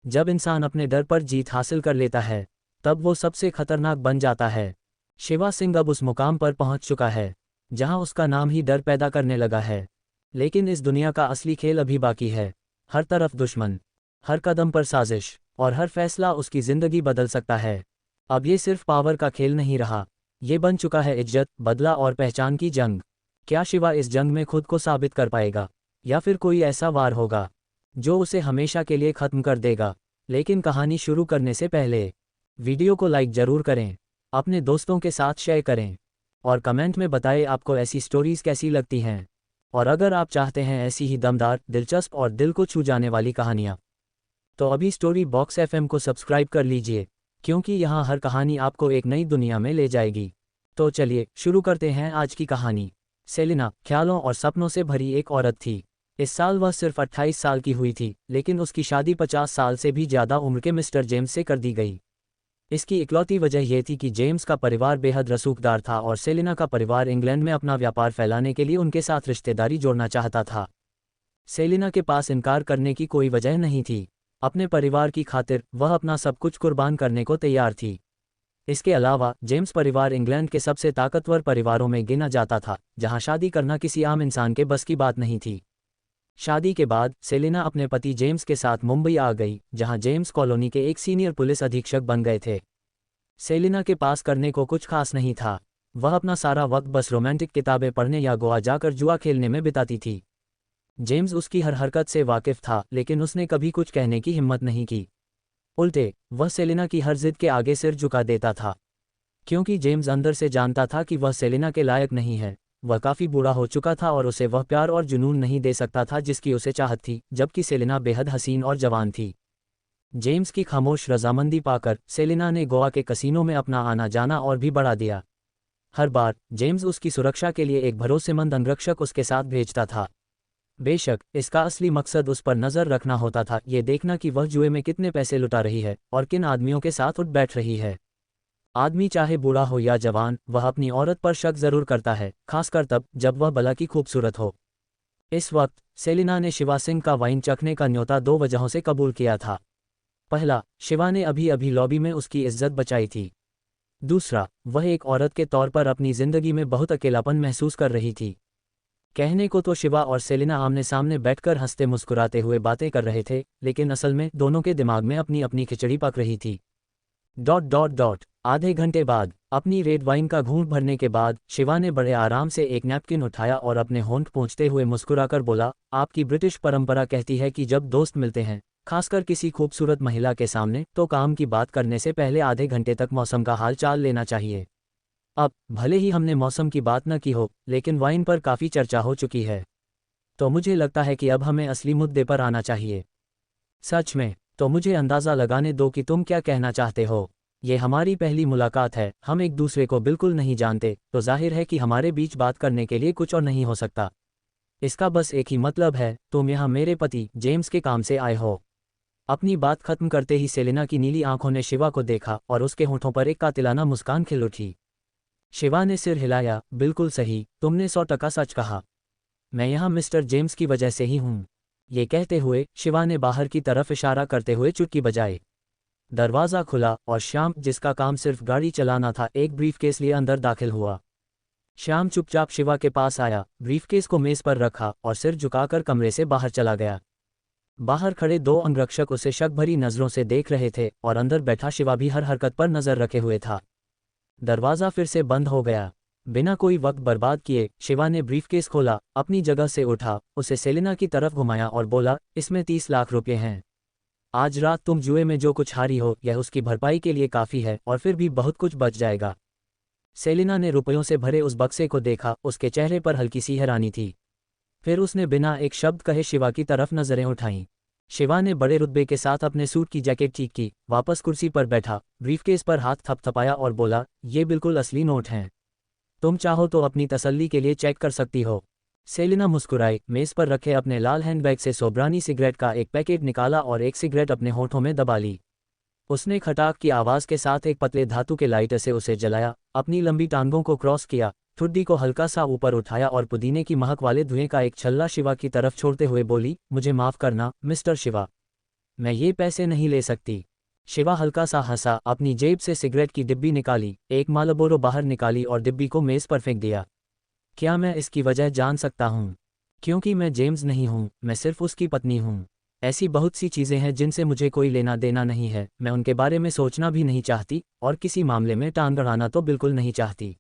जब इंसान अपने डर पर जीत हासिल कर लेता है तब वो सबसे खतरनाक बन जाता है। शिवा सिंह अब उस मुकाम पर पहुंच चुका है जहां उसका नाम ही डर पैदा करने लगा है। लेकिन इस दुनिया का असली खेल अभी बाकी है। हर तरफ दुश्मन, हर कदम पर साजिश, और हर फैसला उसकी जिंदगी बदल सकता है। अब ये सिर्फ पावर का खेल नहीं रहा, ये बन चुका है इज्जत, बदला और पहचान की जंग। क्या शिवा इस जंग में खुद को साबित कर पाएगा, या फिर कोई ऐसा वार होगा जो उसे हमेशा के लिए खत्म कर देगा? लेकिन कहानी शुरू करने से पहले वीडियो को लाइक जरूर करें, अपने दोस्तों के साथ शेयर करें, और कमेंट में बताएं आपको ऐसी स्टोरीज कैसी लगती हैं। और अगर आप चाहते हैं ऐसी ही दमदार, दिलचस्प और दिल को छू जाने वाली कहानियाँ, तो अभी स्टोरी बॉक्स एफएम को सब्सक्राइब कर लीजिए, क्योंकि यहाँ हर कहानी आपको एक नई दुनिया में ले जाएगी। तो चलिए शुरू करते हैं आज की कहानी। सेलिना ख्यालों और सपनों से भरी एक औरत थी। इस साल वह सिर्फ 28 साल की हुई थी, लेकिन उसकी शादी 50 साल से भी ज़्यादा उम्र के मिस्टर जेम्स से कर दी गई। इसकी इकलौती वजह यह थी कि जेम्स का परिवार बेहद रसूखदार था और सेलिना का परिवार इंग्लैंड में अपना व्यापार फैलाने के लिए उनके साथ रिश्तेदारी जोड़ना चाहता था। सेलिना के पास इनकार करने की कोई वजह नहीं थी। अपने परिवार की खातिर वह अपना सब कुछ कुर्बान करने को तैयार थी। इसके अलावा जेम्स परिवार इंग्लैंड के सबसे ताकतवर परिवारों में गिना जाता था, जहां शादी करना किसी आम इंसान के बस की बात नहीं थी। शादी के बाद सेलिना अपने पति जेम्स के साथ मुंबई आ गई, जहां जेम्स कॉलोनी के एक सीनियर पुलिस अधीक्षक बन गए थे। सेलिना के पास करने को कुछ खास नहीं था। वह अपना सारा वक्त बस रोमांटिक किताबें पढ़ने या गोवा जाकर जुआ खेलने में बिताती थी। जेम्स उसकी हर हरकत से वाकिफ था, लेकिन उसने कभी कुछ कहने की हिम्मत नहीं की। उल्टे वह सेलिना की हर जिद के आगे सिर झुका देता था, क्योंकि जेम्स अंदर से जानता था कि वह सेलिना के लायक नहीं है। वह काफ़ी बूढ़ा हो चुका था और उसे वह प्यार और जुनून नहीं दे सकता था जिसकी उसे चाहत थी, जबकि सेलिना बेहद हसीन और जवान थी। जेम्स की खामोश रजामंदी पाकर सेलिना ने गोवा के कसीनो में अपना आना जाना और भी बढ़ा दिया। हर बार जेम्स उसकी सुरक्षा के लिए एक भरोसेमंद अंगरक्षक उसके साथ भेजता था। बेशक इसका असली मकसद उस पर नज़र रखना होता था, ये देखना कि वह जुए में कितने पैसे लुटा रही है और किन आदमियों के साथ उठ बैठ रही है। आदमी चाहे बूढ़ा हो या जवान, वह अपनी औरत पर शक जरूर करता है, खासकर तब जब वह भला की खूबसूरत हो। इस वक्त सेलिना ने शिवा सिंह का वाइन चखने का न्योता 2 वजहों से कबूल किया था। पहला, शिवा ने अभी अभी लॉबी में उसकी इज्जत बचाई थी। दूसरा, वह एक औरत के तौर पर अपनी जिंदगी में बहुत अकेलापन महसूस कर रही थी। कहने को तो शिवा और सेलिना आमने सामने बैठकर हंसते मुस्कुराते हुए बातें कर रहे थे, लेकिन असल में दोनों के दिमाग में अपनी अपनी खिचड़ी पक रही थी। ... आधे घंटे बाद, अपनी रेड वाइन का घूंट भरने के बाद, शिवा ने बड़े आराम से एक नैपकिन उठाया और अपने होंठ पोंछते हुए मुस्कुराकर बोला, आपकी ब्रिटिश परंपरा कहती है कि जब दोस्त मिलते हैं, खासकर किसी खूबसूरत महिला के सामने, तो काम की बात करने से पहले आधे घंटे तक मौसम का हाल चाल लेना चाहिए। अब भले ही हमने मौसम की बात न की हो, लेकिन वाइन पर काफ़ी चर्चा हो चुकी है, तो मुझे लगता है कि अब हमें असली मुद्दे पर आना चाहिए। सच में, तो मुझे अंदाज़ा लगाने दो कि तुम क्या कहना चाहते हो। ये हमारी पहली मुलाकात है, हम एक दूसरे को बिल्कुल नहीं जानते, तो जाहिर है कि हमारे बीच बात करने के लिए कुछ और नहीं हो सकता। इसका बस एक ही मतलब है, तुम यहाँ मेरे पति जेम्स के काम से आए हो। अपनी बात खत्म करते ही सेलिना की नीली आंखों ने शिवा को देखा और उसके होठों पर एक कातिलाना मुस्कान खिल उठी। शिवा ने सिर हिलाया, बिल्कुल सही, तुमने 100% सच कहा। मैं यहाँ मिस्टर जेम्स की वजह से ही हूँ। ये कहते हुए शिवा ने बाहर की तरफ इशारा करते हुए चुटकी बजाई। दरवाज़ा खुला और श्याम, जिसका काम सिर्फ गाड़ी चलाना था, एक ब्रीफकेस लिए अंदर दाखिल हुआ। श्याम चुपचाप शिवा के पास आया, ब्रीफकेस को मेज़ पर रखा और सिर झुकाकर कमरे से बाहर चला गया। बाहर खड़े 2 अंगरक्षक उसे शक भरी नज़रों से देख रहे थे और अंदर बैठा शिवा भी हर हरकत पर नज़र रखे हुए था। दरवाज़ा फिर से बंद हो गया। बिना कोई वक्त बर्बाद किए शिवा ने ब्रीफकेस खोला, अपनी जगह से उठा, उसे सेलिना की तरफ घुमाया और बोला, इसमें 30 लाख रुपये हैं। आज रात तुम जुए में जो कुछ हारी हो, यह उसकी भरपाई के लिए काफ़ी है, और फिर भी बहुत कुछ बच जाएगा। सेलिना ने रुपयों से भरे उस बक्से को देखा, उसके चेहरे पर हल्की सी हैरानी थी। फिर उसने बिना एक शब्द कहे शिवा की तरफ नज़रें उठाईं। शिवा ने बड़े रुतबे के साथ अपने सूट की जैकेट ठीक की, वापस कुर्सी पर बैठा, ब्रीफकेस पर हाथ थपथपाया और बोला, ये बिल्कुल असली नोट हैं। तुम चाहो तो अपनी तसल्ली के लिए चेक कर सकती हो। सेलिना मुस्कुराई, मेज़ पर रखे अपने लाल हैंडबैग से सोब्रानी सिगरेट का एक पैकेट निकाला और एक सिगरेट अपने होठों में दबा ली। उसने खटाक की आवाज़ के साथ एक पतले धातु के लाइटर से उसे जलाया, अपनी लंबी टांगों को क्रॉस किया, ठुड्डी को हल्का सा ऊपर उठाया और पुदीने की महक वाले धुएं का एक छल्ला शिवा की तरफ छोड़ते हुए बोली, मुझे माफ़ करना मिस्टर शिवा, मैं ये पैसे नहीं ले सकती। शिवा हल्का सा हंसा, अपनी जेब से सिगरेट की डिब्बी निकाली, एक मालबोरो बाहर निकाली और डिब्बी को मेज़ पर फेंक दिया। क्या मैं इसकी वजह जान सकता हूँ? क्योंकि मैं जेम्स नहीं हूँ, मैं सिर्फ उसकी पत्नी हूँ। ऐसी बहुत सी चीज़ें हैं जिनसे मुझे कोई लेना देना नहीं है, मैं उनके बारे में सोचना भी नहीं चाहती और किसी मामले में टांग अड़ाना तो बिल्कुल नहीं चाहती।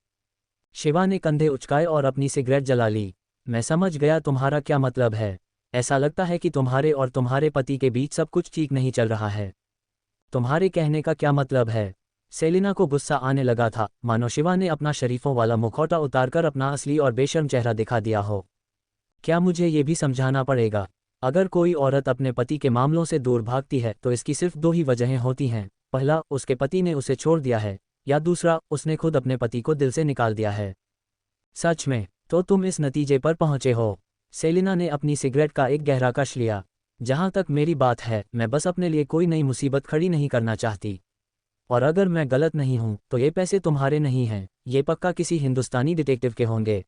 शिवा ने कंधे उचकाए और अपनी सिगरेट जला ली। मैं समझ गया तुम्हारा क्या मतलब है। ऐसा लगता है कि तुम्हारे और तुम्हारे पति के बीच सब कुछ ठीक नहीं चल रहा है। तुम्हारे कहने का क्या मतलब है? सेलिना को गुस्सा आने लगा था, मानो शिवा ने अपना शरीफों वाला मुखौटा उतारकर अपना असली और बेशर्म चेहरा दिखा दिया हो। क्या मुझे ये भी समझाना पड़ेगा? अगर कोई औरत अपने पति के मामलों से दूर भागती है तो इसकी सिर्फ दो ही वजहें होती हैं। पहला, उसके पति ने उसे छोड़ दिया है, या दूसरा, उसने खुद अपने पति को दिल से निकाल दिया है। सच में, तो तुम इस नतीजे पर पहुंचे हो। सेलिना ने अपनी सिगरेट का एक गहरा कश लिया। जहां तक मेरी बात है, मैं बस अपने लिए कोई नई मुसीबत खड़ी नहीं करना चाहती। और अगर मैं गलत नहीं हूं तो ये पैसे तुम्हारे नहीं हैं, ये पक्का किसी हिंदुस्तानी डिटेक्टिव के होंगे।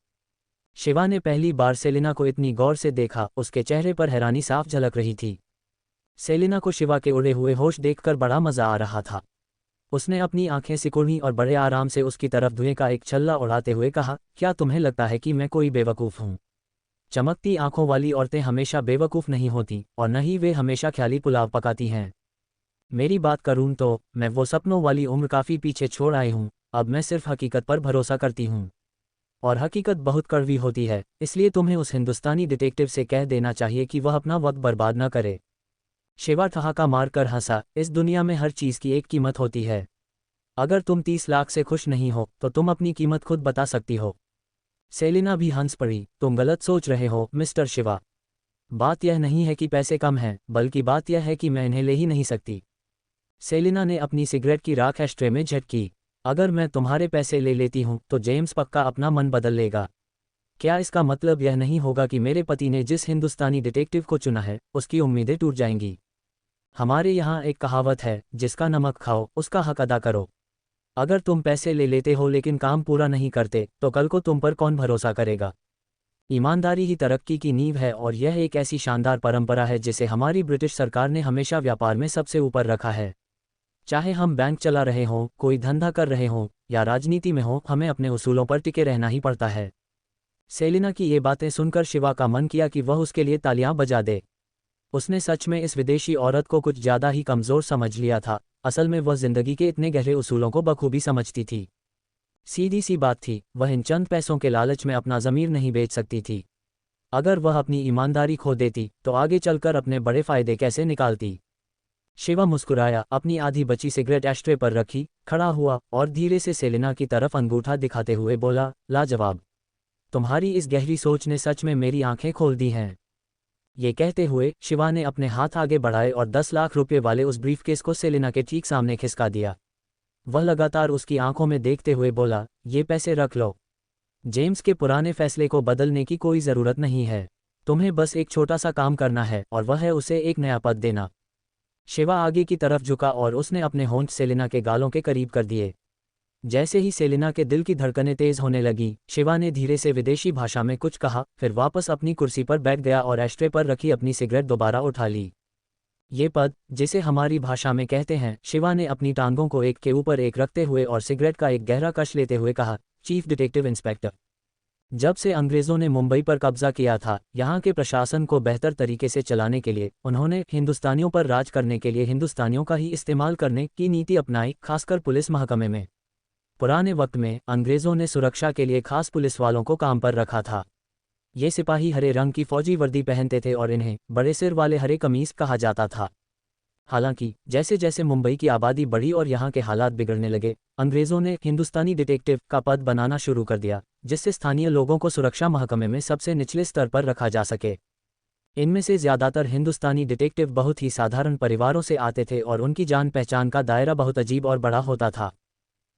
शिवा ने पहली बार सेलिना को इतनी गौर से देखा, उसके चेहरे पर हैरानी साफ झलक रही थी। सेलिना को शिवा के उड़े हुए होश देखकर बड़ा मजा आ रहा था। उसने अपनी आंखें सिकुड़ी और बड़े आराम से उसकी तरफ धुएं का एक छल्ला उड़ाते हुए कहा, क्या तुम्हें लगता है कि मैं कोई बेवकूफ़ हूँ? चमकती आंखों वाली औरतें हमेशा बेवकूफ़ नहीं होती, और न ही वे हमेशा ख्याली पुलाव पकाती हैं। मेरी बात करूं तो मैं वो सपनों वाली उम्र काफ़ी पीछे छोड़ आई हूं। अब मैं सिर्फ हकीकत पर भरोसा करती हूं। और हकीकत बहुत कड़वी होती है, इसलिए तुम्हें उस हिंदुस्तानी डिटेक्टिव से कह देना चाहिए कि वह अपना वक्त बर्बाद न करे। शिवा ठहाका मारकर हंसा, इस दुनिया में हर चीज़ की एक कीमत होती है। अगर तुम 30 लाख से खुश नहीं हो तो तुम अपनी कीमत खुद बता सकती हो। सेलिना भी हंस पड़ी, तुम गलत सोच रहे हो मिस्टर शिवा। बात यह नहीं है कि पैसे कम हैं, बल्कि बात यह है कि मैं इन्हें ले ही नहीं सकती। सेलिना ने अपनी सिगरेट की राख एस्ट्रे में झटकी। अगर मैं तुम्हारे पैसे ले लेती हूं तो जेम्स पक्का अपना मन बदल लेगा। क्या इसका मतलब यह नहीं होगा कि मेरे पति ने जिस हिंदुस्तानी डिटेक्टिव को चुना है उसकी उम्मीदें टूट जाएंगी? हमारे यहाँ एक कहावत है, जिसका नमक खाओ उसका हक अदा करो। अगर तुम पैसे ले लेते हो लेकिन काम पूरा नहीं करते तो कल को तुम पर कौन भरोसा करेगा? ईमानदारी ही तरक्की की नींव है, और यह एक ऐसी शानदार परंपरा है जिसे हमारी ब्रिटिश सरकार ने हमेशा व्यापार में सबसे ऊपर रखा है। चाहे हम बैंक चला रहे हों, कोई धंधा कर रहे हों, या राजनीति में हों, हमें अपने उसूलों पर टिके रहना ही पड़ता है। सेलिना की ये बातें सुनकर शिवा का मन किया कि वह उसके लिए तालियां बजा दे। उसने सच में इस विदेशी औरत को कुछ ज़्यादा ही कमज़ोर समझ लिया था। असल में वह जिंदगी के इतने गहरे उसूलों को बखूबी समझती थी। सीधी सी बात थी, वह इन चंद पैसों के लालच में अपना ज़मीर नहीं बेच सकती थी। अगर वह अपनी ईमानदारी खो देती तो आगे चलकर अपने बड़े फायदे कैसे निकालती? शिवा मुस्कुराया, अपनी आधी बची सिगरेट एस्ट्रे पर रखी, खड़ा हुआ और धीरे से सेलिना की तरफ अंगूठा दिखाते हुए बोला, लाजवाब। तुम्हारी इस गहरी सोच ने सच में मेरी आंखें खोल दी हैं। ये कहते हुए शिवा ने अपने हाथ आगे बढ़ाए और 10 लाख रुपए वाले उस ब्रीफकेस को सेलिना के ठीक सामने खिसका दिया। वह लगातार उसकी आंखों में देखते हुए बोला, ये पैसे रख लो। जेम्स के पुराने फैसले को बदलने की कोई ज़रूरत नहीं है। तुम्हें बस एक छोटा सा काम करना है, और वह है उसे एक नया पद देना। शिवा आगे की तरफ झुका और उसने अपने होंठ सेलिना के गालों के करीब कर दिए। जैसे ही सेलिना के दिल की धड़कनें तेज होने लगी, शिवा ने धीरे से विदेशी भाषा में कुछ कहा, फिर वापस अपनी कुर्सी पर बैठ गया और एस्ट्रे पर रखी अपनी सिगरेट दोबारा उठा ली। ये पद, जिसे हमारी भाषा में कहते हैं, शिवा ने अपनी टांगों को एक के ऊपर एक रखते हुए और सिगरेट का एक गहरा कश लेते हुए कहा, चीफ डिटेक्टिव इंस्पेक्टर। जब से अंग्रेज़ों ने मुंबई पर कब्जा किया था, यहाँ के प्रशासन को बेहतर तरीके से चलाने के लिए उन्होंने हिंदुस्तानियों पर राज करने के लिए हिंदुस्तानियों का ही इस्तेमाल करने की नीति अपनाई, खासकर पुलिस महकमे में। पुराने वक्त में अंग्रेज़ों ने सुरक्षा के लिए खास पुलिस वालों को काम पर रखा था। ये सिपाही हरे रंग की फौजी वर्दी पहनते थे और इन्हें बड़े सिर वाले हरे कमीज कहा जाता था। हालांकि जैसे जैसे मुंबई की आबादी बढ़ी और यहाँ के हालात बिगड़ने लगे, अंग्रेज़ों ने हिंदुस्तानी डिटेक्टिव का पद बनाना शुरू कर दिया, जिससे स्थानीय लोगों को सुरक्षा महकमे में सबसे निचले स्तर पर रखा जा सके। इनमें से ज़्यादातर हिंदुस्तानी डिटेक्टिव बहुत ही साधारण परिवारों से आते थे और उनकी जान पहचान का दायरा बहुत अजीब और बड़ा होता था।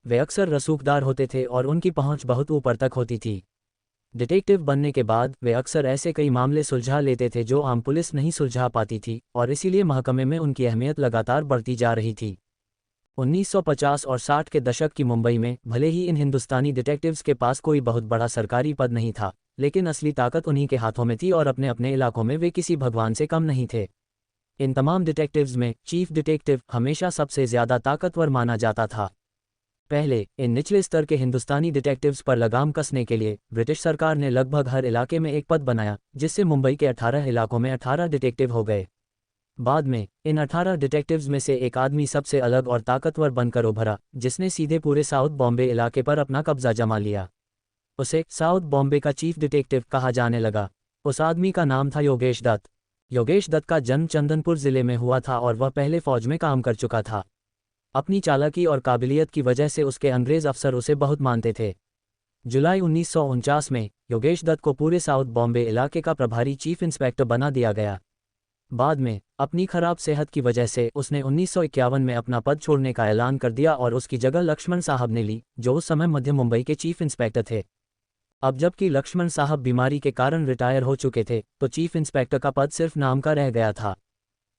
वे अक्सर रसूखदार होते थे और उनकी पहुंच बहुत ऊपर तक होती थी। डिटेक्टिव बनने के बाद वे अक्सर ऐसे कई मामले सुलझा लेते थे जो आम पुलिस नहीं सुलझा पाती थी, और इसीलिए महकमे में उनकी अहमियत लगातार बढ़ती जा रही थी। 1950 और 60 के दशक की मुंबई में भले ही इन हिंदुस्तानी डिटेक्टिव्स के पास कोई बहुत बड़ा सरकारी पद नहीं था, लेकिन असली ताकत उन्हीं के हाथों में थी और अपने अपने इलाकों में वे किसी भगवान से कम नहीं थे। इन तमाम डिटेक्टिव्स में चीफ डिटेक्टिव हमेशा सबसे ज्यादा ताकतवर माना जाता था। पहले इन निचले स्तर के हिंदुस्तानी डिटेक्टिव्स पर लगाम कसने के लिए ब्रिटिश सरकार ने लगभग हर इलाके में एक पद बनाया, जिससे मुंबई के 18 इलाकों में 18 डिटेक्टिव हो गए। बाद में इन 18 डिटेक्टिव्स में से एक आदमी सबसे अलग और ताकतवर बनकर उभरा, जिसने सीधे पूरे साउथ बॉम्बे इलाके पर अपना कब्जा जमा लिया। उसे साउथ बॉम्बे का चीफ डिटेक्टिव कहा जाने लगा। उस आदमी का नाम था योगेश दत्त। योगेश दत्त का जन्म चंदनपुर जिले में हुआ था और वह पहले फौज में काम कर चुका था। अपनी चालाकी और काबिलियत की वजह से उसके अंग्रेज अफसर उसे बहुत मानते थे। जुलाई 1949 में योगेश दत्त को पूरे साउथ बॉम्बे इलाके का प्रभारी चीफ इंस्पेक्टर बना दिया गया। बाद में अपनी खराब सेहत की वजह से उसने 1951 में अपना पद छोड़ने का ऐलान कर दिया और उसकी जगह लक्ष्मण साहब ने ली, जो उस समय मध्य मुंबई के चीफ इंस्पेक्टर थे। अब जबकि लक्ष्मण साहब बीमारी के कारण रिटायर हो चुके थे, तो चीफ इंस्पेक्टर का पद सिर्फ नाम का रह गया था।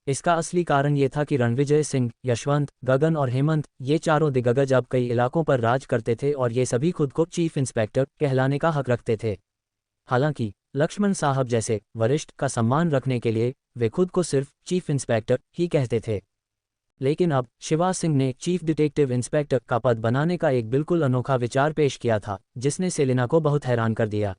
इसका असली कारण ये था कि रणविजय सिंह, यशवंत, गगन और हेमंत, ये चारों दिग्गज अब कई इलाकों पर राज करते थे और ये सभी खुद को चीफ इंस्पेक्टर कहलाने का हक रखते थे। हालांकि लक्ष्मण साहब जैसे वरिष्ठ का सम्मान रखने के लिए वे खुद को सिर्फ चीफ इंस्पेक्टर ही कहते थे। लेकिन अब शिवा सिंह ने चीफ डिटेक्टिव इंस्पेक्टर का पद बनाने का एक बिल्कुल अनोखा विचार पेश किया था, जिसने सेलिना को बहुत हैरान कर दिया।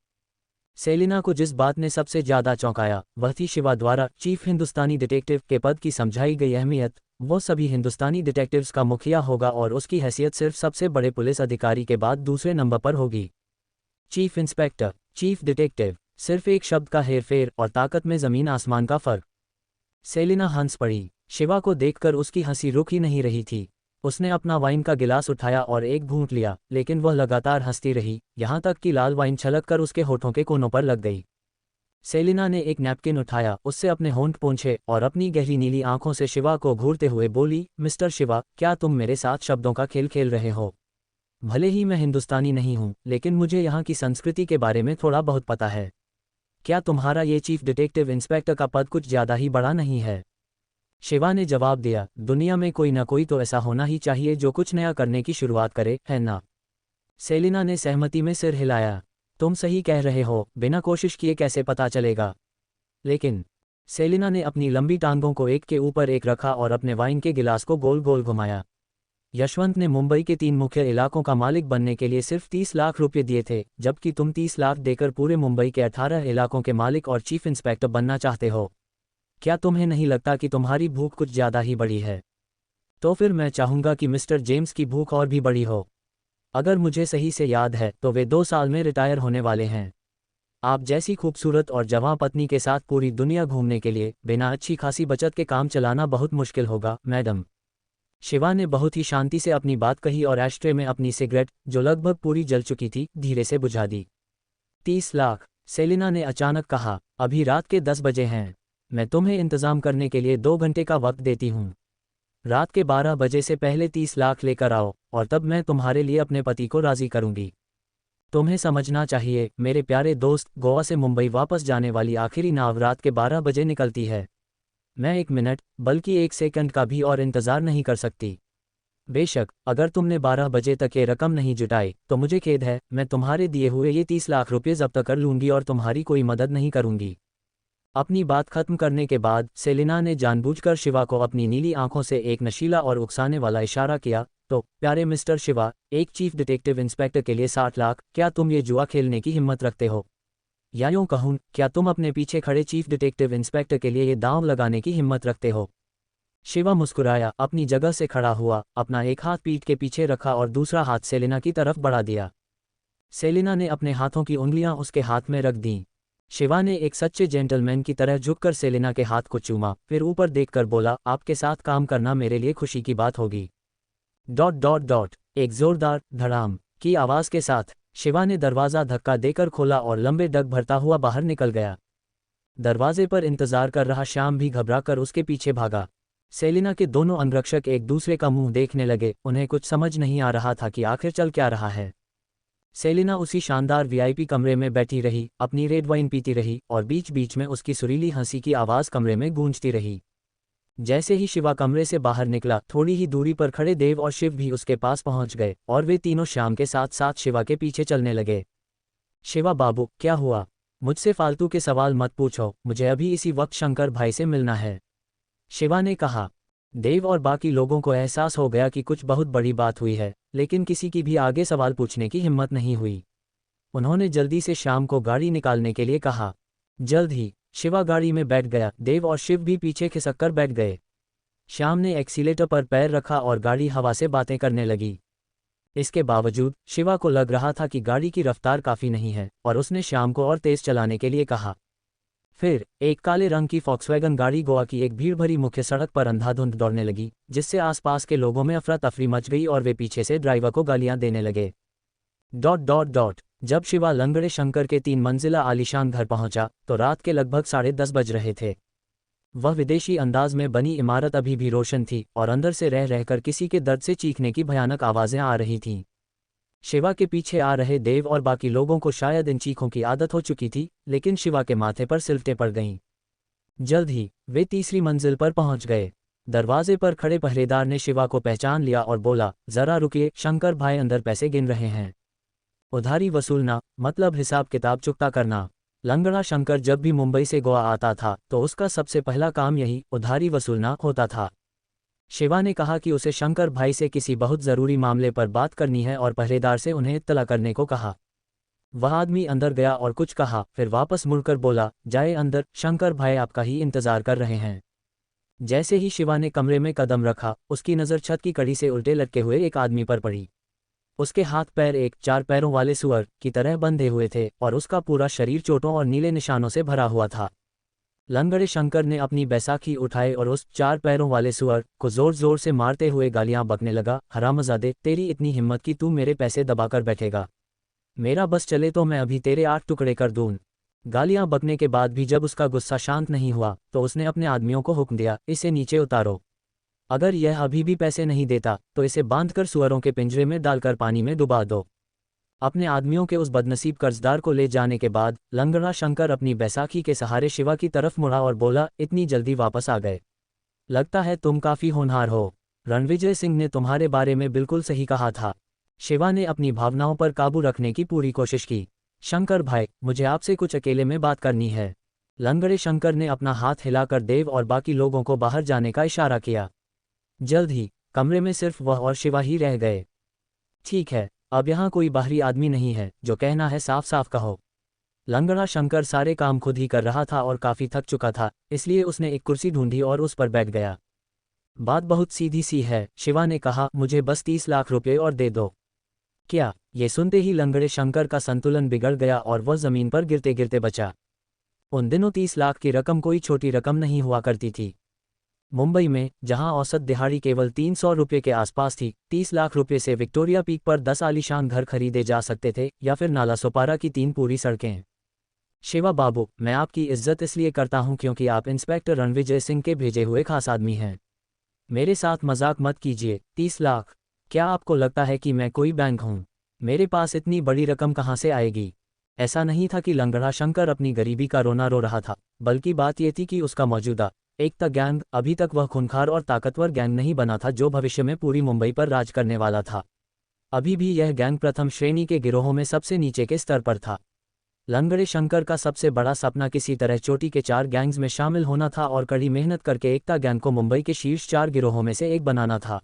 सेलिना को जिस बात ने सबसे ज्यादा चौंकाया वह थी शिवा द्वारा चीफ हिंदुस्तानी डिटेक्टिव के पद की समझाई गई अहमियत। वो सभी हिंदुस्तानी डिटेक्टिव्स का मुखिया होगा और उसकी हैसियत सिर्फ सबसे बड़े पुलिस अधिकारी के बाद दूसरे नंबर पर होगी। चीफ इंस्पेक्टर, चीफ डिटेक्टिव, सिर्फ एक शब्द का हेरफेर और ताकत में जमीन आसमान का फर्क। सेलिना हंस पड़ी। शिवा को देखकर उसकी हंसी रुक ही नहीं रही थी। उसने अपना वाइन का गिलास उठाया और एक घूंट लिया, लेकिन वह लगातार हंसती रही, यहाँ तक कि लाल वाइन छलककर उसके होठों के कोनों पर लग गई। सेलिना ने एक नैपकिन उठाया, उससे अपने होंठ पोंछे और अपनी गहरी नीली आंखों से शिवा को घूरते हुए बोली, मिस्टर शिवा, क्या तुम मेरे साथ शब्दों का खेल खेल रहे हो? भले ही मैं हिंदुस्तानी नहीं हूँ, लेकिन मुझे यहाँ की संस्कृति के बारे में थोड़ा बहुत पता है। क्या तुम्हारा ये चीफ डिटेक्टिव इंस्पेक्टर का पद कुछ ज़्यादा ही बड़ा नहीं है? शिवा ने जवाब दिया, दुनिया में कोई ना कोई तो ऐसा होना ही चाहिए जो कुछ नया करने की शुरुआत करे, है ना? सेलिना ने सहमति में सिर हिलाया। तुम सही कह रहे हो, बिना कोशिश किए कैसे पता चलेगा? लेकिन सेलिना ने अपनी लंबी टांगों को एक के ऊपर एक रखा और अपने वाइन के गिलास को गोल गोल घुमाया। यशवंत ने मुंबई के 3 मुख्य इलाकों का मालिक बनने के लिए सिर्फ 30 लाख रुपये दिए थे, जबकि तुम 30 लाख देकर पूरे मुंबई के 18 इलाकों के मालिक और चीफ इंस्पेक्टर बनना चाहते हो। क्या तुम्हें नहीं लगता कि तुम्हारी भूख कुछ ज़्यादा ही बड़ी है? तो फिर मैं चाहूँगा कि मिस्टर जेम्स की भूख और भी बड़ी हो। अगर मुझे सही से याद है तो वे 2 साल में रिटायर होने वाले हैं। आप जैसी खूबसूरत और जवां पत्नी के साथ पूरी दुनिया घूमने के लिए बिना अच्छी खासी बचत के काम चलाना बहुत मुश्किल होगा, मैडम। शिवा ने बहुत ही शांति से अपनी बात कही और एस्ट्रे में अपनी सिगरेट, जो लगभग पूरी जल चुकी थी, धीरे से बुझा दी। 30 लाख, सेलिना ने अचानक कहा, अभी रात के 10 बजे हैं। मैं तुम्हें इंतज़ाम करने के लिए 2 घंटे का वक्त देती हूँ। रात के 12 बजे से पहले 30 लाख लेकर आओ और तब मैं तुम्हारे लिए अपने पति को राज़ी करूँगी। तुम्हें समझना चाहिए मेरे प्यारे दोस्त, गोवा से मुंबई वापस जाने वाली आखिरी नाव रात के 12 बजे निकलती है। मैं 1 मिनट, बल्कि 1 सेकंड का भी और इंतज़ार नहीं कर सकती। बेशक अगर तुमने 12 बजे तक ये रकम नहीं जुटाई तो मुझे खेद है, मैं तुम्हारे दिए हुए ये 30 लाख रुपये जब्त कर लूँगी और तुम्हारी कोई मदद नहीं करूँगी। अपनी बात खत्म करने के बाद सेलिना ने जानबूझकर शिवा को अपनी नीली आंखों से एक नशीला और उकसाने वाला इशारा किया। तो प्यारे मिस्टर शिवा, एक चीफ डिटेक्टिव इंस्पेक्टर के लिए 60 लाख, क्या तुम ये जुआ खेलने की हिम्मत रखते हो? या यूं कहूं, क्या तुम अपने पीछे खड़े चीफ डिटेक्टिव इंस्पेक्टर के लिए ये दांव लगाने की हिम्मत रखते हो? शिवा मुस्कुराया, अपनी जगह से खड़ा हुआ, अपना एक हाथ पीठ के पीछे रखा और दूसरा हाथ सेलिना की तरफ बढ़ा दिया। सेलिना ने अपने हाथों की उंगलियां उसके हाथ में रख दीं। शिवा ने एक सच्चे जेंटलमैन की तरह झुककर सेलिना के हाथ को चूमा, फिर ऊपर देखकर बोला, आपके साथ काम करना मेरे लिए खुशी की बात होगी। ... एक जोरदार धड़ाम की आवाज के साथ शिवा ने दरवाज़ा धक्का देकर खोला और लंबे डग भरता हुआ बाहर निकल गया। दरवाजे पर इंतजार कर रहा श्याम भी घबराकर उसके पीछे भागा। सेलिना के दोनों अंगरक्षक एक दूसरे का मुंह देखने लगे, उन्हें कुछ समझ नहीं आ रहा था कि आखिर चल क्या रहा है। सेलिना उसी शानदार वीआईपी कमरे में बैठी रही, अपनी रेड वाइन पीती रही और बीच बीच में उसकी सुरीली हंसी की आवाज़ कमरे में गूंजती रही। जैसे ही शिवा कमरे से बाहर निकला, थोड़ी ही दूरी पर खड़े देव और शिव भी उसके पास पहुंच गए और वे तीनों श्याम के साथ साथ शिवा के पीछे चलने लगे। शिवा बाबू, क्या हुआ? मुझसे फालतू के सवाल मत पूछो, मुझे अभी इसी वक्त शंकर भाई से मिलना है। शिवा ने कहा। देव और बाकी लोगों को एहसास हो गया कि कुछ बहुत बड़ी बात हुई है, लेकिन किसी की भी आगे सवाल पूछने की हिम्मत नहीं हुई। उन्होंने जल्दी से श्याम को गाड़ी निकालने के लिए कहा। जल्द ही शिवा गाड़ी में बैठ गया। देव और शिव भी पीछे खिसक कर बैठ गए। श्याम ने एक्सीलेटर पर पैर रखा और गाड़ी हवा से बातें करने लगी। इसके बावजूद शिवा को लग रहा था कि गाड़ी की रफ्तार काफ़ी नहीं है और उसने श्याम को और तेज चलाने के लिए कहा। फिर एक काले रंग की फॉक्सवैगन गाड़ी गोवा की एक भीड़ भरी मुख्य सड़क पर अंधाधुंध दौड़ने लगी, जिससे आसपास के लोगों में अफरा तफरी मच गई और वे पीछे से ड्राइवर को गालियां देने लगे। ... जब शिवा लंगड़े शंकर के 3 मंजिला आलीशान घर पहुंचा तो रात के लगभग 10:30 बज रहे थे। वह विदेशी अंदाज में बनी इमारत अभी भी रोशन थी और अंदर से रह रहकर किसी के दर्द से चीखने की भयानक आवाज़ें आ रही थीं। शिवा के पीछे आ रहे देव और बाकी लोगों को शायद इन चीखों की आदत हो चुकी थी, लेकिन शिवा के माथे पर सिलवटें पड़ गईं। जल्द ही वे तीसरी मंजिल पर पहुंच गए। दरवाजे पर खड़े पहरेदार ने शिवा को पहचान लिया और बोला, जरा रुकिए, शंकर भाई अंदर पैसे गिन रहे हैं। उधारी वसूलना मतलब हिसाब किताब चुकता करना। लंगड़ा शंकर जब भी मुंबई से गोवा आता था तो उसका सबसे पहला काम यही उधारी वसूलना होता था। शिवा ने कहा कि उसे शंकर भाई से किसी बहुत ज़रूरी मामले पर बात करनी है और पहरेदार से उन्हें इत्तला करने को कहा। वह आदमी अंदर गया और कुछ कहा, फिर वापस मुड़कर बोला, जाए अंदर, शंकर भाई आपका ही इंतज़ार कर रहे हैं। जैसे ही शिवा ने कमरे में कदम रखा, उसकी नज़र छत की कड़ी से उल्टे लटके हुए एक आदमी पर पड़ी। उसके हाथ पैर एक 4 पैरों वाले सुअर की तरह बंधे हुए थे और उसका पूरा शरीर चोटों और नीले निशानों से भरा हुआ था। लंगड़े शंकर ने अपनी बैसाखी उठाई और उस 4 पैरों वाले सुअर को जोर जोर से मारते हुए गालियां बकने लगा। हरामजादे, तेरी इतनी हिम्मत कि तू मेरे पैसे दबाकर बैठेगा? मेरा बस चले तो मैं अभी तेरे 8 टुकड़े कर दूं। गालियां बकने के बाद भी जब उसका गुस्सा शांत नहीं हुआ तो उसने अपने आदमियों को हुक्म दिया, इसे नीचे उतारो। अगर यह अभी भी पैसे नहीं देता तो इसे बांधकर सुअरों के पिंजरे में डालकर पानी में डुबा दो। अपने आदमियों के उस बदनसीब कर्जदार को ले जाने के बाद लंगड़ा शंकर अपनी बैसाखी के सहारे शिवा की तरफ मुड़ा और बोला, इतनी जल्दी वापस आ गए? लगता है तुम काफ़ी होनहार हो। रणविजय सिंह ने तुम्हारे बारे में बिल्कुल सही कहा था। शिवा ने अपनी भावनाओं पर काबू रखने की पूरी कोशिश की। शंकर भाई, मुझे आपसे कुछ अकेले में बात करनी है। लंगड़े शंकर ने अपना हाथ हिलाकर देव और बाकी लोगों को बाहर जाने का इशारा किया। जल्द ही कमरे में सिर्फ वह और शिवा ही रह गए। ठीक है, अब यहाँ कोई बाहरी आदमी नहीं है, जो कहना है साफ साफ कहो। लंगड़ा शंकर सारे काम खुद ही कर रहा था और काफ़ी थक चुका था, इसलिए उसने एक कुर्सी ढूंढी और उस पर बैठ गया। बात बहुत सीधी सी है, शिवा ने कहा, मुझे बस 30 लाख रुपए और दे दो। क्या? ये सुनते ही लंगड़े शंकर का संतुलन बिगड़ गया और वह ज़मीन पर गिरते गिरते बचा। उन दिनों 30 लाख की रकम कोई छोटी रकम नहीं हुआ करती थी। मुंबई में, जहां औसत दिहाड़ी केवल 300 रुपये के आसपास थी, 30 लाख रुपये से विक्टोरिया पीक पर 10 आलीशान घर खरीदे जा सकते थे या फिर नाला सोपारा की 3 पूरी सड़कें। शिवा बाबू, मैं आपकी इज्जत इसलिए करता हूं क्योंकि आप इंस्पेक्टर रणविजय सिंह के भेजे हुए खास आदमी हैं। मेरे साथ मजाक मत कीजिए। 30 लाख? क्या आपको लगता है कि मैं कोई बैंक हूं? मेरे पास इतनी बड़ी रकम कहां से आएगी? ऐसा नहीं था कि लंगड़ा शंकर अपनी गरीबी का रोना रो रहा था, बल्कि बात यह थी कि उसका मौजूदा एकता गैंग, अभी तक वह खूंखार और ताकतवर गैंग नहीं बना था जो भविष्य में पूरी मुंबई पर राज करने वाला था। अभी भी यह गैंग प्रथम श्रेणी के गिरोहों में सबसे नीचे के स्तर पर था। लंगड़े शंकर का सबसे बड़ा सपना किसी तरह चोटी के 4 गैंग्स में शामिल होना था और कड़ी मेहनत करके एकता गैंग को मुंबई के शीर्ष 4 गिरोहों में से एक बनाना था।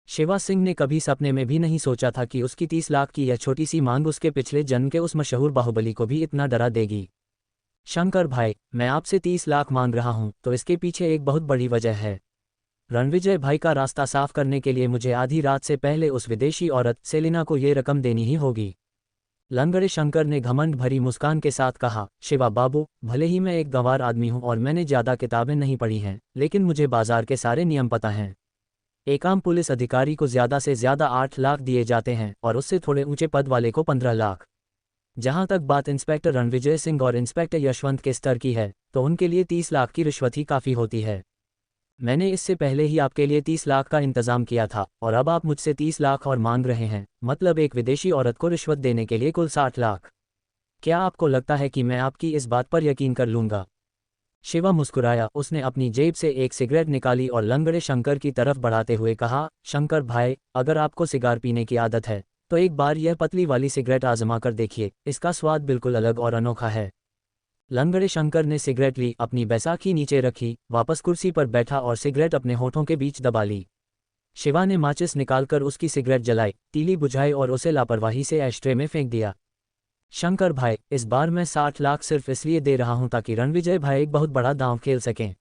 शिवा सिंह ने कभी सपने में भी नहीं सोचा था कि उसकी 30 लाख की यह छोटी सी मांग उसके पिछले जन्म के उस मशहूर बाहुबली को भी इतना डरा देगी। शंकर भाई, मैं आपसे 30 लाख मांग रहा हूं तो इसके पीछे एक बहुत बड़ी वजह है। रणविजय भाई का रास्ता साफ करने के लिए मुझे आधी रात से पहले उस विदेशी औरत सेलिना को ये रकम देनी ही होगी। लंगड़े शंकर ने घमंड भरी मुस्कान के साथ कहा, शिवा बाबू, भले ही मैं एक गंवार आदमी हूं और मैंने ज़्यादा किताबें नहीं पढ़ी हैं, लेकिन मुझे बाजार के सारे नियम पता हैं। एक आम पुलिस अधिकारी को ज़्यादा से ज़्यादा 8 लाख दिए जाते हैं और उससे थोड़े ऊंचे पद वाले को 15 लाख। जहां तक बात इंस्पेक्टर रणविजय सिंह और इंस्पेक्टर यशवंत के स्तर की है, तो उनके लिए 30 लाख की रिश्वत ही काफ़ी होती है। मैंने इससे पहले ही आपके लिए 30 लाख का इंतजाम किया था और अब आप मुझसे 30 लाख और मांग रहे हैं, मतलब एक विदेशी औरत को रिश्वत देने के लिए कुल 60 लाख। क्या आपको लगता है कि मैं आपकी इस बात पर यकीन कर लूँगा? शिवा मुस्कुराया। उसने अपनी जेब से एक सिगरेट निकाली और लंगड़े शंकर की तरफ बढ़ाते हुए कहा, शंकर भाई, अगर आपको सिगार पीने की आदत है तो एक बार यह पतली वाली सिगरेट आजमा कर देखिए, इसका स्वाद बिल्कुल अलग और अनोखा है। लंगड़े शंकर ने सिगरेट ली, अपनी बैसाखी नीचे रखी, वापस कुर्सी पर बैठा और सिगरेट अपने होठों के बीच दबा ली। शिवा ने माचिस निकालकर उसकी सिगरेट जलाई, तीली बुझाई और उसे लापरवाही से एशट्रे में फेंक दिया। शंकर भाई, इस बार मैं 60 लाख सिर्फ इसलिए दे रहा हूं ताकि रणविजय भाई एक बहुत बड़ा दांव खेल सकें।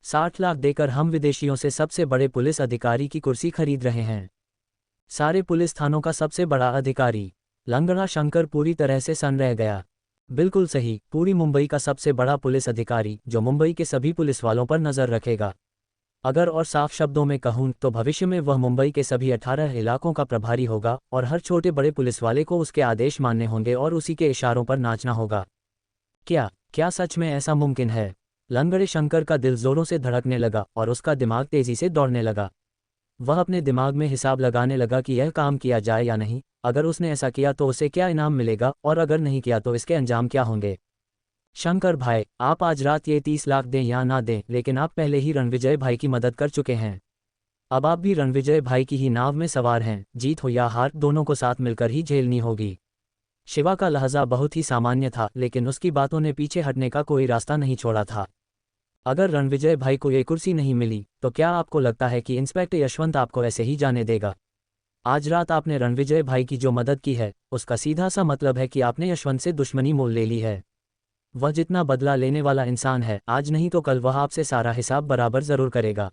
60 लाख देकर हम विदेशियों से सबसे बड़े पुलिस अधिकारी की कुर्सी खरीद रहे हैं। सारे पुलिस थानों का सबसे बड़ा अधिकारी। लंगड़ा शंकर पूरी तरह से सन्न रह गया। बिल्कुल सही, पूरी मुंबई का सबसे बड़ा पुलिस अधिकारी जो मुंबई के सभी पुलिस वालों पर नजर रखेगा। अगर और साफ शब्दों में कहूं तो भविष्य में वह मुंबई के सभी 18 इलाकों का प्रभारी होगा और हर छोटे बड़े पुलिस वाले को उसके आदेश मानने होंगे और उसी के इशारों पर नाचना होगा। क्या क्या सच में ऐसा मुमकिन है? लंगड़े शंकर का दिल जोरों से धड़कने लगा और उसका दिमाग तेजी से दौड़ने लगा। वह अपने दिमाग में हिसाब लगाने लगा कि यह काम किया जाए या नहीं, अगर उसने ऐसा किया तो उसे क्या इनाम मिलेगा और अगर नहीं किया तो इसके अंजाम क्या होंगे। शंकर भाई, आप आज रात ये 30 लाख दें या ना दें, लेकिन आप पहले ही रणविजय भाई की मदद कर चुके हैं। अब आप भी रणविजय भाई की ही नाव में सवार हैं, जीत हो या हार दोनों को साथ मिलकर ही झेलनी होगी। शिवा का लहजा बहुत ही सामान्य था, लेकिन उसकी बातों ने पीछे हटने का कोई रास्ता नहीं छोड़ा था। अगर रणविजय भाई को ये कुर्सी नहीं मिली तो क्या आपको लगता है कि इंस्पेक्टर यशवंत आपको ऐसे ही जाने देगा? आज रात आपने रणविजय भाई की जो मदद की है उसका सीधा सा मतलब है कि आपने यशवंत से दुश्मनी मोल ले ली है। वह जितना बदला लेने वाला इंसान है, आज नहीं तो कल वह आपसे सारा हिसाब बराबर जरूर करेगा।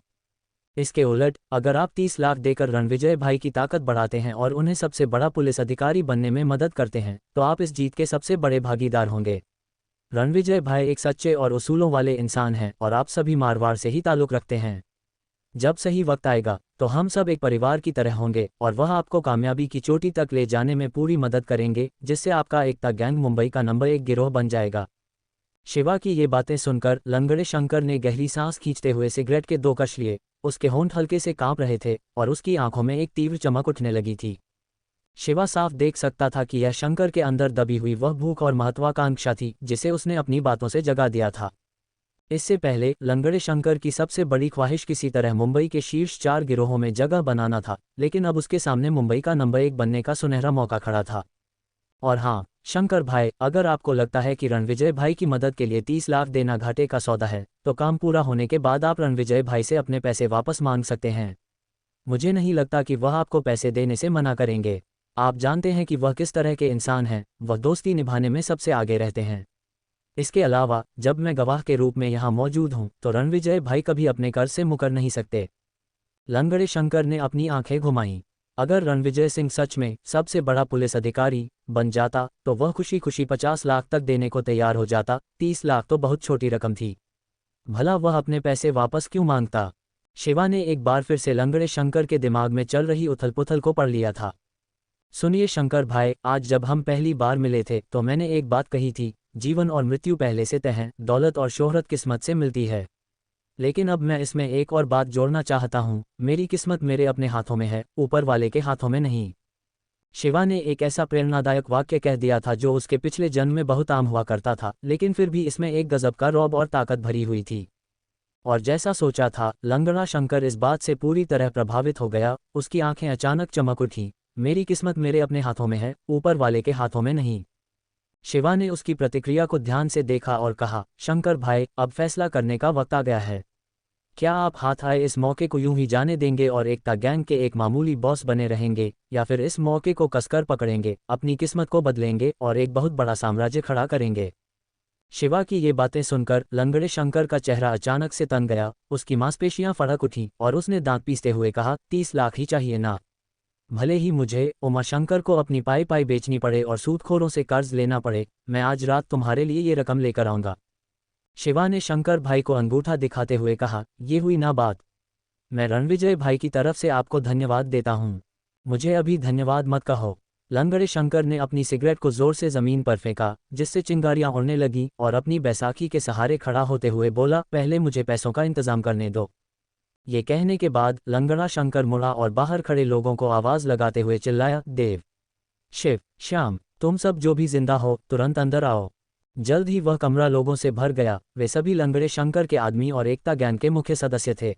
इसके उलट अगर आप 30 लाख देकर रणविजय भाई की ताकत बढ़ाते हैं और उन्हें सबसे बड़ा पुलिस अधिकारी बनने में मदद करते हैं तो आप इस जीत के सबसे बड़े भागीदार होंगे। रणविजय भाई एक सच्चे और उसूलों वाले इंसान हैं और आप सभी मारवाड़ से ही ताल्लुक रखते हैं। जब सही वक्त आएगा तो हम सब एक परिवार की तरह होंगे और वह आपको कामयाबी की चोटी तक ले जाने में पूरी मदद करेंगे, जिससे आपका एकता गैंग मुंबई का नंबर 1 गिरोह बन जाएगा। शिवा की ये बातें सुनकर लंगड़े शंकर ने गहरी सांस खींचते हुए सिगरेट के 2 कश लिए। उसके होंठ हल्के से कांप रहे थे और उसकी आंखों में एक तीव्र चमक उठने लगी थी। शिवा साफ देख सकता था कि यह शंकर के अंदर दबी हुई वह भूख और महत्वाकांक्षा थी जिसे उसने अपनी बातों से जगा दिया था। इससे पहले लंगड़े शंकर की सबसे बड़ी ख्वाहिश किसी तरह मुंबई के शीर्ष 4 गिरोहों में जगह बनाना था, लेकिन अब उसके सामने मुंबई का नंबर 1 बनने का सुनहरा मौका खड़ा था। और हाँ शंकर भाई, अगर आपको लगता है कि रणविजय भाई की मदद के लिए 30 लाख देना घाटे का सौदा है तो काम पूरा होने के बाद आप रणविजय भाई से अपने पैसे वापस मांग सकते हैं। मुझे नहीं लगता कि वह आपको पैसे देने से मना करेंगे। आप जानते हैं कि वह किस तरह के इंसान हैं, वह दोस्ती निभाने में सबसे आगे रहते हैं। इसके अलावा जब मैं गवाह के रूप में यहाँ मौजूद हूँ तो रणविजय भाई कभी अपने कर्ज से मुकर नहीं सकते। लंगड़े शंकर ने अपनी आंखें घुमाईं। अगर रणविजय सिंह सच में सबसे बड़ा पुलिस अधिकारी बन जाता तो वह खुशी खुशी 50 लाख तक देने को तैयार हो जाता। 30 लाख तो बहुत छोटी रकम थी। भला वह अपने पैसे वापस क्यों मांगता? शिवा ने एक बार फिर से लंगड़े शंकर के दिमाग में चल रही उथल पुथल को पढ़ लिया था। सुनिए शंकर भाई, आज जब हम पहली बार मिले थे तो मैंने एक बात कही थी, जीवन और मृत्यु पहले से तय हैं, दौलत और शोहरत किस्मत से मिलती है। लेकिन अब मैं इसमें एक और बात जोड़ना चाहता हूँ, मेरी किस्मत मेरे अपने हाथों में है, ऊपर वाले के हाथों में नहीं। शिवा ने एक ऐसा प्रेरणादायक वाक्य कह दिया था जो उसके पिछले जन्म में बहुत आम हुआ करता था, लेकिन फिर भी इसमें एक गजब का रौब और ताकत भरी हुई थी। और जैसा सोचा था, लंगड़ा शंकर इस बात से पूरी तरह प्रभावित हो गया। उसकी आंखें अचानक चमक उठी। मेरी किस्मत मेरे अपने हाथों में है, ऊपर वाले के हाथों में नहीं। शिवा ने उसकी प्रतिक्रिया को ध्यान से देखा और कहा, शंकर भाई, अब फैसला करने का वक्त आ गया है। क्या आप हाथ आए इस मौके को यूं ही जाने देंगे और एकता गैंग के एक मामूली बॉस बने रहेंगे, या फिर इस मौके को कसकर पकड़ेंगे, अपनी किस्मत को बदलेंगे और एक बहुत बड़ा साम्राज्य खड़ा करेंगे? शिवा की ये बातें सुनकर लंगड़े शंकर का चेहरा अचानक से तन गया। उसकी मांसपेशियां फड़क उठी और उसने दांत पीसते हुए कहा, 30 लाख ही चाहिए ना? भले ही मुझे उमाशंकर को अपनी पाई पाई बेचनी पड़े और सूदखोरों से कर्ज लेना पड़े, मैं आज रात तुम्हारे लिए ये रकम लेकर आऊंगा। शिवा ने शंकर भाई को अंगूठा दिखाते हुए कहा, ये हुई ना बात। मैं रणविजय भाई की तरफ से आपको धन्यवाद देता हूँ। मुझे अभी धन्यवाद मत कहो। लंगड़े शंकर ने अपनी सिगरेट को जोर से जमीन पर फेंका, जिससे चिंगारियां उड़ने लगीं और अपनी बैसाखी के सहारे खड़ा होते हुए बोला, पहले मुझे पैसों का इंतजाम करने दो। ये कहने के बाद लंगड़ा शंकर मुड़ा और बाहर खड़े लोगों को आवाज लगाते हुए चिल्लाया, देव, शिव, श्याम, तुम सब जो भी जिंदा हो तुरंत अंदर आओ। जल्द ही वह कमरा लोगों से भर गया। वे सभी लंगड़े शंकर के आदमी और एकता गैंग के मुख्य सदस्य थे।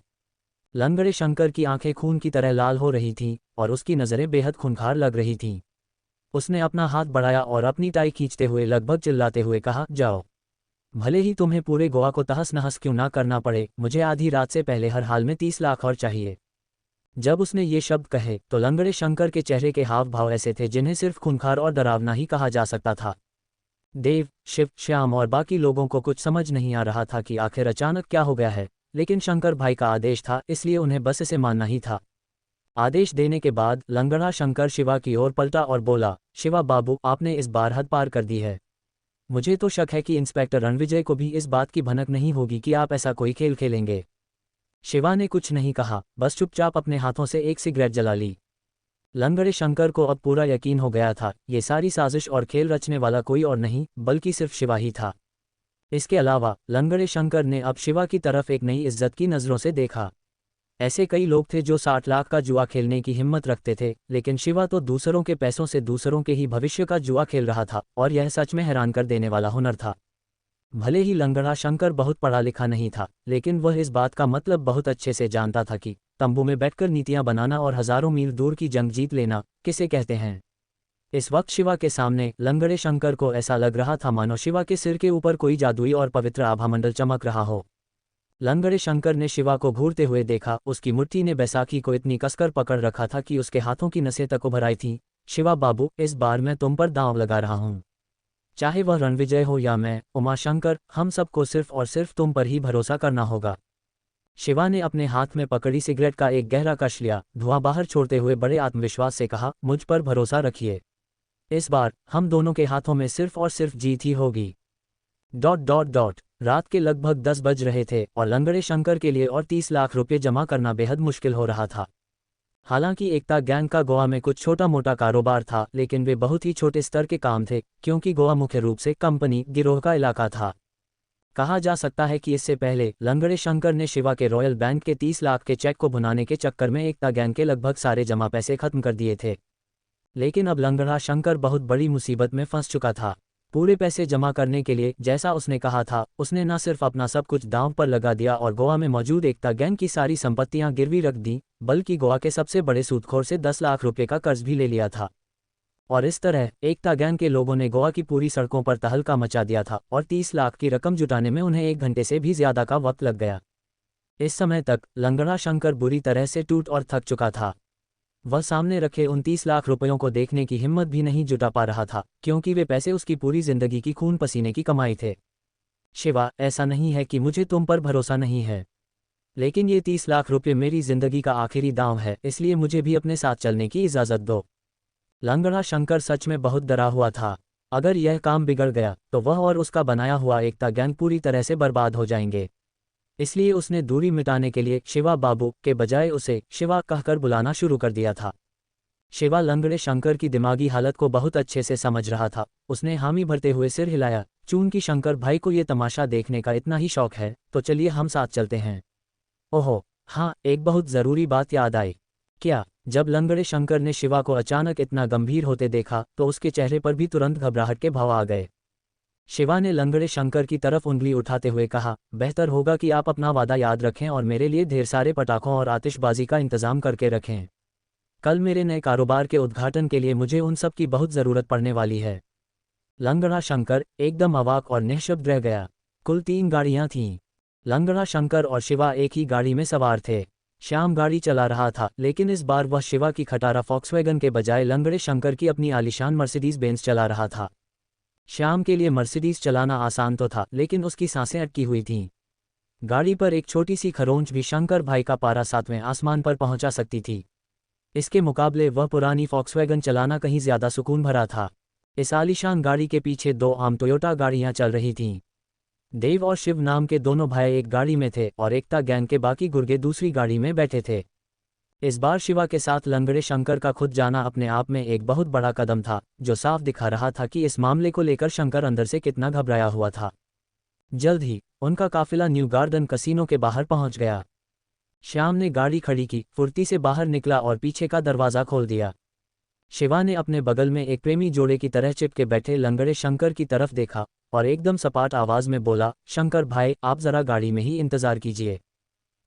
लंगड़े शंकर की आंखें खून की तरह लाल हो रही थीं और उसकी नज़रें बेहद खूंखार लग रही थीं। उसने अपना हाथ बढ़ाया और अपनी टाई खींचते हुए लगभग चिल्लाते हुए कहा, जाओ। भले ही तुम्हें पूरे गोवा को तहस नहस क्यों ना करना पड़े, मुझे आधी रात से पहले हर हाल में 30 लाख और चाहिए। जब उसने ये शब्द कहे तो लंगड़े शंकर के चेहरे के हाव भाव ऐसे थे जिन्हें सिर्फ खूंखार और डरावना ही कहा जा सकता था। देव, शिव, श्याम और बाकी लोगों को कुछ समझ नहीं आ रहा था कि आखिर अचानक क्या हो गया है, लेकिन शंकर भाई का आदेश था, इसलिए उन्हें बस इसे मानना ही था। आदेश देने के बाद लंगड़ा शंकर शिवा की ओर पलटा और बोला, शिवा बाबू, आपने इस बार हद पार कर दी है। मुझे तो शक है कि इंस्पेक्टर रणविजय को भी इस बात की भनक नहीं होगी कि आप ऐसा कोई खेल खेलेंगे। शिवा ने कुछ नहीं कहा, बस चुपचाप अपने हाथों से एक सिगरेट जला ली। लंगड़े शंकर को अब पूरा यकीन हो गया था, ये सारी साजिश और खेल रचने वाला कोई और नहीं बल्कि सिर्फ शिवा ही था। इसके अलावा लंगड़े शंकर ने अब शिवा की तरफ एक नई इज्जत की नज़रों से देखा। ऐसे कई लोग थे जो 60 लाख का जुआ खेलने की हिम्मत रखते थे, लेकिन शिवा तो दूसरों के पैसों से दूसरों के ही भविष्य का जुआ खेल रहा था, और यह सच में हैरान कर देने वाला हुनर था। भले ही लंगड़ा शंकर बहुत पढ़ा लिखा नहीं था, लेकिन वह इस बात का मतलब बहुत अच्छे से जानता था कि तंबू में बैठकर नीतियां बनाना और हजारों मील दूर की जंग जीत लेना किसे कहते हैं। इस वक्त शिवा के सामने लंगड़े शंकर को ऐसा लग रहा था मानो शिवा के सिर के ऊपर कोई जादुई और पवित्र आभामंडल चमक रहा हो। लंगड़े शंकर ने शिवा को घूरते हुए देखा, उसकी मुट्ठी ने बैसाखी को इतनी कसकर पकड़ रखा था कि उसके हाथों की नसें तक उभर आई थीं। शिवा बाबू, इस बार मैं तुम पर दांव लगा रहा हूं। चाहे वह रणविजय हो या मैं, उमाशंकर, हम सबको सिर्फ और सिर्फ तुम पर ही भरोसा करना होगा। शिवा ने अपने हाथ में पकड़ी सिगरेट का एक गहरा कश लिया, धुआं बाहर छोड़ते हुए बड़े आत्मविश्वास से कहा, मुझ पर भरोसा रखिए। इस बार हम दोनों के हाथों में सिर्फ और सिर्फ जीत ही होगी। ... रात के लगभग 10 बज रहे थे और लंगड़े शंकर के लिए और 30 लाख रुपये जमा करना बेहद मुश्किल हो रहा था। हालांकि एकता गैंग का गोवा में कुछ छोटा मोटा कारोबार था, लेकिन वे बहुत ही छोटे स्तर के काम थे, क्योंकि गोवा मुख्य रूप से कंपनी गिरोह का इलाका था। कहा जा सकता है कि इससे पहले लंगड़े शंकर ने शिवा के रॉयल बैंक के 30 लाख के चेक को भुनाने के चक्कर में एकता गैंग के लगभग सारे जमा पैसे खत्म कर दिए थे। लेकिन अब लंगड़ा शंकर बहुत बड़ी मुसीबत में फंस चुका था। पूरे पैसे जमा करने के लिए, जैसा उसने कहा था, उसने न सिर्फ अपना सब कुछ दांव पर लगा दिया और गोवा में मौजूद एकता गैंग की सारी संपत्तियां गिरवी रख दी, बल्कि गोवा के सबसे बड़े सूदखोर से 10 लाख रुपए का कर्ज भी ले लिया था। और इस तरह एकता गैंग के लोगों ने गोवा की पूरी सड़कों पर तहलका मचा दिया था और 30 लाख की रकम जुटाने में उन्हें 1 घंटे से भी ज्यादा का वक्त लग गया। इस समय तक लंगड़ा शंकर बुरी तरह से टूट और थक चुका था। वह सामने रखे उन 30 लाख रुपयों को देखने की हिम्मत भी नहीं जुटा पा रहा था, क्योंकि वे पैसे उसकी पूरी जिंदगी की खून पसीने की कमाई थे। शिवा, ऐसा नहीं है कि मुझे तुम पर भरोसा नहीं है, लेकिन ये 30 लाख रुपये मेरी जिंदगी का आखिरी दांव है, इसलिए मुझे भी अपने साथ चलने की इजाज़त दो। लंगड़ा शंकर सच में बहुत डरा हुआ था। अगर यह काम बिगड़ गया तो वह और उसका बनाया हुआ एकता गैंग पूरी तरह से बर्बाद हो जाएंगे। इसलिए उसने दूरी मिटाने के लिए शिवा बाबू के बजाय उसे शिवा कहकर बुलाना शुरू कर दिया था। शिवा लंगड़े शंकर की दिमागी हालत को बहुत अच्छे से समझ रहा था। उसने हामी भरते हुए सिर हिलाया, चूंकि शंकर भाई को ये तमाशा देखने का इतना ही शौक है, तो चलिए हम साथ चलते हैं। ओहो हाँ, एक बहुत ज़रूरी बात याद आई। क्या? जब लंगड़े शंकर ने शिवा को अचानक इतना गंभीर होते देखा तो उसके चेहरे पर भी तुरंत घबराहट के भाव आ गए। शिवा ने लंगड़े शंकर की तरफ उंगली उठाते हुए कहा, बेहतर होगा कि आप अपना वादा याद रखें और मेरे लिए ढेर सारे पटाखों और आतिशबाजी का इंतजाम करके रखें। कल मेरे नए कारोबार के उद्घाटन के लिए मुझे उन सब की बहुत ज़रूरत पड़ने वाली है। लंगड़ा शंकर एकदम अवाक और निःशब्द रह गया। कुल 3 गाड़ियां थीं। लंगड़ा शंकर और शिवा एक ही गाड़ी में सवार थे। श्याम गाड़ी चला रहा था, लेकिन इस बार वह शिवा की खटारा फॉक्सवैगन के बजाय लंगड़े शंकर की अपनी आलीशान मर्सिडीज बेंज चला रहा था। श्याम के लिए मर्सिडीज चलाना आसान तो था, लेकिन उसकी सांसें अटकी हुई थीं। गाड़ी पर एक छोटी सी खरोंच भी शंकर भाई का पारा 7वें आसमान पर पहुंचा सकती थी। इसके मुकाबले वह पुरानी फॉक्सवैगन चलाना कहीं ज्यादा सुकून भरा था। इस आलीशान गाड़ी के पीछे 2 आम टोयोटा गाड़ियां चल रही थीं। देव और शिव नाम के दोनों भाई एक गाड़ी में थे और एकता गैंग के बाकी गुर्गे दूसरी गाड़ी में बैठे थे। इस बार शिवा के साथ लंगड़े शंकर का खुद जाना अपने आप में एक बहुत बड़ा कदम था, जो साफ दिखा रहा था कि इस मामले को लेकर शंकर अंदर से कितना घबराया हुआ था। जल्द ही उनका काफिला न्यू गार्डन कसीनो के बाहर पहुंच गया। श्याम ने गाड़ी खड़ी की, फुर्ती से बाहर निकला और पीछे का दरवाज़ा खोल दिया। शिवा ने अपने बगल में एक प्रेमी जोड़े की तरह चिपके बैठे लंगड़े शंकर की तरफ देखा और एकदम सपाट आवाज में बोला, शंकर भाई, आप जरा गाड़ी में ही इंतजार कीजिए,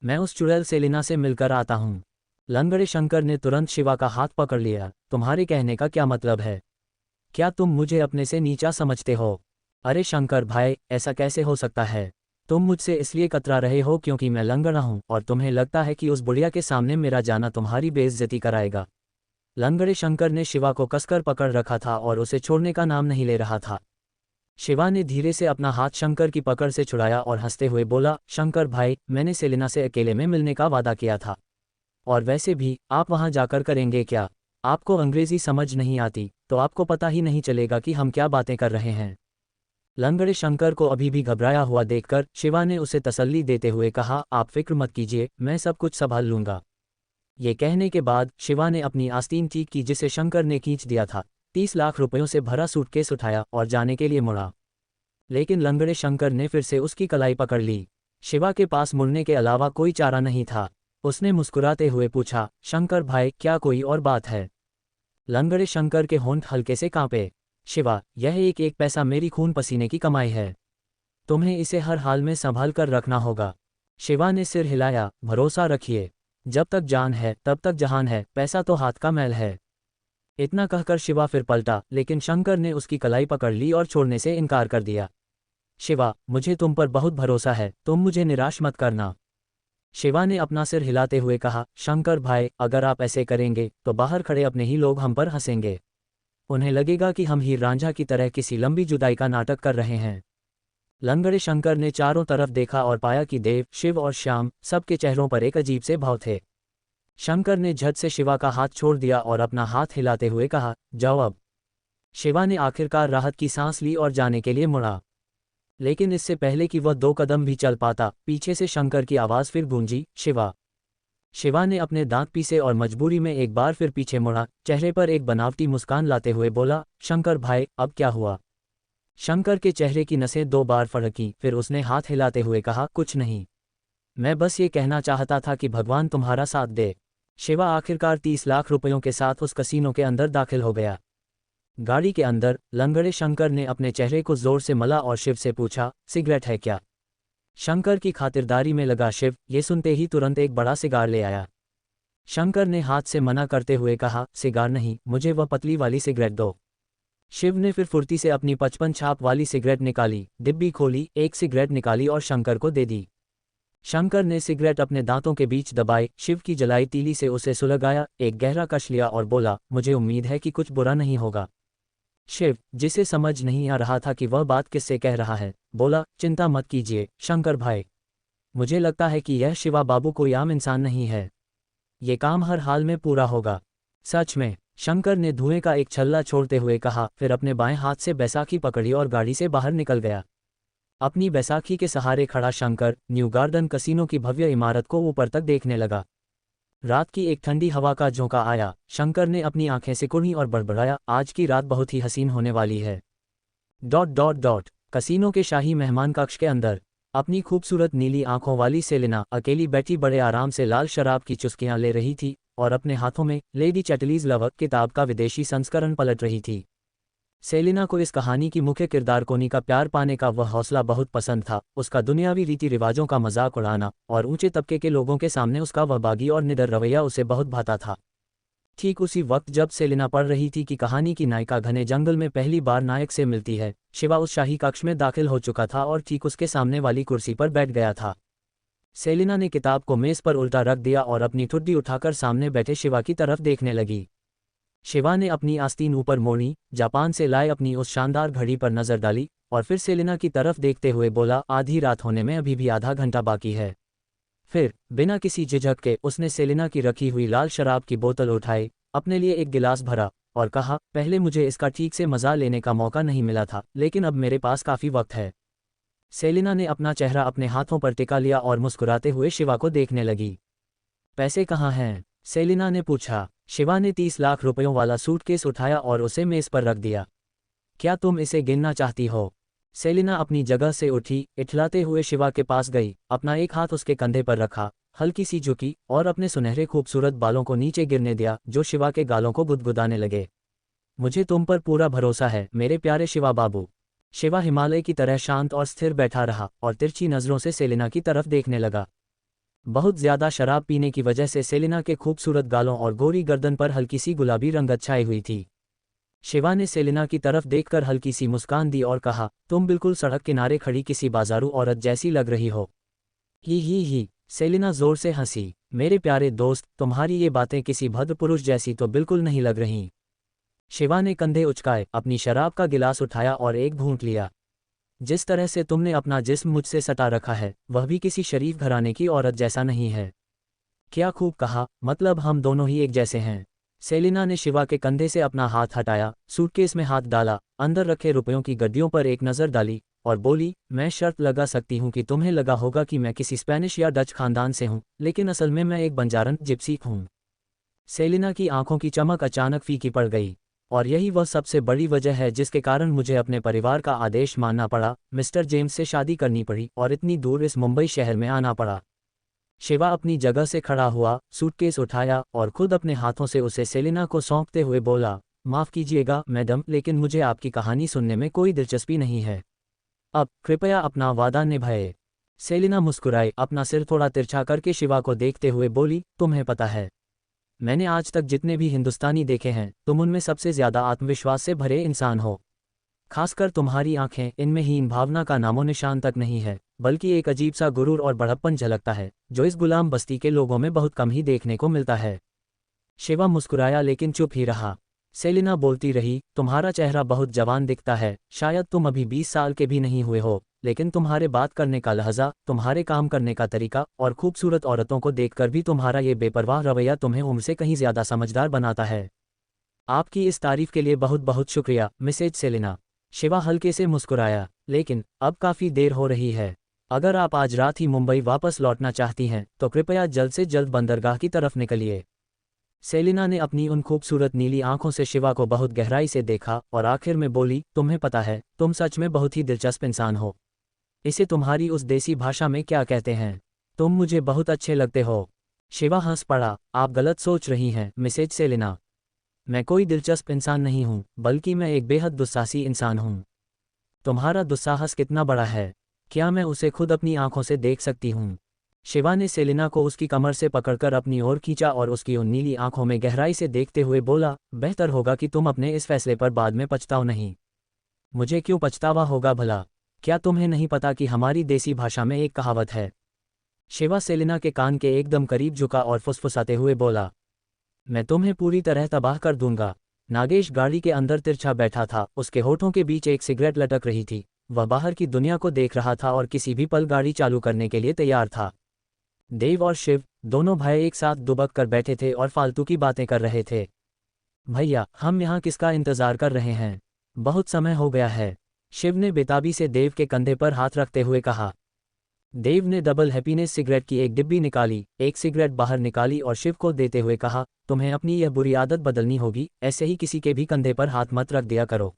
मैं उस चुड़ैल सेलिना से मिलकर आता हूँ। लंगड़े शंकर ने तुरंत शिवा का हाथ पकड़ लिया। तुम्हारे कहने का क्या मतलब है? क्या तुम मुझे अपने से नीचा समझते हो? अरे शंकर भाई, ऐसा कैसे हो सकता है? तुम मुझसे इसलिए कतरा रहे हो क्योंकि मैं लंगड़ा हूँ और तुम्हें लगता है कि उस बुढ़िया के सामने मेरा जाना तुम्हारी बेइज्जती कराएगा। लंगड़े शंकर ने शिवा को कसकर पकड़ रखा था और उसे छोड़ने का नाम नहीं ले रहा था। शिवा ने धीरे से अपना हाथ शंकर की पकड़ से छुड़ाया और हंसते हुए बोला, शंकर भाई, मैंने सेलिना से अकेले में मिलने का वादा किया था। और वैसे भी आप वहां जाकर करेंगे क्या? आपको अंग्रेजी समझ नहीं आती तो आपको पता ही नहीं चलेगा कि हम क्या बातें कर रहे हैं। लंगड़े शंकर को अभी भी घबराया हुआ देखकर शिवा ने उसे तसल्ली देते हुए कहा, आप फिक्र मत कीजिए, मैं सब कुछ संभाल लूंगा। ये कहने के बाद शिवा ने अपनी आस्तीन ठीक की जिसे शंकर ने खींच दिया था, 30 लाख रुपयों से भरा सूटकेस उठाया और जाने के लिए मुड़ा। लेकिन लंगड़े शंकर ने फिर से उसकी कलाई पकड़ ली। शिवा के पास मुड़ने के अलावा कोई चारा नहीं था। उसने मुस्कुराते हुए पूछा, शंकर भाई, क्या कोई और बात है? लंगड़े शंकर के होंठ हल्के से कांपे। शिवा, यह एक एक पैसा मेरी खून पसीने की कमाई है। तुम्हें इसे हर हाल में संभाल कर रखना होगा। शिवा ने सिर हिलाया, भरोसा रखिए, जब तक जान है तब तक जहान है, पैसा तो हाथ का मैल है। इतना कहकर शिवा फिर पलटा, लेकिन शंकर ने उसकी कलाई पकड़ ली और छोड़ने से इनकार कर दिया। शिवा, मुझे तुम पर बहुत भरोसा है, तुम मुझे निराश मत करना। शिवा ने अपना सिर हिलाते हुए कहा, शंकर भाई, अगर आप ऐसे करेंगे तो बाहर खड़े अपने ही लोग हम पर हंसेंगे। उन्हें लगेगा कि हम हीर रांझा की तरह किसी लंबी जुदाई का नाटक कर रहे हैं। लंगड़े शंकर ने चारों तरफ देखा और पाया कि देव, शिव और श्याम सबके चेहरों पर एक अजीब से भाव थे। शंकर ने झट से शिवा का हाथ छोड़ दिया और अपना हाथ हिलाते हुए कहा, जाओ अब। शिवा ने आखिरकार राहत की सांस ली और जाने के लिए मुड़ा। लेकिन इससे पहले कि वह 2 कदम भी चल पाता, पीछे से शंकर की आवाज़ फिर गूंजी, शिवा। शिवा ने अपने दांत पीसे और मजबूरी में एक बार फिर पीछे मुड़ा, चेहरे पर एक बनावटी मुस्कान लाते हुए बोला, शंकर भाई, अब क्या हुआ? शंकर के चेहरे की नसें 2 बार फड़कीं, फिर उसने हाथ हिलाते हुए कहा, कुछ नहीं। मैं बस ये कहना चाहता था कि भगवान तुम्हारा साथ दे। शिवा आखिरकार 30 लाख रुपयों के साथ उस कसीनो के अंदर दाखिल हो गया। गाड़ी के अंदर लंगड़े शंकर ने अपने चेहरे को जोर से मला और शिव से पूछा, सिगरेट है क्या? शंकर की खातिरदारी में लगा शिव ये सुनते ही तुरंत एक बड़ा सिगार ले आया। शंकर ने हाथ से मना करते हुए कहा, सिगार नहीं, मुझे वह पतली वाली सिगरेट दो। शिव ने फिर फुर्ती से अपनी 55 छाप वाली सिगरेट निकाली, डिब्बी खोली, एक सिगरेट निकाली और शंकर को दे दी। शंकर ने सिगरेट अपने दांतों के बीच दबाई, शिव की जलाई तीली से उसे सुलगाया, एक गहरा कश लिया और बोला, मुझे उम्मीद है कि कुछ बुरा नहीं होगा। शिव, जिसे समझ नहीं आ रहा था कि वह बात किससे कह रहा है, बोला, चिंता मत कीजिए शंकर भाई, मुझे लगता है कि यह शिवा बाबू कोई आम इंसान नहीं है। ये काम हर हाल में पूरा होगा। सच में? शंकर ने धुएं का एक छल्ला छोड़ते हुए कहा, फिर अपने बाएं हाथ से बैसाखी पकड़ी और गाड़ी से बाहर निकल गया। अपनी बैसाखी के सहारे खड़ा शंकर न्यू गार्डन कसीनो की भव्य इमारत को ऊपर तक देखने लगा। रात की एक ठंडी हवा का झोंका आया। शंकर ने अपनी आंखें सिकुड़ी और बड़बड़ाया, आज की रात बहुत ही हसीन होने वाली है। ... कसीनो के शाही मेहमान कक्ष के अंदर अपनी खूबसूरत नीली आंखों वाली सेलिना अकेली बैठी बड़े आराम से लाल शराब की चुस्कियां ले रही थी और अपने हाथों में लेडी चैटलीज लव किताब का विदेशी संस्करण पलट रही थी। सेलिना को इस कहानी की मुख्य किरदार कोनी का प्यार पाने का वह हौसला बहुत पसंद था, उसका दुनियावी रीति रिवाजों का मजाक उड़ाना और ऊंचे तबके के लोगों के सामने उसका वह बागी और निडर रवैया उसे बहुत भाता था। ठीक उसी वक्त जब सेलिना पढ़ रही थी कि कहानी की नायिका घने जंगल में पहली बार नायक से मिलती है, शिवा उस शाही कक्ष में दाखिल हो चुका था और ठीक उसके सामने वाली कुर्सी पर बैठ गया था। सेलिना ने किताब को मेज पर उल्टा रख दिया और अपनी ठुड्डी उठाकर सामने बैठे शिवा की तरफ देखने लगी। शिवा ने अपनी आस्तीन ऊपर मोड़ी, जापान से लाए अपनी उस शानदार घड़ी पर नजर डाली और फिर सेलिना की तरफ देखते हुए बोला, आधी रात होने में अभी भी आधा घंटा बाकी है। फिर बिना किसी झिझक के उसने सेलिना की रखी हुई लाल शराब की बोतल उठाई, अपने लिए एक गिलास भरा और कहा, पहले मुझे इसका ठीक से मजा लेने का मौका नहीं मिला था, लेकिन अब मेरे पास काफी वक्त है। सेलिना ने अपना चेहरा अपने हाथों पर टिका लिया और मुस्कुराते हुए शिवा को देखने लगी। पैसे कहाँ हैं? सेलिना ने पूछा। शिवा ने 30 लाख रुपयों वाला सूटकेस उठाया और उसे मेज पर रख दिया। क्या तुम इसे गिनना चाहती हो? सेलिना अपनी जगह से उठी, इठलाते हुए शिवा के पास गई, अपना एक हाथ उसके कंधे पर रखा, हल्की सी झुकी और अपने सुनहरे खूबसूरत बालों को नीचे गिरने दिया जो शिवा के गालों को गुदगुदाने लगे। मुझे तुम पर पूरा भरोसा है मेरे प्यारे शिवा बाबू। शिवा हिमालय की तरह शांत और स्थिर बैठा रहा और तिरछी नजरों से सेलिना की तरफ देखने लगा। बहुत ज्यादा शराब पीने की वजह से सेलिना के खूबसूरत गालों और गोरी गर्दन पर हल्की सी गुलाबी रंगत छाई हुई थी। शिवा ने सेलिना की तरफ देखकर हल्की सी मुस्कान दी और कहा, तुम बिल्कुल सड़क किनारे खड़ी किसी बाजारू औरत जैसी लग रही हो। ही, सेलिना जोर से हंसी। मेरे प्यारे दोस्त, तुम्हारी ये बातें किसी भद्र पुरुष जैसी तो बिल्कुल नहीं लग रहीं। शिवा ने कंधे उचकाए, अपनी शराब का गिलास उठाया और एक घूंट लिया। जिस तरह से तुमने अपना जिस्म मुझसे सटा रखा है, वह भी किसी शरीफ घराने की औरत जैसा नहीं है। क्या खूब कहा, मतलब हम दोनों ही एक जैसे हैं। सेलिना ने शिवा के कंधे से अपना हाथ हटाया, सूटकेस में हाथ डाला, अंदर रखे रुपयों की गड्डियों पर एक नज़र डाली और बोली, मैं शर्त लगा सकती हूँ कि तुम्हें लगा होगा कि मैं किसी स्पेनिश या डच खानदान से हूँ, लेकिन असल में मैं एक बंजारन जिप्सी हूँ। सेलिना की आंखों की चमक अचानक फीकी पड़ गई। और यही वह सबसे बड़ी वजह है जिसके कारण मुझे अपने परिवार का आदेश मानना पड़ा, मिस्टर जेम्स से शादी करनी पड़ी और इतनी दूर इस मुंबई शहर में आना पड़ा। शिवा अपनी जगह से खड़ा हुआ, सूटकेस उठाया और खुद अपने हाथों से उसे सेलिना को सौंपते हुए बोला, माफ़ कीजिएगा मैडम, लेकिन मुझे आपकी कहानी सुनने में कोई दिलचस्पी नहीं है। अब कृपया अपना वादा निभाए। सेलिना मुस्कुराई, अपना सिर थोड़ा तिरछा करके शिवा को देखते हुए बोली, तुम्हें पता है, मैंने आज तक जितने भी हिंदुस्तानी देखे हैं, तुम उनमें सबसे ज़्यादा आत्मविश्वास से भरे इंसान हो। खासकर तुम्हारी आंखें, इनमें हीन भावना का नामो निशान तक नहीं है, बल्कि एक अजीब सा गुरूर और बड़प्पन झलकता है, जो इस गुलाम बस्ती के लोगों में बहुत कम ही देखने को मिलता है। शिवा मुस्कुराया लेकिन चुप ही रहा। सेलिना बोलती रही, तुम्हारा चेहरा बहुत जवान दिखता है, शायद तुम अभी 20 साल के भी नहीं हुए हो, लेकिन तुम्हारे बात करने का लहजा, तुम्हारे काम करने का तरीका और खूबसूरत औरतों को देखकर भी तुम्हारा ये बेपरवाह रवैया तुम्हें उम्र से कहीं ज़्यादा समझदार बनाता है। आपकी इस तारीफ के लिए बहुत बहुत शुक्रिया मिसेज सेलिना। शिवा हल्के से मुस्कुराया, लेकिन अब काफ़ी देर हो रही है। अगर आप आज रात ही मुंबई वापस लौटना चाहती हैं तो कृपया जल्द से जल्द बंदरगाह की तरफ निकलिए। सेलिना ने अपनी उन खूबसूरत नीली आंखों से शिवा को बहुत गहराई से देखा और आखिर में बोली, तुम्हें पता है, तुम सच में बहुत ही दिलचस्प इंसान हो। इसे तुम्हारी उस देसी भाषा में क्या कहते हैं? तुम मुझे बहुत अच्छे लगते हो। शिवा हंस पड़ा, आप गलत सोच रही हैं मिसेज सेलिना। मैं कोई दिलचस्प इंसान नहीं हूँ, बल्कि मैं एक बेहद दुस्साहसी इंसान हूँ। तुम्हारा दुस्साहस कितना बड़ा है, क्या मैं उसे खुद अपनी आंखों से देख सकती हूँ? शिवा ने सेलिना को उसकी कमर से पकड़कर अपनी ओर खींचा और उसकी उन नीली आंखों में गहराई से देखते हुए बोला, बेहतर होगा कि तुम अपने इस फैसले पर बाद में पछताओ नहीं। मुझे क्यों पछतावा होगा भला? क्या तुम्हें नहीं पता कि हमारी देसी भाषा में एक कहावत है? शिवा सेलिना के कान के एकदम करीब झुका और फुसफुसाते हुए बोला, मैं तुम्हें पूरी तरह तबाह कर दूंगा। नागेश गाड़ी के अंदर तिरछा बैठा था, उसके होठों के बीच एक सिगरेट लटक रही थी। वह बाहर की दुनिया को देख रहा था और किसी भी पल गाड़ी चालू करने के लिए तैयार था। देव और शिव, दोनों भाई एक साथ दुबक कर बैठे थे और फालतू की बातें कर रहे थे। भैया, हम यहाँ किसका इंतजार कर रहे हैं? बहुत समय हो गया है। शिव ने बेताबी से देव के कंधे पर हाथ रखते हुए कहा। देव ने डबल हैप्पीनेस सिगरेट की एक डिब्बी निकाली, एक सिगरेट बाहर निकाली और शिव को देते हुए कहा, तुम्हें अपनी यह बुरी आदत बदलनी होगी, ऐसे ही किसी के भी कंधे पर हाथ मत रख दिया करो।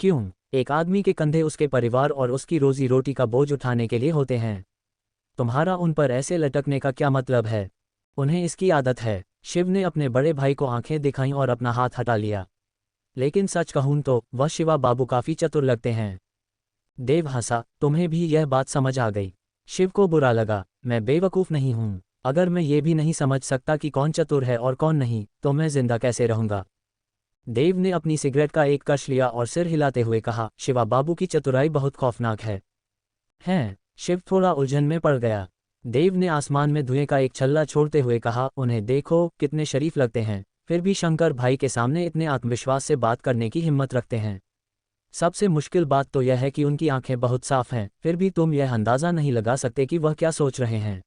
क्यों? एक आदमी के कंधे उसके परिवार और उसकी रोजी रोटी का बोझ उठाने के लिए होते हैं। तुम्हारा उन पर ऐसे लटकने का क्या मतलब है? उन्हें इसकी आदत है। शिव ने अपने बड़े भाई को आंखें दिखाईं और अपना हाथ हटा लिया। लेकिन सच कहूं तो वह शिवा बाबू काफ़ी चतुर लगते हैं। देव हंसा, तुम्हें भी यह बात समझ आ गई? शिव को बुरा लगा, मैं बेवकूफ़ नहीं हूँ। अगर मैं ये भी नहीं समझ सकता कि कौन चतुर है और कौन नहीं, तो मैं जिंदा कैसे रहूँगा? देव ने अपनी सिगरेट का एक कश लिया और सिर हिलाते हुए कहा, शिवा बाबू की चतुराई बहुत खौफनाक है। हैं? शिव थोड़ा उलझन में पड़ गया। देव ने आसमान में धुएं का एक छल्ला छोड़ते हुए कहा, उन्हें देखो, कितने शरीफ लगते हैं, फिर भी शंकर भाई के सामने इतने आत्मविश्वास से बात करने की हिम्मत रखते हैं। सबसे मुश्किल बात तो यह है कि उनकी आंखें बहुत साफ हैं, फिर भी तुम यह अंदाज़ा नहीं लगा सकते कि वह क्या सोच रहे हैं।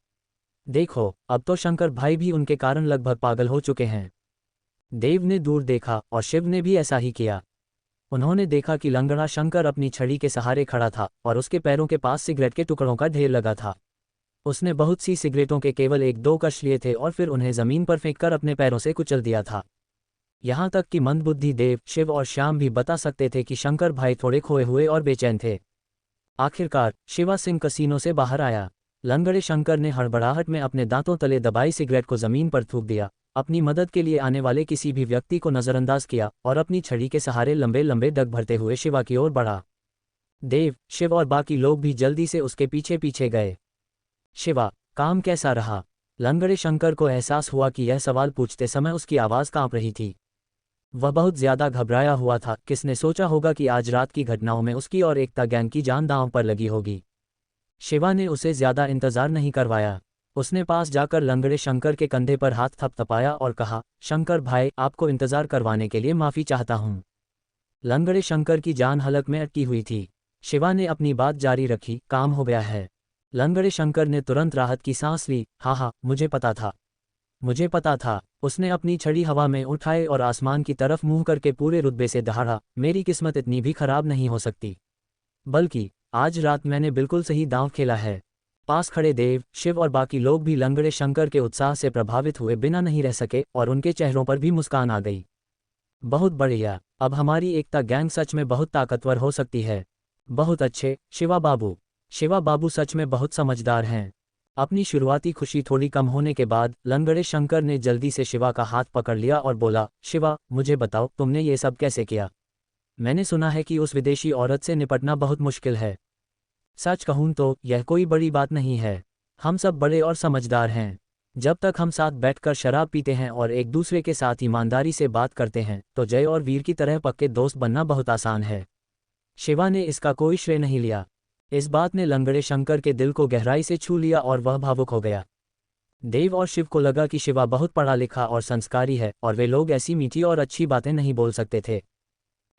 देखो, अब तो शंकर भाई भी उनके कारण लगभग पागल हो चुके हैं। देव ने दूर देखा और शिव ने भी ऐसा ही किया। उन्होंने देखा कि लंगड़ा शंकर अपनी छड़ी के सहारे खड़ा था और उसके पैरों के पास सिगरेट के टुकड़ों का ढेर लगा था। उसने बहुत सी सिगरेटों के केवल एक दो कश लिए थे और फिर उन्हें जमीन पर फेंककर अपने पैरों से कुचल दिया था। यहाँ तक कि मंदबुद्धि देव, शिव और श्याम भी बता सकते थे कि शंकर भाई थोड़े खोए हुए और बेचैन थे। आखिरकार शिवा सिंह कसीनो से बाहर आया। लंगड़े शंकर ने हड़बड़ाहट में अपने दांतों तले दबाई सिगरेट को जमीन पर थूक दिया, अपनी मदद के लिए आने वाले किसी भी व्यक्ति को नज़रअंदाज किया और अपनी छड़ी के सहारे लंबे लंबे डग भरते हुए शिवा की ओर बढ़ा। देव, शिव और बाकी लोग भी जल्दी से उसके पीछे पीछे गए। शिवा, काम कैसा रहा? लंगड़े शंकर को एहसास हुआ कि यह सवाल पूछते समय उसकी आवाज़ कांप रही थी। वह बहुत ज्यादा घबराया हुआ था। किसने सोचा होगा कि आज रात की घटनाओं में उसकी और एकता गैंग की जान दांव पर लगी होगी। शिवा ने उसे ज्यादा इंतजार नहीं करवाया। उसने पास जाकर लंगड़े शंकर के कंधे पर हाथ थपथपाया और कहा, शंकर भाई, आपको इंतजार करवाने के लिए माफी चाहता हूँ। लंगड़े शंकर की जान हलक में अटकी हुई थी। शिवा ने अपनी बात जारी रखी, काम हो गया है। लंगड़े शंकर ने तुरंत राहत की सांस ली। हाँ, मुझे पता था, मुझे पता था। उसने अपनी छड़ी हवा में उठाए और आसमान की तरफ मुंह करके पूरे रुतबे से दहाड़ा, मेरी किस्मत इतनी भी खराब नहीं हो सकती। बल्कि आज रात मैंने बिल्कुल सही दांव खेला है। पास खड़े देव, शिव और बाकी लोग भी लंगड़े शंकर के उत्साह से प्रभावित हुए बिना नहीं रह सके और उनके चेहरों पर भी मुस्कान आ गई। बहुत बढ़िया, अब हमारी एकता गैंग सच में बहुत ताकतवर हो सकती है। बहुत अच्छे, शिवा बाबू। शिवा बाबू सच में बहुत समझदार हैं। अपनी शुरुआती खुशी थोड़ी कम होने के बाद लंगड़े शंकर ने जल्दी से शिवा का हाथ पकड़ लिया और बोला, शिवा, मुझे बताओ, तुमने ये सब कैसे किया? मैंने सुना है कि उस विदेशी औरत से निपटना बहुत मुश्किल है। सच कहूं तो यह कोई बड़ी बात नहीं है। हम सब बड़े और समझदार हैं। जब तक हम साथ बैठकर शराब पीते हैं और एक दूसरे के साथ ईमानदारी से बात करते हैं तो जय और वीर की तरह पक्के दोस्त बनना बहुत आसान है। शिवा ने इसका कोई श्रेय नहीं लिया। इस बात ने लंगड़े शंकर के दिल को गहराई से छू लिया और वह भावुक हो गया। देव और शिव को लगा कि शिवा बहुत पढ़ा लिखा और संस्कारी है और वे लोग ऐसी मीठी और अच्छी बातें नहीं बोल सकते थे।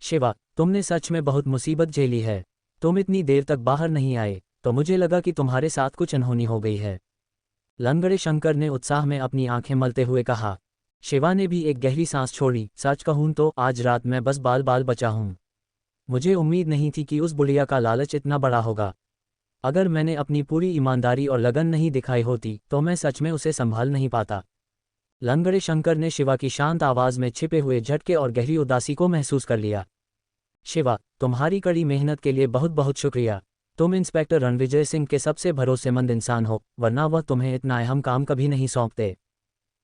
शिवा, तुमने सच में बहुत मुसीबत झेली है। तुम इतनी देर तक बाहर नहीं आए तो मुझे लगा कि तुम्हारे साथ कुछ अनहोनी हो गई है। लंगड़े शंकर ने उत्साह में अपनी आंखें मलते हुए कहा। शिवा ने भी एक गहरी सांस छोड़ी। सच कहूं तो आज रात मैं बस बाल बाल बचा हूं। मुझे उम्मीद नहीं थी कि उस बुढ़िया का लालच इतना बड़ा होगा। अगर मैंने अपनी पूरी ईमानदारी और लगन नहीं दिखाई होती तो मैं सच में उसे संभाल नहीं पाता। लंगड़े शंकर ने शिवा की शांत आवाज में छिपे हुए झटके और गहरी उदासी को महसूस कर लिया। शिवा, तुम्हारी कड़ी मेहनत के लिए बहुत बहुत शुक्रिया। तुम इंस्पेक्टर रणविजय सिंह के सबसे भरोसेमंद इंसान हो, वरना वह तुम्हें इतना अहम काम कभी नहीं सौंपते।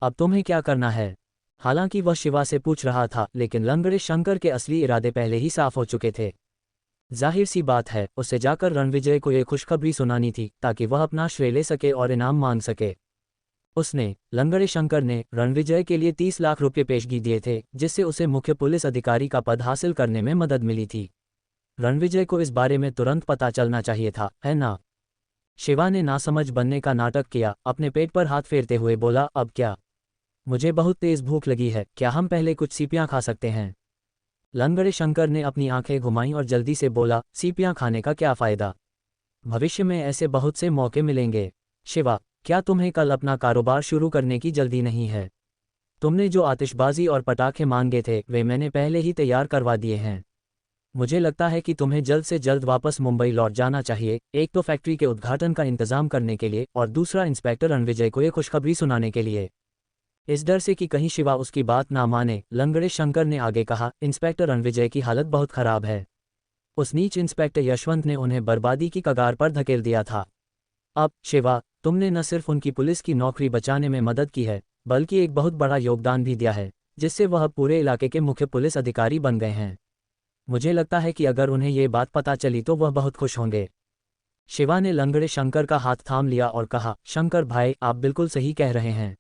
अब तुम्हें क्या करना है? हालांकि वह शिवा से पूछ रहा था, लेकिन लंगड़े शंकर के असली इरादे पहले ही साफ हो चुके थे। जाहिर सी बात है, उसे जाकर रणविजय को ये खुशखबरी सुनानी थी ताकि वह अपना श्रेय ले सके और इनाम मांग सके। लंगड़े शंकर ने रणविजय के लिए 30 लाख रुपये पेशगी दिए थे, जिससे उसे मुख्य पुलिस अधिकारी का पद हासिल करने में मदद मिली थी। रणविजय को इस बारे में तुरंत पता चलना चाहिए था, है ना? शिवा ने नासमझ बनने का नाटक किया, अपने पेट पर हाथ फेरते हुए बोला, अब क्या? मुझे बहुत तेज भूख लगी है, क्या हम पहले कुछ सीपियां खा सकते हैं? लंगड़े शंकर ने अपनी आंखें घुमाईं और जल्दी से बोला, सीपियां खाने का क्या फायदा? भविष्य में ऐसे बहुत से मौके मिलेंगे। शिवा, क्या तुम्हें कल अपना कारोबार शुरू करने की जल्दी नहीं है? तुमने जो आतिशबाजी और पटाखे मांगे थे वे मैंने पहले ही तैयार करवा दिए हैं। मुझे लगता है कि तुम्हें जल्द से जल्द वापस मुंबई लौट जाना चाहिए, एक तो फैक्ट्री के उद्घाटन का इंतजाम करने के लिए और दूसरा इंस्पेक्टर रणविजय को ये खुशखबरी सुनाने के लिए। इस डर से कि कहीं शिवा उसकी बात ना माने, लंगड़े शंकर ने आगे कहा, इंस्पेक्टर रणविजय की हालत बहुत खराब है। उस नीच इंस्पेक्टर यशवंत ने उन्हें बर्बादी की कगार पर धकेल दिया था। अब शिवा, तुमने न सिर्फ उनकी पुलिस की नौकरी बचाने में मदद की है, बल्कि एक बहुत बड़ा योगदान भी दिया है, जिससे वह पूरे इलाके के मुख्य पुलिस अधिकारी बन गए हैं। मुझे लगता है कि अगर उन्हें ये बात पता चली तो वह बहुत खुश होंगे। शिवा ने लंगड़े शंकर का हाथ थाम लिया और कहा, शंकर भाई, आप बिल्कुल सही कह रहे हैं।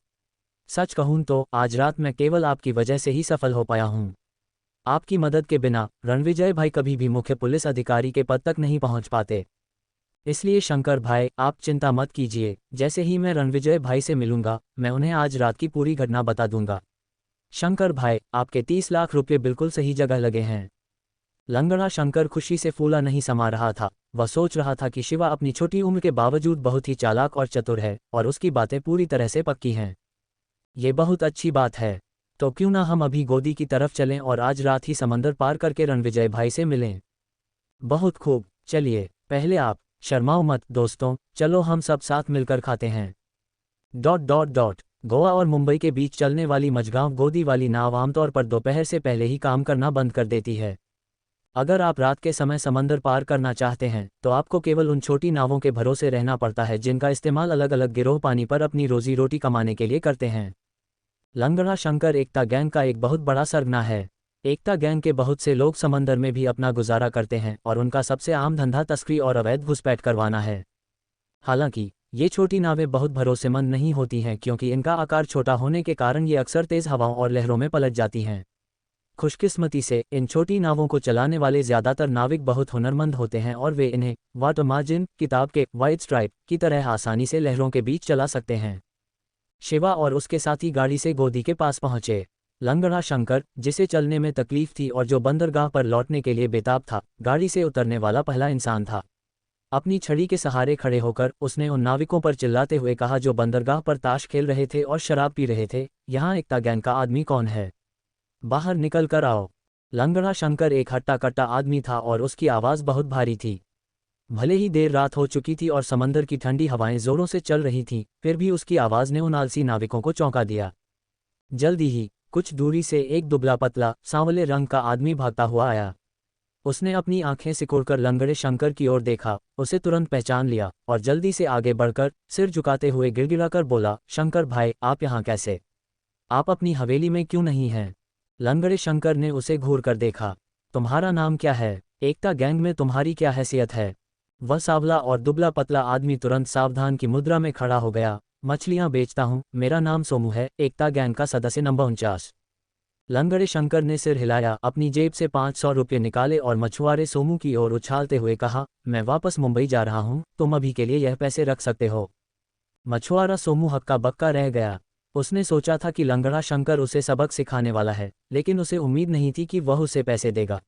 सच कहूं तो आज रात मैं केवल आपकी वजह से ही सफल हो पाया हूं। आपकी मदद के बिना रणविजय भाई कभी भी मुख्य पुलिस अधिकारी के पद तक नहीं पहुंच पाते। इसलिए शंकर भाई, आप चिंता मत कीजिए, जैसे ही मैं रणविजय भाई से मिलूंगा मैं उन्हें आज रात की पूरी घटना बता दूंगा। शंकर भाई, आपके 30 लाख रुपये बिल्कुल सही जगह लगे हैं। लंगड़ा शंकर खुशी से फूला नहीं समा रहा था। वह सोच रहा था कि शिवा अपनी छोटी उम्र के बावजूद बहुत ही चालाक और चतुर है और उसकी बातें पूरी तरह से पक्की हैं। ये बहुत अच्छी बात है। तो क्यों ना हम अभी गोदी की तरफ चलें और आज रात ही समंदर पार करके रणविजय भाई से मिलें। बहुत खूब, चलिए। पहले आप। शर्माओ मत दोस्तों, चलो हम सब साथ मिलकर खाते हैं। गोवा और मुंबई के बीच चलने वाली मझगांव गोदी वाली नाव आमतौर पर दोपहर से पहले ही काम करना बंद कर देती है। अगर आप रात के समय समंदर पार करना चाहते हैं तो आपको केवल उन छोटी नावों के भरोसे रहना पड़ता है जिनका इस्तेमाल अलग अलग गिरोह पानी पर अपनी रोजी रोटी कमाने के लिए करते हैं। लंगड़ा शंकर एकता गैंग का एक बहुत बड़ा सरगना है। एकता गैंग के बहुत से लोग समंदर में भी अपना गुजारा करते हैं और उनका सबसे आम धंधा तस्करी और अवैध घुसपैठ करवाना है। हालांकि ये छोटी नावें बहुत भरोसेमंद नहीं होती हैं क्योंकि इनका आकार छोटा होने के कारण ये अक्सर तेज हवाओं और लहरों में पलट जाती हैं। खुशकिस्मती से इन छोटी नावों को चलाने वाले ज्यादातर नाविक बहुत हुनरमंद होते हैं और वे इन्हें वाटर मार्जिन किताब के वाइट स्ट्राइप की तरह आसानी से लहरों के बीच चला सकते हैं। शिवा और उसके साथी गाड़ी से गोदी के पास पहुंचे। लंगड़ा शंकर, जिसे चलने में तकलीफ थी और जो बंदरगाह पर लौटने के लिए बेताब था, गाड़ी से उतरने वाला पहला इंसान था। अपनी छड़ी के सहारे खड़े होकर उसने उन नाविकों पर चिल्लाते हुए कहा जो बंदरगाह पर ताश खेल रहे थे और शराब पी रहे थे, यहाँ एकता गैंग का आदमी कौन है? बाहर निकल कर आओ। लंगड़ा शंकर एक हट्टा कट्टा आदमी था और उसकी आवाज़ बहुत भारी थी। भले ही देर रात हो चुकी थी और समंदर की ठंडी हवाएं जोरों से चल रही थीं, फिर भी उसकी आवाज़ ने उन आलसी नाविकों को चौंका दिया। जल्दी ही कुछ दूरी से एक दुबला पतला सांवले रंग का आदमी भागता हुआ आया। उसने अपनी आंखें सिकुड़कर लंगड़े शंकर की ओर देखा, उसे तुरंत पहचान लिया और जल्दी से आगे बढ़कर सिर झुकाते हुए गिड़गिड़ाकर बोला, शंकर भाई, आप यहाँ कैसे? आप अपनी हवेली में क्यों नहीं हैं? लंगड़े शंकर ने उसे घूर कर देखा। तुम्हारा नाम क्या है? एकता गैंग में तुम्हारी क्या हैसियत है? वह सांवला और दुबला पतला आदमी तुरंत सावधान की मुद्रा में खड़ा हो गया। मछलियां बेचता हूँ, मेरा नाम सोमू है, एकता गैंग का सदस्य नंबर 49। लंगड़े शंकर ने सिर हिलाया, अपनी जेब से 500 रुपये निकाले और मछुआरे सोमू की ओर उछालते हुए कहा, मैं वापस मुंबई जा रहा हूँ, तुम अभी के लिए यह पैसे रख सकते हो। मछुआरा सोमू हक्का बक्का रह गया। उसने सोचा था कि लंगड़ा शंकर उसे सबक सिखाने वाला है, लेकिन उसे उम्मीद नहीं थी कि वह उसे पैसे देगा।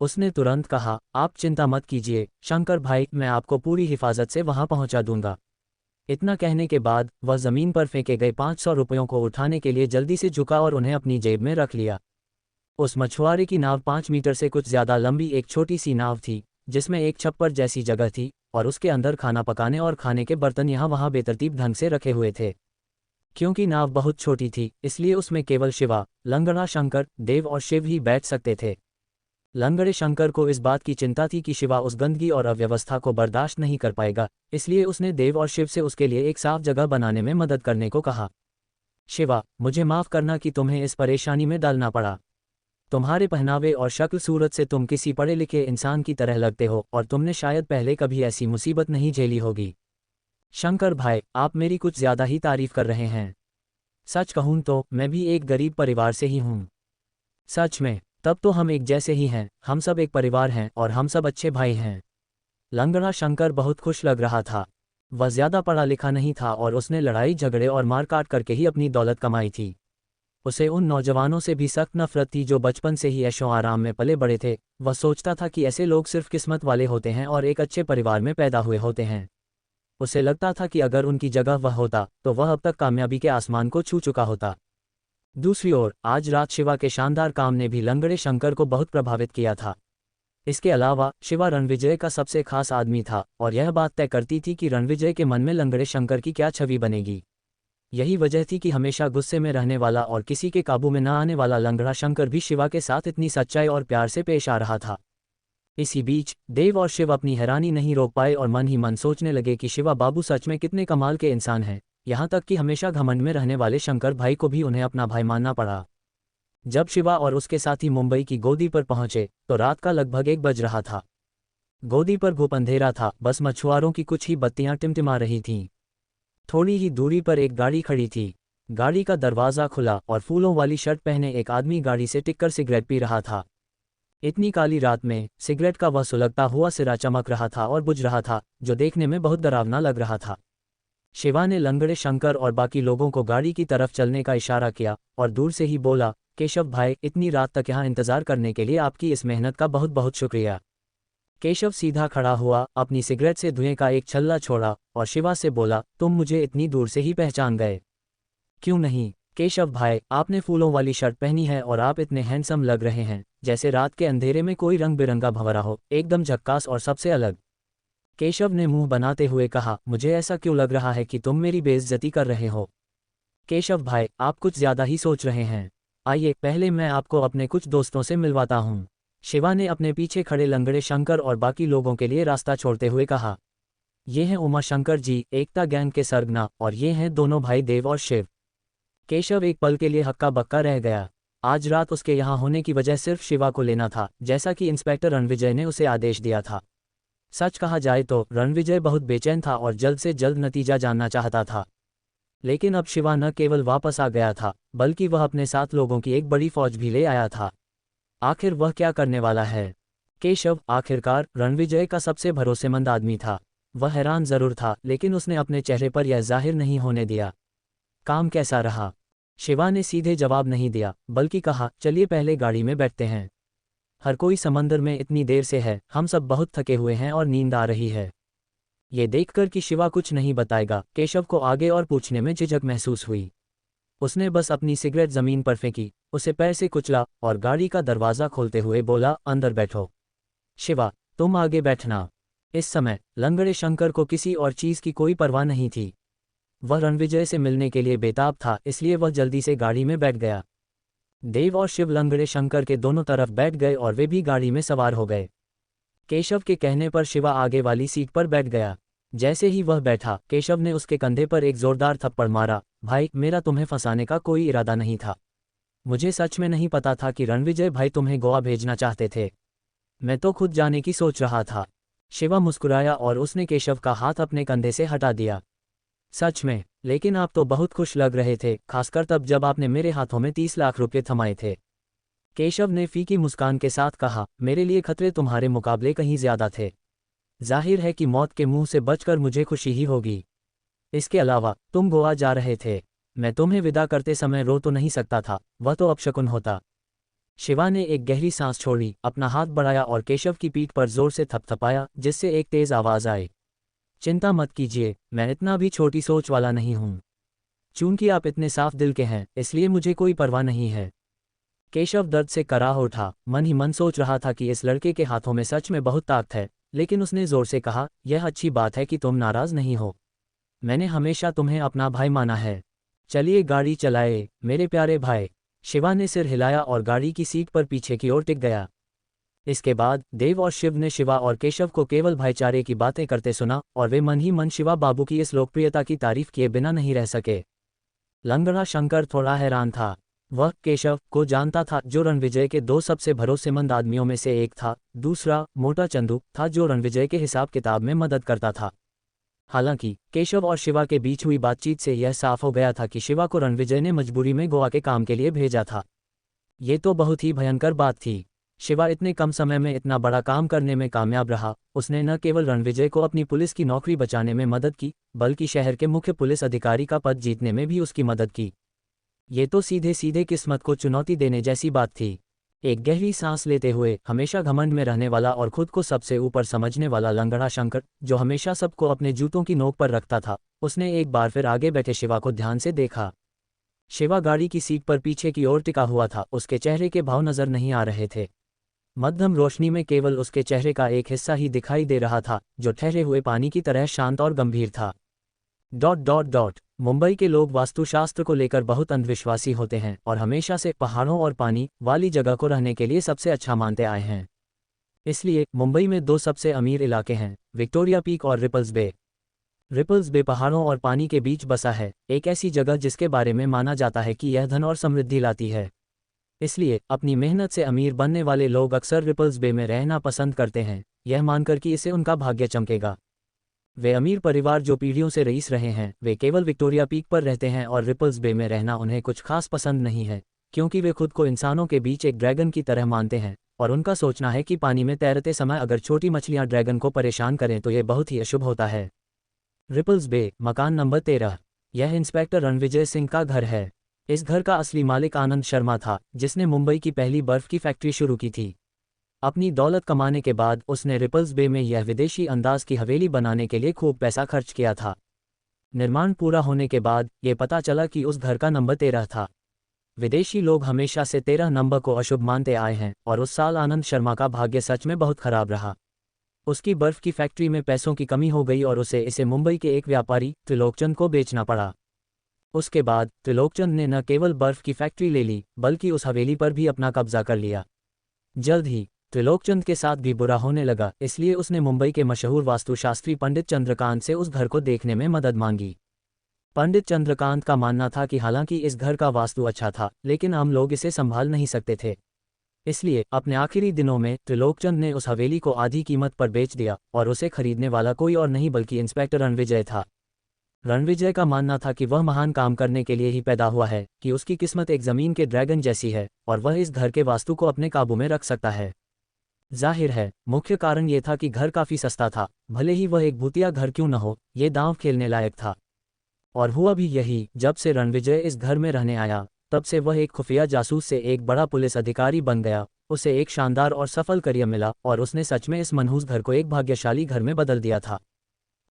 उसने तुरंत कहा, आप चिंता मत कीजिए शंकर भाई, मैं आपको पूरी हिफाजत से वहां पहुंचा दूंगा। इतना कहने के बाद वह जमीन पर फेंके गए 500 रुपयों को उठाने के लिए जल्दी से झुका और उन्हें अपनी जेब में रख लिया। उस मछुआरे की नाव 5 मीटर से कुछ ज्यादा लंबी एक छोटी सी नाव थी, जिसमें एक छप्पर जैसी जगह थी और उसके अंदर खाना पकाने और खाने के बर्तन यहाँ वहाँ बेतरतीब ढंग से रखे हुए थे। क्योंकि नाव बहुत छोटी थी, इसलिए उसमें केवल शिवा, लंगड़ा शंकर, देव और शिव ही बैठ सकते थे। लंगड़े शंकर को इस बात की चिंता थी कि शिवा उस गंदगी और अव्यवस्था को बर्दाश्त नहीं कर पाएगा, इसलिए उसने देव और शिव से उसके लिए एक साफ जगह बनाने में मदद करने को कहा। शिवा, मुझे माफ़ करना कि तुम्हें इस परेशानी में डालना पड़ा। तुम्हारे पहनावे और शक्ल सूरत से तुम किसी पढ़े लिखे इंसान की तरह लगते हो और तुमने शायद पहले कभी ऐसी मुसीबत नहीं झेली होगी। शंकर भाई, आप मेरी कुछ ज़्यादा ही तारीफ कर रहे हैं। सच कहूँ तो मैं भी एक गरीब परिवार से ही हूँ। सच में? तब तो हम एक जैसे ही हैं, हम सब एक परिवार हैं और हम सब अच्छे भाई हैं। लंगड़ा शंकर बहुत खुश लग रहा था। वह ज़्यादा पढ़ा लिखा नहीं था और उसने लड़ाई झगड़े और मारकाट करके ही अपनी दौलत कमाई थी। उसे उन नौजवानों से भी सख्त नफरत थी जो बचपन से ही ऐशो आराम में पले बड़े थे। वह सोचता था कि ऐसे लोग सिर्फ किस्मत वाले होते हैं और एक अच्छे परिवार में पैदा हुए होते हैं। उसे लगता था कि अगर उनकी जगह वह होता तो वह अब तक कामयाबी के आसमान को छू चुका होता। दूसरी ओर आज रात शिवा के शानदार काम ने भी लंगड़े शंकर को बहुत प्रभावित किया था। इसके अलावा शिवा रणविजय का सबसे खास आदमी था और यह बात तय करती थी कि रणविजय के मन में लंगड़े शंकर की क्या छवि बनेगी। यही वजह थी कि हमेशा गुस्से में रहने वाला और किसी के काबू में न आने वाला लंगड़ा शंकर भी शिवा के साथ इतनी सच्चाई और प्यार से पेश आ रहा था। इसी बीच देव और शिव अपनी हैरानी नहीं रोक पाए और मन ही मन सोचने लगे कि शिवा बाबू सच में कितने कमाल के इंसान हैं, यहाँ तक कि हमेशा घमंड में रहने वाले शंकर भाई को भी उन्हें अपना भाई मानना पड़ा। जब शिवा और उसके साथी मुंबई की गोदी पर पहुंचे तो रात का लगभग 1 बज रहा था। गोदी पर घुप अंधेरा था, बस मछुआरों की कुछ ही बत्तियां टिमटिमा रही थीं। थोड़ी ही दूरी पर एक गाड़ी खड़ी थी। गाड़ी का दरवाज़ा खुला और फूलों वाली शर्ट पहने एक आदमी गाड़ी से टिककर सिगरेट पी रहा था। इतनी काली रात में सिगरेट का वह सुलगता हुआ सिरा चमक रहा था और बुझ रहा था, जो देखने में बहुत डरावना लग रहा था। शिवा ने लंगड़े शंकर और बाकी लोगों को गाड़ी की तरफ चलने का इशारा किया और दूर से ही बोला, केशव भाई, इतनी रात तक यहाँ इंतज़ार करने के लिए आपकी इस मेहनत का बहुत बहुत शुक्रिया। केशव सीधा खड़ा हुआ, अपनी सिगरेट से धुएं का एक छल्ला छोड़ा और शिवा से बोला, तुम मुझे इतनी दूर से ही पहचान गए? क्यों नहीं केशव भाई, आपने फूलों वाली शर्ट पहनी है और आप इतने हैंडसम लग रहे हैं, जैसे रात के अंधेरे में कोई रंग बिरंगा भंवरा हो, एकदम झक्कास और सबसे अलग। केशव ने मुंह बनाते हुए कहा, मुझे ऐसा क्यों लग रहा है कि तुम मेरी बेइज्जती कर रहे हो? केशव भाई, आप कुछ ज़्यादा ही सोच रहे हैं। आइए पहले मैं आपको अपने कुछ दोस्तों से मिलवाता हूँ। शिवा ने अपने पीछे खड़े लंगड़े शंकर और बाकी लोगों के लिए रास्ता छोड़ते हुए कहा, ये हैं उमा शंकर जी, एकता गैंग के सरगना, और ये हैं दोनों भाई देव और शिव। केशव एक पल के लिए हक्का बक्का रह गया। आज रात उसके यहाँ होने की वजह सिर्फ शिवा को लेना था, जैसा कि इंस्पेक्टर रणविजय ने उसे आदेश दिया था। सच कहा जाए तो रणविजय बहुत बेचैन था और जल्द से जल्द नतीजा जानना चाहता था। लेकिन अब शिवा न केवल वापस आ गया था, बल्कि वह अपने साथ लोगों की एक बड़ी फौज भी ले आया था। आखिर वह क्या करने वाला है? केशव आखिरकार रणविजय का सबसे भरोसेमंद आदमी था। वह हैरान जरूर था, लेकिन उसने अपने चेहरे पर यह जाहिर नहीं होने दिया। काम कैसा रहा? शिवा ने सीधे जवाब नहीं दिया, बल्कि कहा, चलिए पहले गाड़ी में बैठते हैं। हर कोई समंदर में इतनी देर से है, हम सब बहुत थके हुए हैं और नींद आ रही है। ये देखकर कि शिवा कुछ नहीं बताएगा, केशव को आगे और पूछने में झिझक महसूस हुई। उसने बस अपनी सिगरेट जमीन पर फेंकी, उसे पैर से कुचला और गाड़ी का दरवाज़ा खोलते हुए बोला, अंदर बैठो। शिवा, तुम आगे बैठना। इस समय लंगड़े शंकर को किसी और चीज़ की कोई परवाह नहीं थी। वह रणविजय से मिलने के लिए बेताब था, इसलिए वह जल्दी से गाड़ी में बैठ गया। देव और शिव लंगड़े शंकर के दोनों तरफ बैठ गए और वे भी गाड़ी में सवार हो गए। केशव के कहने पर शिवा आगे वाली सीट पर बैठ गया। जैसे ही वह बैठा, केशव ने उसके कंधे पर एक जोरदार थप्पड़ मारा। भाई, मेरा तुम्हें फंसाने का कोई इरादा नहीं था। मुझे सच में नहीं पता था कि रणविजय भाई तुम्हें गोवा भेजना चाहते थे। मैं तो खुद जाने की सोच रहा था। शिवा मुस्कुराया और उसने केशव का हाथ अपने कंधे से हटा दिया। सच में? लेकिन आप तो बहुत खुश लग रहे थे, खासकर तब जब आपने मेरे हाथों में 30 लाख रुपये थमाए थे। केशव ने फीकी मुस्कान के साथ कहा, मेरे लिए खतरे तुम्हारे मुकाबले कहीं ज्यादा थे। जाहिर है कि मौत के मुंह से बचकर मुझे खुशी ही होगी। इसके अलावा तुम गोवा जा रहे थे। मैं तुम्हें विदा करते समय रो तो नहीं सकता था, वह तो अपशकुन होता। शिवा ने एक गहरी सांस छोड़ी, अपना हाथ बढ़ाया और केशव की पीठ पर जोर से थपथपाया, जिससे एक तेज आवाज आई। चिंता मत कीजिए, मैं इतना भी छोटी सोच वाला नहीं हूँ। चूंकि आप इतने साफ दिल के हैं, इसलिए मुझे कोई परवाह नहीं है। केशव दर्द से कराह उठा, मन ही मन सोच रहा था कि इस लड़के के हाथों में सच में बहुत ताकत है, लेकिन उसने जोर से कहा, यह अच्छी बात है कि तुम नाराज नहीं हो। मैंने हमेशा तुम्हें अपना भाई माना है। चलिए गाड़ी चलाए, मेरे प्यारे भाई। शिवा ने सिर हिलाया और गाड़ी की सीट पर पीछे की ओर टिक गया। इसके बाद देव और शिव ने शिवा और केशव को केवल भाईचारे की बातें करते सुना और वे मन ही मन शिवा बाबू की इस लोकप्रियता की तारीफ किए बिना नहीं रह सके। लंगड़ा शंकर थोड़ा हैरान था। वह केशव को जानता था, जो रणविजय के दो सबसे भरोसेमंद आदमियों में से एक था। दूसरा मोटा चंदू था, जो रणविजय के हिसाब किताब में मदद करता था। हालांकि केशव और शिवा के बीच हुई बातचीत से यह साफ हो गया था कि शिवा को रणविजय ने मजबूरी में गोवा के काम के लिए भेजा था। ये तो बहुत ही भयंकर बात थी। शिवा इतने कम समय में इतना बड़ा काम करने में कामयाब रहा। उसने न केवल रणविजय को अपनी पुलिस की नौकरी बचाने में मदद की, बल्कि शहर के मुख्य पुलिस अधिकारी का पद जीतने में भी उसकी मदद की। ये तो सीधे सीधे किस्मत को चुनौती देने जैसी बात थी। एक गहरी सांस लेते हुए, हमेशा घमंड में रहने वाला और खुद को सबसे ऊपर समझने वाला लंगड़ा शंकर, जो हमेशा सबको अपने जूतों की नोक पर रखता था, उसने एक बार फिर आगे बैठे शिवा को ध्यान से देखा। शिवा गाड़ी की सीट पर पीछे की ओर टिका हुआ था। उसके चेहरे के भाव नजर नहीं आ रहे थे। मध्यम रोशनी में केवल उसके चेहरे का एक हिस्सा ही दिखाई दे रहा था, जो ठहरे हुए पानी की तरह शांत और गंभीर था। मुंबई के लोग वास्तुशास्त्र को लेकर बहुत अंधविश्वासी होते हैं और हमेशा से पहाड़ों और पानी वाली जगह को रहने के लिए सबसे अच्छा मानते आए हैं। इसलिए मुंबई में दो सबसे अमीर इलाके हैं, विक्टोरिया पीक और रिपल्स बे। रिपल्स बे पहाड़ों और पानी के बीच बसा है, एक ऐसी जगह जिसके बारे में माना जाता है कि यह धन और समृद्धि लाती है। इसलिए अपनी मेहनत से अमीर बनने वाले लोग अक्सर रिपल्स बे में रहना पसंद करते हैं, यह मानकर कि इससे उनका भाग्य चमकेगा। वे अमीर परिवार जो पीढ़ियों से रईस रहे हैं, वे केवल विक्टोरिया पीक पर रहते हैं और रिपल्स बे में रहना उन्हें कुछ खास पसंद नहीं है, क्योंकि वे खुद को इंसानों के बीच एक ड्रैगन की तरह मानते हैं और उनका सोचना है कि पानी में तैरते समय अगर छोटी मछलियां ड्रैगन को परेशान करें तो ये बहुत ही अशुभ होता है। रिपल्स बे, मकान नंबर 13। यह इंस्पेक्टर रणविजय सिंह का घर है। इस घर का असली मालिक आनंद शर्मा था, जिसने मुंबई की पहली बर्फ की फैक्ट्री शुरू की थी। अपनी दौलत कमाने के बाद उसने रिपल्स बे में यह विदेशी अंदाज की हवेली बनाने के लिए खूब पैसा खर्च किया था। निर्माण पूरा होने के बाद ये पता चला कि उस घर का नंबर 13 था। विदेशी लोग हमेशा से 13 नंबर को अशुभ मानते आए हैं और उस साल आनंद शर्मा का भाग्य सच में बहुत खराब रहा। उसकी बर्फ की फैक्ट्री में पैसों की कमी हो गई और उसे इसे मुंबई के एक व्यापारी त्रिलोकचंद को बेचना पड़ा। उसके बाद त्रिलोकचंद ने न केवल बर्फ की फैक्ट्री ले ली, बल्कि उस हवेली पर भी अपना कब्जा कर लिया। जल्द ही त्रिलोकचंद के साथ भी बुरा होने लगा, इसलिए उसने मुंबई के मशहूर वास्तुशास्त्री पंडित चंद्रकांत से उस घर को देखने में मदद मांगी। पंडित चंद्रकांत का मानना था कि हालांकि इस घर का वास्तु अच्छा था, लेकिन आम लोग इसे संभाल नहीं सकते थे। इसलिए अपने आखिरी दिनों में त्रिलोकचंद ने उस हवेली को आधी कीमत पर बेच दिया और उसे खरीदने वाला कोई और नहीं बल्कि इंस्पेक्टर रणविजय था। रणविजय का मानना था कि वह महान काम करने के लिए ही पैदा हुआ है, कि उसकी किस्मत एक जमीन के ड्रैगन जैसी है और वह इस घर के वास्तु को अपने काबू में रख सकता है। जाहिर है, मुख्य कारण ये था कि घर काफी सस्ता था, भले ही वह एक भूतिया घर क्यों न हो, ये दांव खेलने लायक था। और हुआ भी यही, जब से रणविजय इस घर में रहने आया, तब से वह एक खुफिया जासूस से एक बड़ा पुलिस अधिकारी बन गया। उसे एक शानदार और सफल करियर मिला और उसने सच में इस मनहूस घर को एक भाग्यशाली घर में बदल दिया था।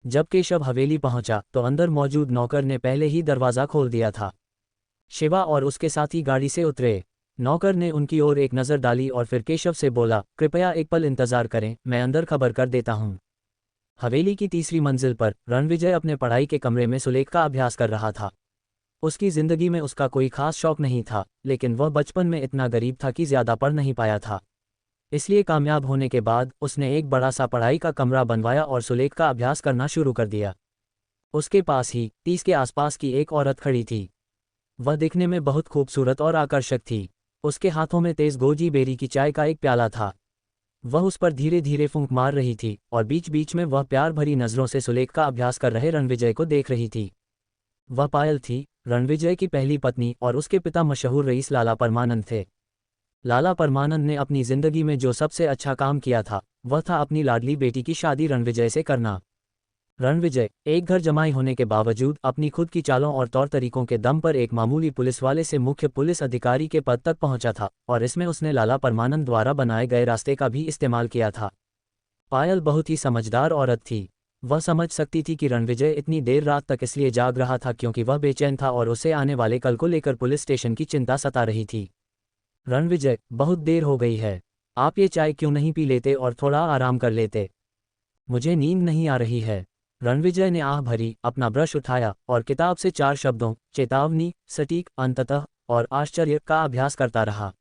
जब केशव हवेली पहुंचा तो अंदर मौजूद नौकर ने पहले ही दरवाज़ा खोल दिया था। शिवा और उसके साथी गाड़ी से उतरे। नौकर ने उनकी ओर एक नज़र डाली और फिर केशव से बोला, कृपया एक पल इंतज़ार करें, मैं अंदर खबर कर देता हूँ। हवेली की तीसरी मंजिल पर रणविजय अपने पढ़ाई के कमरे में सुलेख का अभ्यास कर रहा था। उसकी जिंदगी में उसका कोई खास शौक नहीं था, लेकिन वह बचपन में इतना गरीब था कि ज़्यादा पढ़ नहीं पाया था। इसलिए कामयाब होने के बाद उसने एक बड़ा सा पढ़ाई का कमरा बनवाया और सुलेख का अभ्यास करना शुरू कर दिया। उसके पास ही 30 के आसपास की एक औरत खड़ी थी। वह दिखने में बहुत खूबसूरत और आकर्षक थी। उसके हाथों में तेज गोजी बेरी की चाय का एक प्याला था। वह उस पर धीरे धीरे फूंक मार रही थी और बीच बीच में वह प्यार भरी नज़रों से सुलेख का अभ्यास कर रहे रणविजय को देख रही थी। वह पायल थी, रणविजय की पहली पत्नी, और उसके पिता मशहूर रईस लाला परमानंद थे। लाला परमानंद ने अपनी जिंदगी में जो सबसे अच्छा काम किया था, वह था अपनी लाडली बेटी की शादी रणविजय से करना। रणविजय एक घर जमाई होने के बावजूद अपनी खुद की चालों और तौर तरीकों के दम पर एक मामूली पुलिस वाले से मुख्य पुलिस अधिकारी के पद तक पहुंचा था, और इसमें उसने लाला परमानंद द्वारा बनाए गए रास्ते का भी इस्तेमाल किया था। पायल बहुत ही समझदार औरत थी। वह समझ सकती थी कि रणविजय इतनी देर रात तक इसलिए जाग रहा था क्योंकि वह बेचैन था और उसे आने वाले कल को लेकर पुलिस स्टेशन की चिंता सता रही थी। रणविजय, बहुत देर हो गई है, आप ये चाय क्यों नहीं पी लेते और थोड़ा आराम कर लेते? मुझे नींद नहीं आ रही है। रणविजय ने आह भरी, अपना ब्रश उठाया और किताब से 4 शब्दों चेतावनी, सटीक, अंततः और आश्चर्य का अभ्यास करता रहा।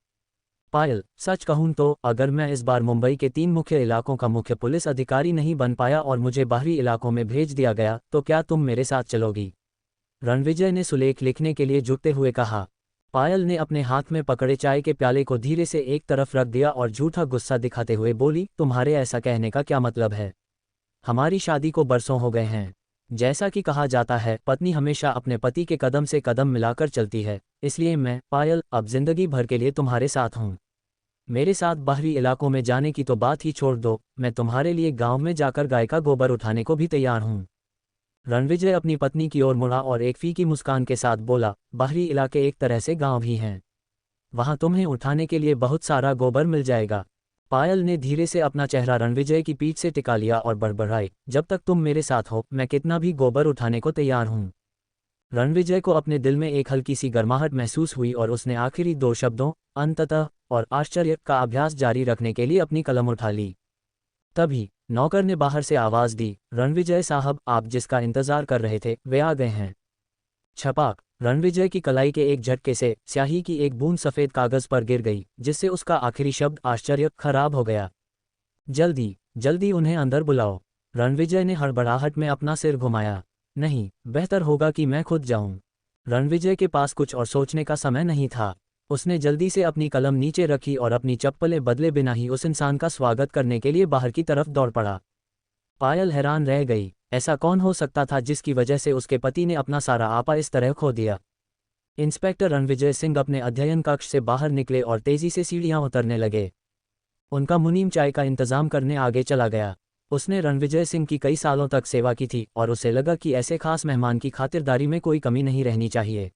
पायल, सच कहूं तो अगर मैं इस बार मुंबई के 3 मुख्य इलाकों का मुख्य पुलिस अधिकारी नहीं बन पाया और मुझे बाहरी इलाकों में भेज दिया गया, तो क्या तुम मेरे साथ चलोगी? रणविजय ने सुलेख लिखने के लिए झुकते हुए कहा। पायल ने अपने हाथ में पकड़े चाय के प्याले को धीरे से एक तरफ रख दिया और झूठा गुस्सा दिखाते हुए बोली, तुम्हारे ऐसा कहने का क्या मतलब है? हमारी शादी को बरसों हो गए हैं। जैसा कि कहा जाता है, पत्नी हमेशा अपने पति के कदम से कदम मिलाकर चलती है, इसलिए मैं, पायल, अब जिंदगी भर के लिए तुम्हारे साथ हूँ। मेरे साथ बाहरी इलाकों में जाने की तो बात ही छोड़ दो, मैं तुम्हारे लिए गांव में जाकर गाय का गोबर उठाने को भी तैयार हूँ। रणविजय अपनी पत्नी की ओर मुड़ा और एक फीकी मुस्कान के साथ बोला, बाहरी इलाके एक तरह से गांव ही हैं। वहां तुम्हें उठाने के लिए बहुत सारा गोबर मिल जाएगा। पायल ने धीरे से अपना चेहरा रणविजय की पीठ से टिका लिया और बड़बड़ाई, जब तक तुम मेरे साथ हो मैं कितना भी गोबर उठाने को तैयार हूँ। रणविजय को अपने दिल में एक हल्की सी गर्माहट महसूस हुई और उसने आखिरी 2 शब्दों अंततः और आश्चर्य का अभ्यास जारी रखने के लिए अपनी कलम उठा ली। तभी नौकर ने बाहर से आवाज दी, रणविजय साहब, आप जिसका इंतजार कर रहे थे वे आ गए हैं। छपाक, रणविजय की कलाई के एक झटके से स्याही की एक बूंद सफेद कागज पर गिर गई, जिससे उसका आखिरी शब्द आश्चर्य खराब हो गया। जल्दी जल्दी उन्हें अंदर बुलाओ। रणविजय ने हड़बड़ाहट में अपना सिर घुमाया। नहीं, बेहतर होगा कि मैं खुद जाऊं। रणविजय के पास कुछ और सोचने का समय नहीं था। उसने जल्दी से अपनी कलम नीचे रखी और अपनी चप्पलें बदले बिना ही उस इंसान का स्वागत करने के लिए बाहर की तरफ दौड़ पड़ा। पायल हैरान रह गई, ऐसा कौन हो सकता था जिसकी वजह से उसके पति ने अपना सारा आपा इस तरह खो दिया। इंस्पेक्टर रणविजय सिंह अपने अध्ययन कक्ष से बाहर निकले और तेजी से सीढ़ियां उतरने लगे। उनका मुनीम चाय का इंतजाम करने आगे चला गया। उसने रणविजय सिंह की कई सालों तक सेवा की थी और उसे लगा कि ऐसे खास मेहमान की खातिरदारी में कोई कमी नहीं रहनी चाहिए।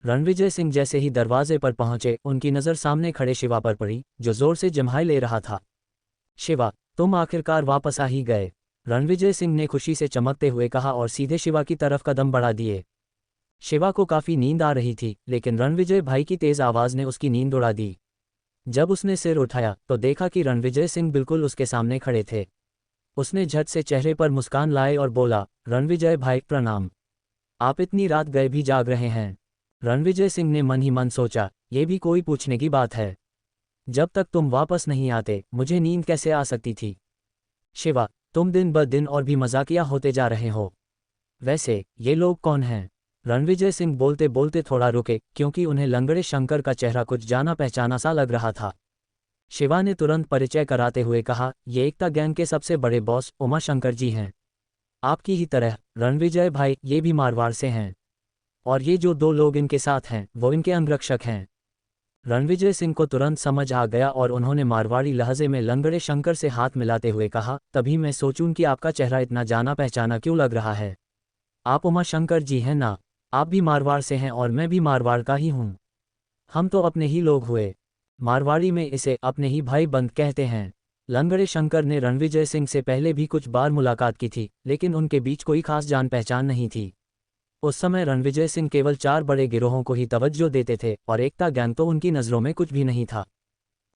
रणविजय सिंह जैसे ही दरवाजे पर पहुंचे, उनकी नज़र सामने खड़े शिवा पर पड़ी, जो जोर से जम्हाई ले रहा था। शिवा, तुम आखिरकार वापस आ ही गए, रणविजय सिंह ने खुशी से चमकते हुए कहा और सीधे शिवा की तरफ कदम बढ़ा दिए। शिवा को काफ़ी नींद आ रही थी, लेकिन रणविजय भाई की तेज़ आवाज़ ने उसकी नींद उड़ा दी। जब उसने सिर उठाया तो देखा कि रणविजय सिंह बिल्कुल उसके सामने खड़े थे। उसने झट से चेहरे पर मुस्कान लाए और बोला, रणविजय भाई प्रणाम। आप इतनी रात गए भी जाग रहे हैं। रणविजय सिंह ने मन ही मन सोचा, ये भी कोई पूछने की बात है। जब तक तुम वापस नहीं आते मुझे नींद कैसे आ सकती थी। शिवा, तुम दिन ब दिन और भी मजाकिया होते जा रहे हो। वैसे ये लोग कौन हैं? रणविजय सिंह बोलते बोलते थोड़ा रुके, क्योंकि उन्हें लंगड़े शंकर का चेहरा कुछ जाना पहचाना सा लग रहा था। शिवा ने तुरंत परिचय कराते हुए कहा, ये एकता गैंग के सबसे बड़े बॉस उमा शंकर जी हैं। आपकी ही तरह रणविजय भाई, ये भी मारवाड़ से हैं। और ये जो 2 लोग इनके साथ हैं वो इनके अंगरक्षक हैं। रणविजय सिंह को तुरंत समझ आ गया और उन्होंने मारवाड़ी लहजे में लंगड़े शंकर से हाथ मिलाते हुए कहा, तभी मैं सोचूं कि आपका चेहरा इतना जाना पहचाना क्यों लग रहा है। आप उमा शंकर जी हैं ना? आप भी मारवाड़ से हैं और मैं भी मारवाड़ का ही हूँ। हम तो अपने ही लोग हुए। मारवाड़ी में इसे अपने ही भाई बंद कहते हैं। लंगड़े शंकर ने रणविजय सिंह से पहले भी कुछ बार मुलाकात की थी, लेकिन उनके बीच कोई खास जान पहचान नहीं थी। उस समय रणविजय सिंह केवल 4 बड़े गिरोहों को ही तवज्जो देते थे और एकता गैंग तो उनकी नज़रों में कुछ भी नहीं था।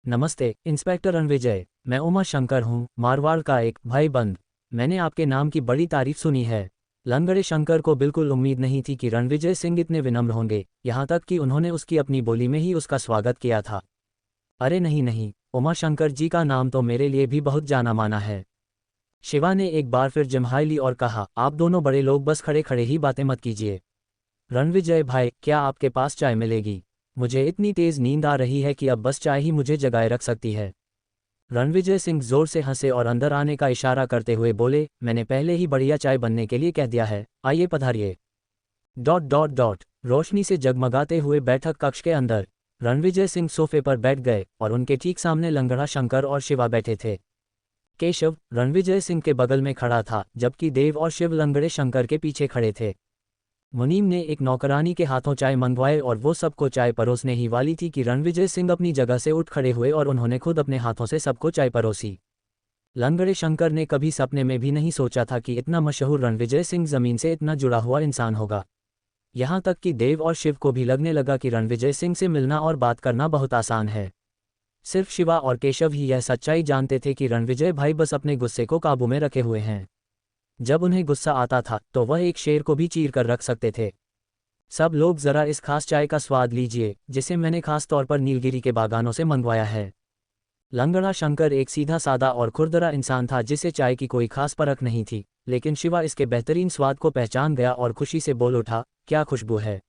नमस्ते इंस्पेक्टर रणविजय, मैं उमा शंकर हूँ, मारवाड़ का एक भाई बंद। मैंने आपके नाम की बड़ी तारीफ सुनी है। लंगड़े शंकर को बिल्कुल उम्मीद नहीं थी कि रणविजय सिंह इतने विनम्र होंगे, यहाँ तक कि उन्होंने उसकी अपनी बोली में ही उसका स्वागत किया था। अरे नहीं नहीं, उमा शंकर जी का नाम तो मेरे लिए भी बहुत जाना माना है। शिवा ने एक बार फिर जम्हाई ली और कहा, आप दोनों बड़े लोग बस खड़े खड़े ही बातें मत कीजिए। रणविजय भाई, क्या आपके पास चाय मिलेगी? मुझे इतनी तेज नींद आ रही है कि अब बस चाय ही मुझे जगाए रख सकती है। रणविजय सिंह जोर से हंसे और अंदर आने का इशारा करते हुए बोले, मैंने पहले ही बढ़िया चाय बनने के लिए कह दिया है, आइए पधारिए। डॉट डॉट डॉट रोशनी से जगमगाते हुए बैठक कक्ष के अंदर रणविजय सिंह सोफे पर बैठ गए और उनके ठीक सामने लंगड़ा शंकर और शिवा बैठे थे। केशव रणविजय सिंह के बगल में खड़ा था, जबकि देव और शिव लंगड़े शंकर के पीछे खड़े थे। मुनीम ने एक नौकरानी के हाथों चाय मंगवाए और वो सबको चाय परोसने ही वाली थी कि रणविजय सिंह अपनी जगह से उठ खड़े हुए और उन्होंने खुद अपने हाथों से सबको चाय परोसी। लंगड़े शंकर ने कभी सपने में भी नहीं सोचा था कि इतना मशहूर रणविजय सिंह जमीन से इतना जुड़ा हुआ इंसान होगा। यहाँ तक कि देव और शिव को भी लगने लगा कि रणविजय सिंह से मिलना और बात करना बहुत आसान है। सिर्फ शिवा और केशव ही यह सच्चाई जानते थे कि रणविजय भाई बस अपने गुस्से को काबू में रखे हुए हैं। जब उन्हें गुस्सा आता था तो वह एक शेर को भी चीर कर रख सकते थे। सब लोग जरा इस खास चाय का स्वाद लीजिए, जिसे मैंने खास तौर पर नीलगिरी के बागानों से मंगवाया है। लंगड़ा शंकर एक सीधा सादा और खुरदरा इंसान था जिसे चाय की कोई खास परख नहीं थी, लेकिन शिवा इसके बेहतरीन स्वाद को पहचान गया और खुशी से बोल उठा, क्या खुशबू है।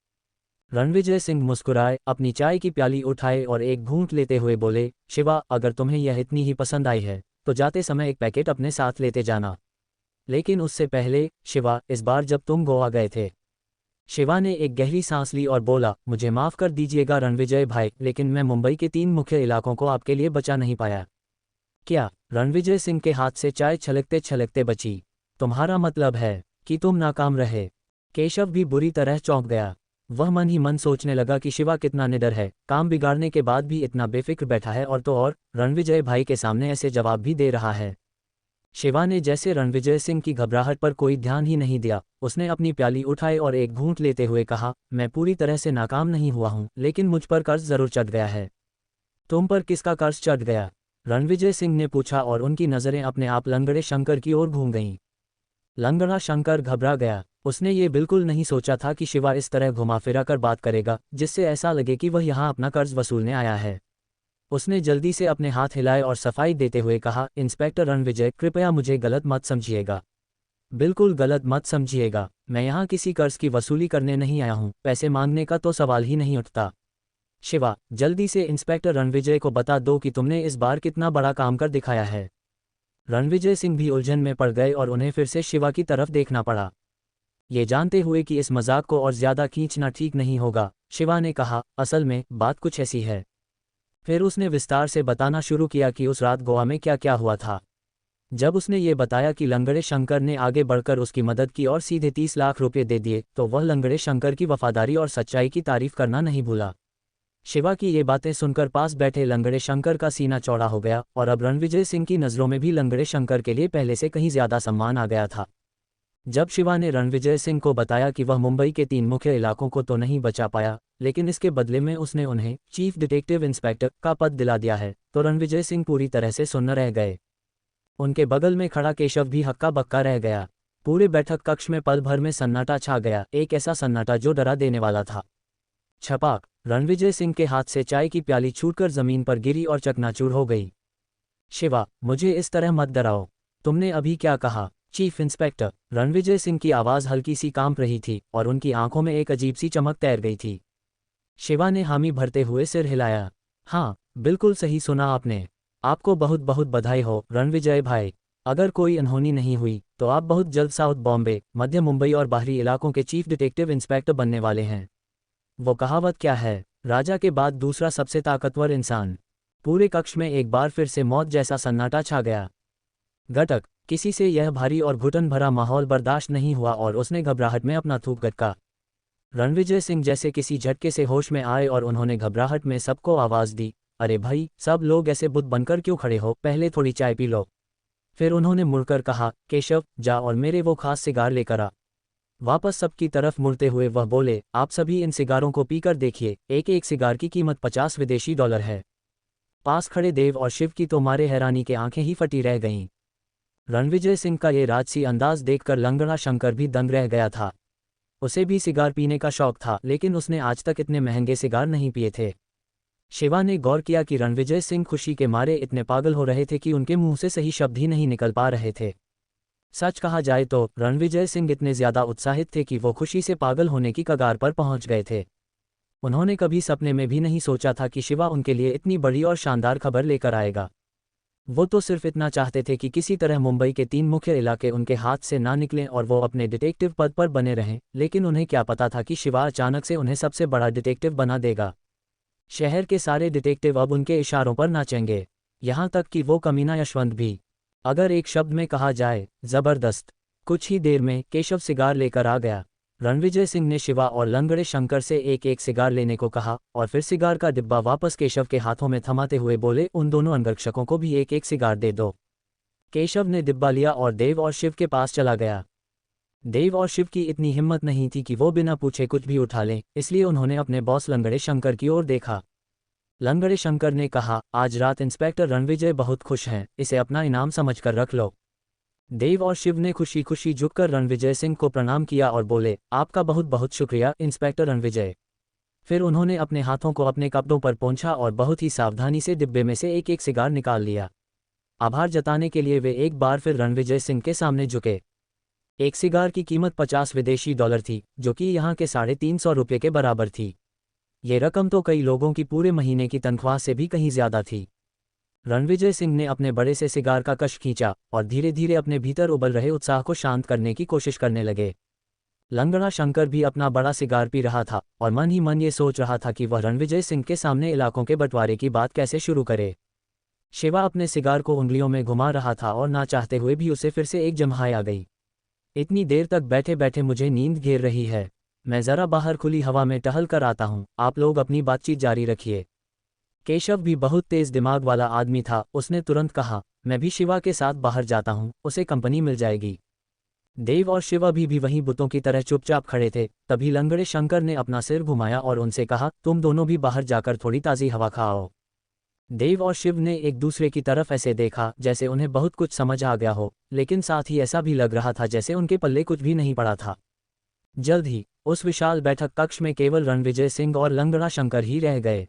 रणविजय सिंह मुस्कुराए, अपनी चाय की प्याली उठाए और एक घूंट लेते हुए बोले, शिवा, अगर तुम्हें यह इतनी ही पसंद आई है तो जाते समय एक पैकेट अपने साथ लेते जाना। लेकिन उससे पहले, शिवा, इस बार जब तुम गोवा गए थे। शिवा ने एक गहरी सांस ली और बोला, मुझे माफ़ कर दीजिएगा रणविजय भाई, लेकिन मैं मुंबई के 3 मुख्य इलाकों को आपके लिए बचा नहीं पाया। क्या? रणविजय सिंह के हाथ से चाय छलकते छलकते बची। तुम्हारा मतलब है कि तुम नाकाम रहे? केशव भी बुरी तरह चौंक गया। वह मन ही मन सोचने लगा कि शिवा कितना निडर है, काम बिगाड़ने के बाद भी इतना बेफिक्र बैठा है और तो और रणविजय भाई के सामने ऐसे जवाब भी दे रहा है। शिवा ने जैसे रणविजय सिंह की घबराहट पर कोई ध्यान ही नहीं दिया, उसने अपनी प्याली उठाई और एक घूंट लेते हुए कहा, मैं पूरी तरह से नाकाम नहीं हुआ हूं, लेकिन मुझ पर कर्ज जरूर चढ़ गया है। तुम पर किसका कर्ज चढ़ गया? रणविजय सिंह ने पूछा और उनकी नज़रें अपने आप लंगड़े शंकर की ओर घूम गईं। लंगड़ा शंकर घबरा गया। उसने ये बिल्कुल नहीं सोचा था कि शिवा इस तरह घुमा फिरा कर बात करेगा, जिससे ऐसा लगे कि वह यहाँ अपना कर्ज वसूलने आया है। उसने जल्दी से अपने हाथ हिलाए और सफाई देते हुए कहा, इंस्पेक्टर रणविजय, कृपया मुझे गलत मत समझिएगा। बिल्कुल गलत मत समझिएगा, मैं यहाँ किसी कर्ज की वसूली करने नहीं आया हूँ, पैसे मांगने का तो सवाल ही नहीं उठता। शिवा, जल्दी से इंस्पेक्टर रणविजय को बता दो कि तुमने इस बार कितना बड़ा काम कर दिखाया है। रणविजय सिंह भी उलझन में पड़ गए और उन्हें फिर से शिवा की तरफ देखना पड़ा। ये जानते हुए कि इस मजाक को और ज्यादा खींचना ठीक नहीं होगा, शिवा ने कहा, असल में बात कुछ ऐसी है। फिर उसने विस्तार से बताना शुरू किया कि उस रात गोवा में क्या क्या हुआ था। जब उसने ये बताया कि लंगड़े शंकर ने आगे बढ़कर उसकी मदद की और सीधे 30 लाख रुपए दे दिए, तो वह लंगड़े शंकर की वफादारी और सच्चाई की तारीफ करना नहीं भूला। शिवा की ये बातें सुनकर पास बैठे लंगड़े शंकर का सीना चौड़ा हो गया और अब रणविजय सिंह की नज़रों में भी लंगड़े शंकर के लिए पहले से कहीं ज्यादा सम्मान आ गया था। जब शिवा ने रणविजय सिंह को बताया कि वह मुंबई के 3 मुख्य इलाकों को तो नहीं बचा पाया, लेकिन इसके बदले में उसने उन्हें चीफ डिटेक्टिव इंस्पेक्टर का पद दिला दिया है, तो रणविजय सिंह पूरी तरह से सुन्न रह गए। उनके बगल में खड़ा केशव भी हक्का बक्का रह गया। पूरे बैठक कक्ष में पल भर में सन्नाटा छा गया, एक ऐसा सन्नाटा जो डरा देने वाला था। छपाक, रणविजय सिंह के हाथ से चाय की प्याली छूटकर जमीन पर गिरी और चकनाचूर हो गई। शिवा, मुझे इस तरह मत डराओ। तुमने अभी क्या कहा? Chief inspector. रणविजय सिंह की आवाज़ हल्की सी कांप रही थी और उनकी आंखों में एक अजीब सी चमक तैर गई थी। शिवा ने हामी भरते हुए सिर हिलाया। हाँ, बिल्कुल सही सुना आपने। आपको बहुत बहुत बधाई हो रणविजय भाई। अगर कोई अनहोनी नहीं हुई तो आप बहुत जल्द साउथ बॉम्बे, मध्य मुंबई और बाहरी इलाकों के चीफ डिटेक्टिव इंस्पेक्टर बनने वाले हैं। वो कहावत क्या है, राजा के बाद दूसरा सबसे ताकतवर इंसान। पूरे कक्ष में एक बार फिर से मौत जैसा सन्नाटा छा गया। घटक, किसी से यह भारी और घुटन भरा माहौल बर्दाश्त नहीं हुआ और उसने घबराहट में अपना थूक गटका। रणविजय सिंह जैसे किसी झटके से होश में आए और उन्होंने घबराहट में सबको आवाज़ दी, अरे भाई, सब लोग ऐसे बुत बनकर क्यों खड़े हो, पहले थोड़ी चाय पी लो। फिर उन्होंने मुड़कर कहा, केशव, जा और मेरे वो खास सिगार लेकर आ। वापस सबकी तरफ मुड़ते हुए वह बोले, आप सभी इन सिगारों को पीकर देखिए, एक एक सिगार की कीमत 50 विदेशी डॉलर है। पास खड़े देव और शिव की तो मारे हैरानी के आंखें ही फटी रह गईं। रणविजय सिंह का ये राजसी अंदाज देखकर लंगड़ा शंकर भी दंग रह गया था। उसे भी सिगार पीने का शौक था, लेकिन उसने आज तक इतने महंगे सिगार नहीं पिए थे। शिवा ने गौर किया कि रणविजय सिंह खुशी के मारे इतने पागल हो रहे थे कि उनके मुंह से सही शब्द ही नहीं निकल पा रहे थे। सच कहा जाए तो रणविजय सिंह इतने ज्यादा उत्साहित थे कि वो खुशी से पागल होने की कगार पर पहुंच गए थे। उन्होंने कभी सपने में भी नहीं सोचा था कि शिवा उनके लिए इतनी बड़ी और शानदार खबर लेकर आएगा। वो तो सिर्फ इतना चाहते थे कि किसी तरह मुंबई के 3 मुख्य इलाके उनके हाथ से ना निकलें और वो अपने डिटेक्टिव पद पर बने रहें, लेकिन उन्हें क्या पता था कि शिवा अचानक से उन्हें सबसे बड़ा डिटेक्टिव बना देगा। शहर के सारे डिटेक्टिव अब उनके इशारों पर नाचेंगे, यहाँ तक कि वो कमीना यशवंत भी। अगर एक शब्द में कहा जाए, जबरदस्त। कुछ ही देर में केशव सिगार लेकर आ गया। रणविजय सिंह ने शिवा और लंगड़े शंकर से एक एक सिगार लेने को कहा और फिर सिगार का डिब्बा वापस केशव के हाथों में थमाते हुए बोले, उन दोनों अंगरक्षकों को भी एक एक सिगार दे दो। केशव ने डिब्बा लिया और देव और शिव के पास चला गया। देव और शिव की इतनी हिम्मत नहीं थी कि वो बिना पूछे कुछ भी उठा लें, इसलिए उन्होंने अपने बॉस लंगड़े शंकर की ओर देखा। लंगड़े शंकर ने कहा, आज रात इंस्पेक्टर रणविजय बहुत खुश हैं, इसे अपना इनाम समझकर रख लो। देव और शिव ने खुशी खुशी झुककर रणविजय सिंह को प्रणाम किया और बोले, आपका बहुत बहुत शुक्रिया इंस्पेक्टर रणविजय। फिर उन्होंने अपने हाथों को अपने कपड़ों पर पोंछा और बहुत ही सावधानी से डिब्बे में से एक एक सिगार निकाल लिया। आभार जताने के लिए वे एक बार फिर रणविजय सिंह के सामने झुके। एक सिगार की कीमत 50 विदेशी डॉलर थी, जो कि यहाँ के 350 रुपये के बराबर थी। ये रकम तो कई लोगों की पूरे महीने की तनख्वाह से भी कहीं ज्यादा थी। रणविजय सिंह ने अपने बड़े से सिगार का कश खींचा और धीरे धीरे अपने भीतर उबल रहे उत्साह को शांत करने की कोशिश करने लगे। लंगड़ा शंकर भी अपना बड़ा सिगार पी रहा था और मन ही मन ये सोच रहा था कि वह रणविजय सिंह के सामने इलाकों के बंटवारे की बात कैसे शुरू करे। शिवा अपने सिगार को उंगलियों में घुमा रहा था और ना चाहते हुए भी उसे फिर से एक जम्हाई आ गई। इतनी देर तक बैठे बैठे मुझे नींद घेर रही है, मैं जरा बाहर खुली हवा में टहल कर आता हूँ, आप लोग अपनी बातचीत जारी रखिए। केशव भी बहुत तेज दिमाग वाला आदमी था, उसने तुरंत कहा, मैं भी शिवा के साथ बाहर जाता हूँ, उसे कंपनी मिल जाएगी। देव और शिवा भी वहीं बुतों की तरह चुपचाप खड़े थे। तभी लंगड़े शंकर ने अपना सिर घुमाया और उनसे कहा, तुम दोनों भी बाहर जाकर थोड़ी ताज़ी हवा खाओ। देव और शिव ने एक दूसरे की तरफ ऐसे देखा जैसे उन्हें बहुत कुछ समझ आ गया हो, लेकिन साथ ही ऐसा भी लग रहा था जैसे उनके पल्ले कुछ भी नहीं पड़ा था। जल्द ही उस विशाल बैठक कक्ष में केवल रणविजय सिंह और लंगड़ा शंकर ही रह गए।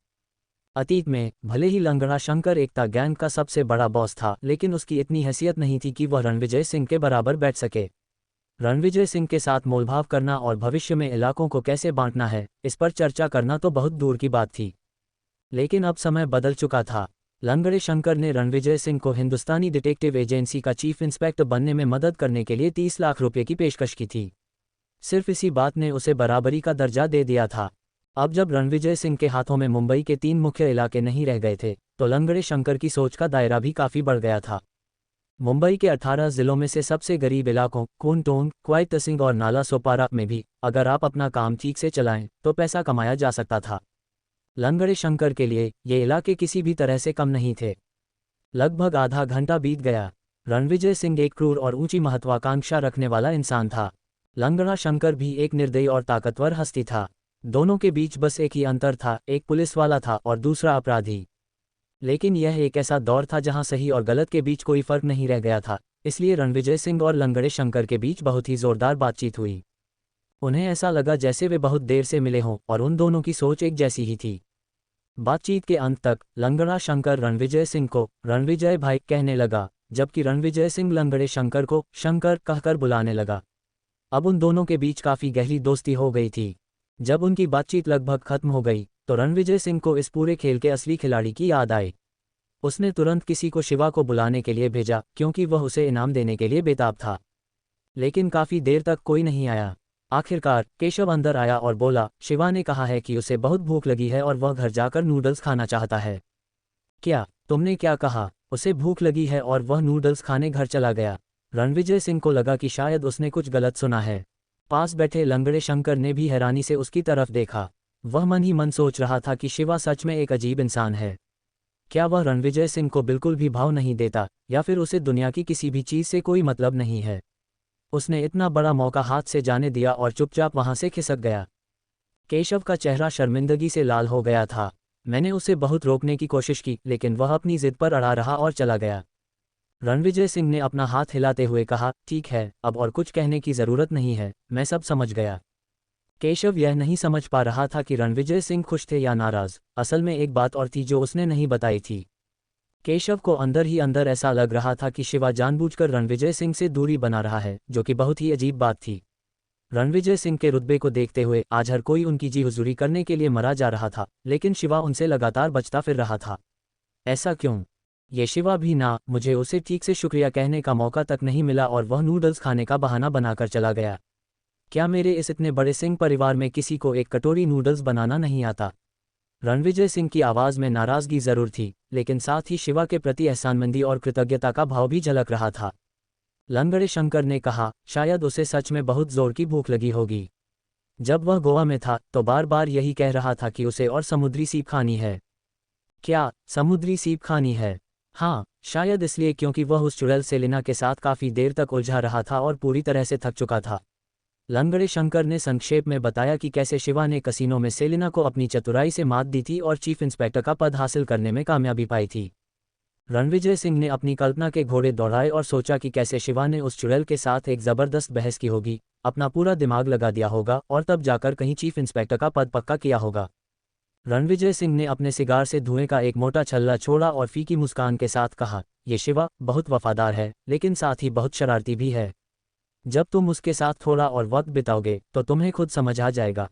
अतीत में भले ही लंगड़ा शंकर एकता गैंग का सबसे बड़ा बॉस था, लेकिन उसकी इतनी हैसियत नहीं थी कि वह रणविजय सिंह के बराबर बैठ सके। रणविजय सिंह के साथ मोलभाव करना और भविष्य में इलाकों को कैसे बांटना है, इस पर चर्चा करना तो बहुत दूर की बात थी। लेकिन अब समय बदल चुका था। लंगड़े शंकर ने रणविजय सिंह को हिंदुस्तानी डिटेक्टिव एजेंसी का चीफ इंस्पेक्टर बनने में मदद करने के लिए 30 लाख रुपये की पेशकश की थी। सिर्फ इसी बात ने उसे बराबरी का दर्जा दे दिया था। अब जब रणविजय सिंह के हाथों में मुंबई के 3 मुख्य इलाके नहीं रह गए थे, तो लंगड़े शंकर की सोच का दायरा भी काफ़ी बढ़ गया था। मुंबई के 18 जिलों में से सबसे गरीब इलाकों कूनटोन, क्वाई तसिंग और नाला सोपारा में भी अगर आप अपना काम ठीक से चलाएं तो पैसा कमाया जा सकता था। लंगड़े शंकर के लिए ये इलाके किसी भी तरह से कम नहीं थे। लगभग आधा घंटा बीत गया। रणविजय सिंह एक क्रूर और ऊंची महत्वाकांक्षा रखने वाला इंसान था। लंगड़ा शंकर भी एक निर्दयी और ताकतवर हस्ती था। दोनों के बीच बस एक ही अंतर था, एक पुलिस वाला था और दूसरा अपराधी। लेकिन यह एक ऐसा दौर था जहां सही और गलत के बीच कोई फर्क नहीं रह गया था, इसलिए रणविजय सिंह और लंगड़े शंकर के बीच बहुत ही जोरदार बातचीत हुई। उन्हें ऐसा लगा जैसे वे बहुत देर से मिले हों और उन दोनों की सोच एक जैसी ही थी। बातचीत के अंत तक लंगड़ा शंकर रणविजय सिंह को रणविजय भाई कहने लगा, जबकि रणविजय सिंह लंगड़े शंकर को शंकर कहकर बुलाने लगा। अब उन दोनों के बीच काफ़ी गहरी दोस्ती हो गई थी। जब उनकी बातचीत लगभग खत्म हो गई तो रणविजय सिंह को इस पूरे खेल के असली खिलाड़ी की याद आई। उसने तुरंत किसी को शिवा को बुलाने के लिए भेजा क्योंकि वह उसे इनाम देने के लिए बेताब था। लेकिन काफी देर तक कोई नहीं आया। आखिरकार केशव अंदर आया और बोला, शिवा ने कहा है कि उसे बहुत भूख लगी है और वह घर जाकर नूडल्स खाना चाहता है। क्या? तुमने क्या कहा? उसे भूख लगी है और वह नूडल्स खाने घर चला गया। रणविजय सिंह को लगा कि शायद उसने कुछ गलत सुना है। पास बैठे लंगड़े शंकर ने भी हैरानी से उसकी तरफ देखा। वह मन ही मन सोच रहा था कि शिवा सच में एक अजीब इंसान है। क्या वह रणविजय सिंह को बिल्कुल भी भाव नहीं देता, या फिर उसे दुनिया की किसी भी चीज से कोई मतलब नहीं है? उसने इतना बड़ा मौका हाथ से जाने दिया और चुपचाप वहां से खिसक गया। केशव का चेहरा शर्मिंदगी से लाल हो गया था। मैंने उसे बहुत रोकने की कोशिश की लेकिन वह अपनी जिद पर अड़ा रहा और चला गया। रणविजय सिंह ने अपना हाथ हिलाते हुए कहा, ठीक है, अब और कुछ कहने की जरूरत नहीं है, मैं सब समझ गया। केशव यह नहीं समझ पा रहा था कि रणविजय सिंह खुश थे या नाराज। असल में एक बात और थी जो उसने नहीं बताई थी। केशव को अंदर ही अंदर ऐसा लग रहा था कि शिवा जानबूझकर रणविजय सिंह से दूरी बना रहा है, जो कि बहुत ही अजीब बात थी। रणविजय सिंह के रुतबे को देखते हुए आज हर कोई उनकी जी हुजूरी करने के लिए मरा जा रहा था, लेकिन शिवा उनसे लगातार बचता फिर रहा था। ऐसा क्यों? ये शिवा भी ना, मुझे उसे ठीक से शुक्रिया कहने का मौका तक नहीं मिला और वह नूडल्स खाने का बहाना बनाकर चला गया। क्या मेरे इस इतने बड़े सिंह परिवार में किसी को एक कटोरी नूडल्स बनाना नहीं आता? रणविजय सिंह की आवाज़ में नाराज़गी जरूर थी, लेकिन साथ ही शिवा के प्रति एहसानमंदी और कृतज्ञता का भाव भी झलक रहा था। लंगड़े शंकर ने कहा, शायद उसे सच में बहुत जोर की भूख लगी होगी। जब वह गोवा में था तो बार बार यही कह रहा था कि उसे और समुद्री सीप खानी है। क्या समुद्री सीप खानी है? हाँ, शायद इसलिए क्योंकि वह उस चुड़ैल सेलिना के साथ काफ़ी देर तक उलझा रहा था और पूरी तरह से थक चुका था। लंगड़े शंकर ने संक्षेप में बताया कि कैसे शिवा ने कसीनो में सेलिना को अपनी चतुराई से मात दी थी और चीफ इंस्पेक्टर का पद हासिल करने में कामयाबी पाई थी। रणविजय सिंह ने अपनी कल्पना के घोड़े दौड़ाए और सोचा कि कैसे शिवा ने उस चुड़ैल के साथ एक जबरदस्त बहस की होगी, अपना पूरा दिमाग लगा दिया होगा और तब जाकर कहीं चीफ इंस्पेक्टर का पद पक्का किया होगा। रणविजय सिंह ने अपने सिगार से धुएं का एक मोटा छल्ला छोड़ा और फीकी मुस्कान के साथ कहा, ये शिवा बहुत वफादार है लेकिन साथ ही बहुत शरारती भी है। जब तुम उसके साथ थोड़ा और वक्त बिताओगे तो तुम्हें खुद समझ आ जाएगा।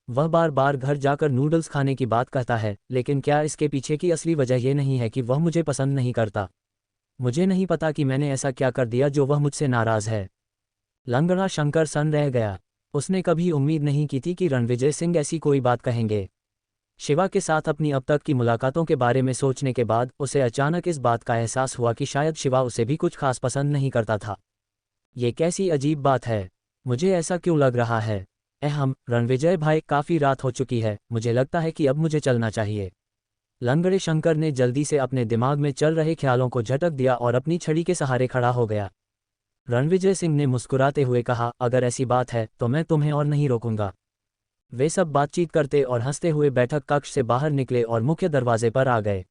वह बार बार घर जाकर नूडल्स खाने की बात कहता है, लेकिन क्या इसके पीछे की असली वजह यह नहीं है कि वह मुझे पसंद नहीं करता? मुझे नहीं पता कि मैंने ऐसा क्या कर दिया जो वह मुझसे नाराज है। लंगड़ा शंकर सन्न रह गया। उसने कभी उम्मीद नहीं की थी कि रणविजय सिंह ऐसी कोई बात कहेंगे। शिवा के साथ अपनी अब तक की मुलाकातों के बारे में सोचने के बाद उसे अचानक इस बात का एहसास हुआ कि शायद शिवा उसे भी कुछ खास पसंद नहीं करता था। ये कैसी अजीब बात है? मुझे ऐसा क्यों लग रहा है? रणविजय भाई, काफ़ी रात हो चुकी है, मुझे लगता है कि अब मुझे चलना चाहिए। लंगड़े शंकर ने जल्दी से अपने दिमाग में चल रहे ख्यालों को झटक दिया और अपनी छड़ी के सहारे खड़ा हो गया। रणविजय सिंह ने मुस्कुराते हुए कहा, अगर ऐसी बात है तो मैं तुम्हें और नहीं रोकूंगा। वे सब बातचीत करते और हंसते हुए बैठक कक्ष से बाहर निकले और मुख्य दरवाजे पर आ गए।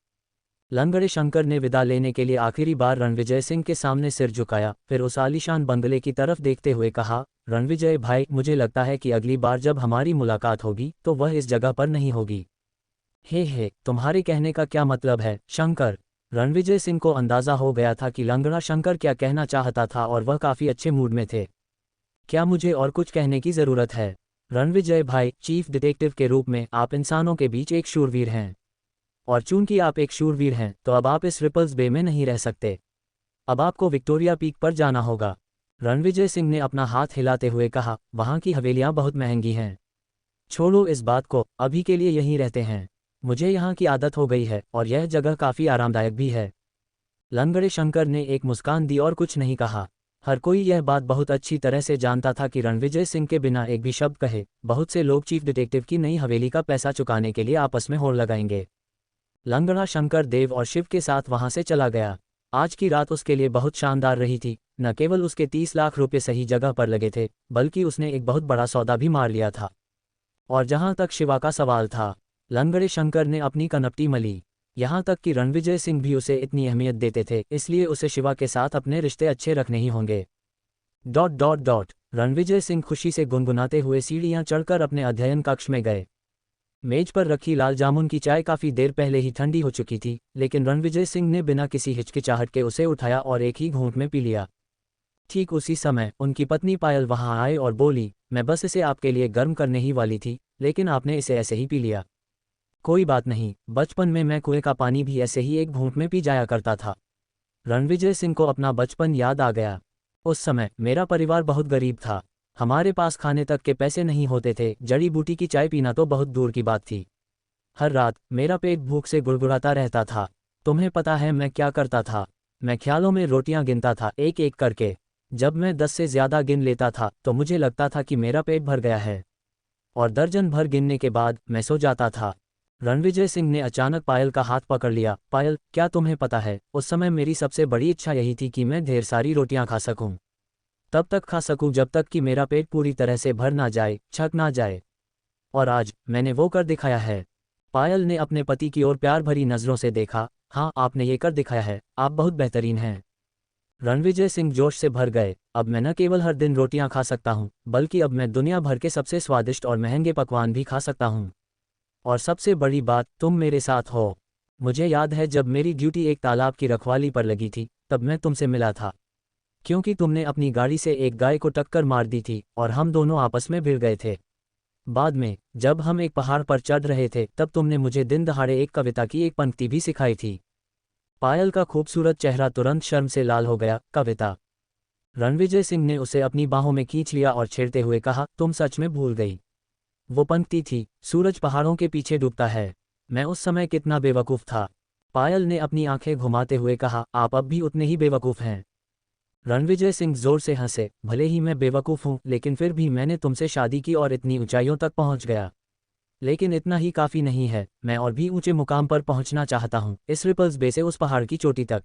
लंगड़े शंकर ने विदा लेने के लिए आखिरी बार रणविजय सिंह के सामने सिर झुकाया, फिर उस आलीशान बंगले की तरफ देखते हुए कहा, रणविजय भाई, मुझे लगता है कि अगली बार जब हमारी मुलाकात होगी तो वह इस जगह पर नहीं होगी। हे, तुम्हारे कहने का क्या मतलब है, शंकर? रणविजय सिंह को अंदाजा हो गया था कि लंगड़ा शंकर क्या कहना चाहता था और वह काफ़ी अच्छे मूड में थे। क्या मुझे और कुछ कहने की ज़रूरत है? रणविजय भाई, चीफ डिटेक्टिव के रूप में आप इंसानों के बीच एक शूरवीर हैं, और चूंकि आप एक शूरवीर हैं तो अब आप इस रिपल्स बे में नहीं रह सकते। अब आपको विक्टोरिया पीक पर जाना होगा। रणविजय सिंह ने अपना हाथ हिलाते हुए कहा, वहाँ की हवेलियाँ बहुत महंगी हैं। छोड़ो इस बात को, अभी के लिए यहीं रहते हैं। मुझे यहाँ की आदत हो गई है और यह जगह काफ़ी आरामदायक भी है। लंगड़े शंकर ने एक मुस्कान दी और कुछ नहीं कहा। हर कोई यह बात बहुत अच्छी तरह से जानता था कि रणविजय सिंह के बिना एक भी शब्द कहे बहुत से लोग चीफ डिटेक्टिव की नई हवेली का पैसा चुकाने के लिए आपस में होड़ लगाएंगे। लंगड़ा शंकर देव और शिव के साथ वहां से चला गया। आज की रात उसके लिए बहुत शानदार रही थी। न केवल उसके 30 लाख रुपए सही जगह पर लगे थे, बल्कि उसने एक बहुत बड़ा सौदा भी मार लिया था। और जहां तक शिवा का सवाल था, लंगड़े शंकर ने अपनी कनपटी मली। यहां तक कि रणविजय सिंह भी उसे इतनी अहमियत देते थे, इसलिए उसे शिवा के साथ अपने रिश्ते अच्छे रखने ही होंगे। ... रणविजय सिंह खुशी से गुनगुनाते हुए सीढ़ियां चढ़कर अपने अध्ययन कक्ष में गए। मेज पर रखी लाल जामुन की चाय काफ़ी देर पहले ही ठंडी हो चुकी थी, लेकिन रणविजय सिंह ने बिना किसी हिचकिचाहट के उसे उठाया और एक ही घूंट में पी लिया। ठीक उसी समय उनकी पत्नी पायल वहां आए और बोली, मैं बस इसे आपके लिए गर्म करने ही वाली थी, लेकिन आपने इसे ऐसे ही पी लिया। कोई बात नहीं, बचपन में मैं कुएं का पानी भी ऐसे ही एक घूंट में पी जाया करता था। रणविजय सिंह को अपना बचपन याद आ गया। उस समय मेरा परिवार बहुत गरीब था। हमारे पास खाने तक के पैसे नहीं होते थे, जड़ी बूटी की चाय पीना तो बहुत दूर की बात थी। हर रात मेरा पेट भूख से गुड़गुड़ाता रहता था। तुम्हें पता है मैं क्या करता था? मैं ख्यालों में रोटियां गिनता था, एक एक करके। जब मैं 10 से ज्यादा गिन लेता था तो मुझे लगता था कि मेरा पेट भर गया है, और दर्जन भर गिनने के बाद मैं सो जाता था। रणविजय सिंह ने अचानक पायल का हाथ पकड़ लिया। पायल, क्या तुम्हें पता है, उस समय मेरी सबसे बड़ी इच्छा यही थी कि मैं ढेर सारी रोटियां खा सकूं। तब तक खा सकूं जब तक कि मेरा पेट पूरी तरह से भर ना जाए, छक ना जाए। और आज मैंने वो कर दिखाया है। पायल ने अपने पति की ओर प्यार भरी नजरों से देखा। हाँ, आपने ये कर दिखाया है, आप बहुत बेहतरीन हैं। रणविजय सिंह जोश से भर गए। अब मैं न केवल हर दिन रोटियां खा सकता हूं, बल्कि अब मैं दुनिया भर के सबसे स्वादिष्ट और महंगे पकवान भी खा सकता हूं। और सबसे बड़ी बात, तुम मेरे साथ हो। मुझे याद है जब मेरी ड्यूटी एक तालाब की रखवाली पर लगी थी, तब मैं तुमसे मिला था। क्योंकि तुमने अपनी गाड़ी से एक गाय को टक्कर मार दी थी और हम दोनों आपस में भिड़ गए थे। बाद में जब हम एक पहाड़ पर चढ़ रहे थे, तब तुमने मुझे दिन दहाड़े एक कविता की एक पंक्ति भी सिखाई थी। पायल का खूबसूरत चेहरा तुरंत शर्म से लाल हो गया। कविता? रणविजय सिंह ने उसे अपनी बाहों में खींच लिया और छेड़ते हुए कहा, तुम सच में भूल गई? वो पंक्ति थी, सूरज पहाड़ों के पीछे डूबता है। मैं उस समय कितना बेवकूफ़ था। पायल ने अपनी आंखें घुमाते हुए कहा, आप अब भी उतने ही बेवकूफ़ हैं। रणविजय सिंह जोर से हंसे। भले ही मैं बेवकूफ़ हूँ, लेकिन फिर भी मैंने तुमसे शादी की और इतनी ऊंचाइयों तक पहुंच गया। लेकिन इतना ही काफ़ी नहीं है, मैं और भी ऊंचे मुकाम पर पहुंचना चाहता हूँ, इस रिपल्स बे से उस पहाड़ की चोटी तक।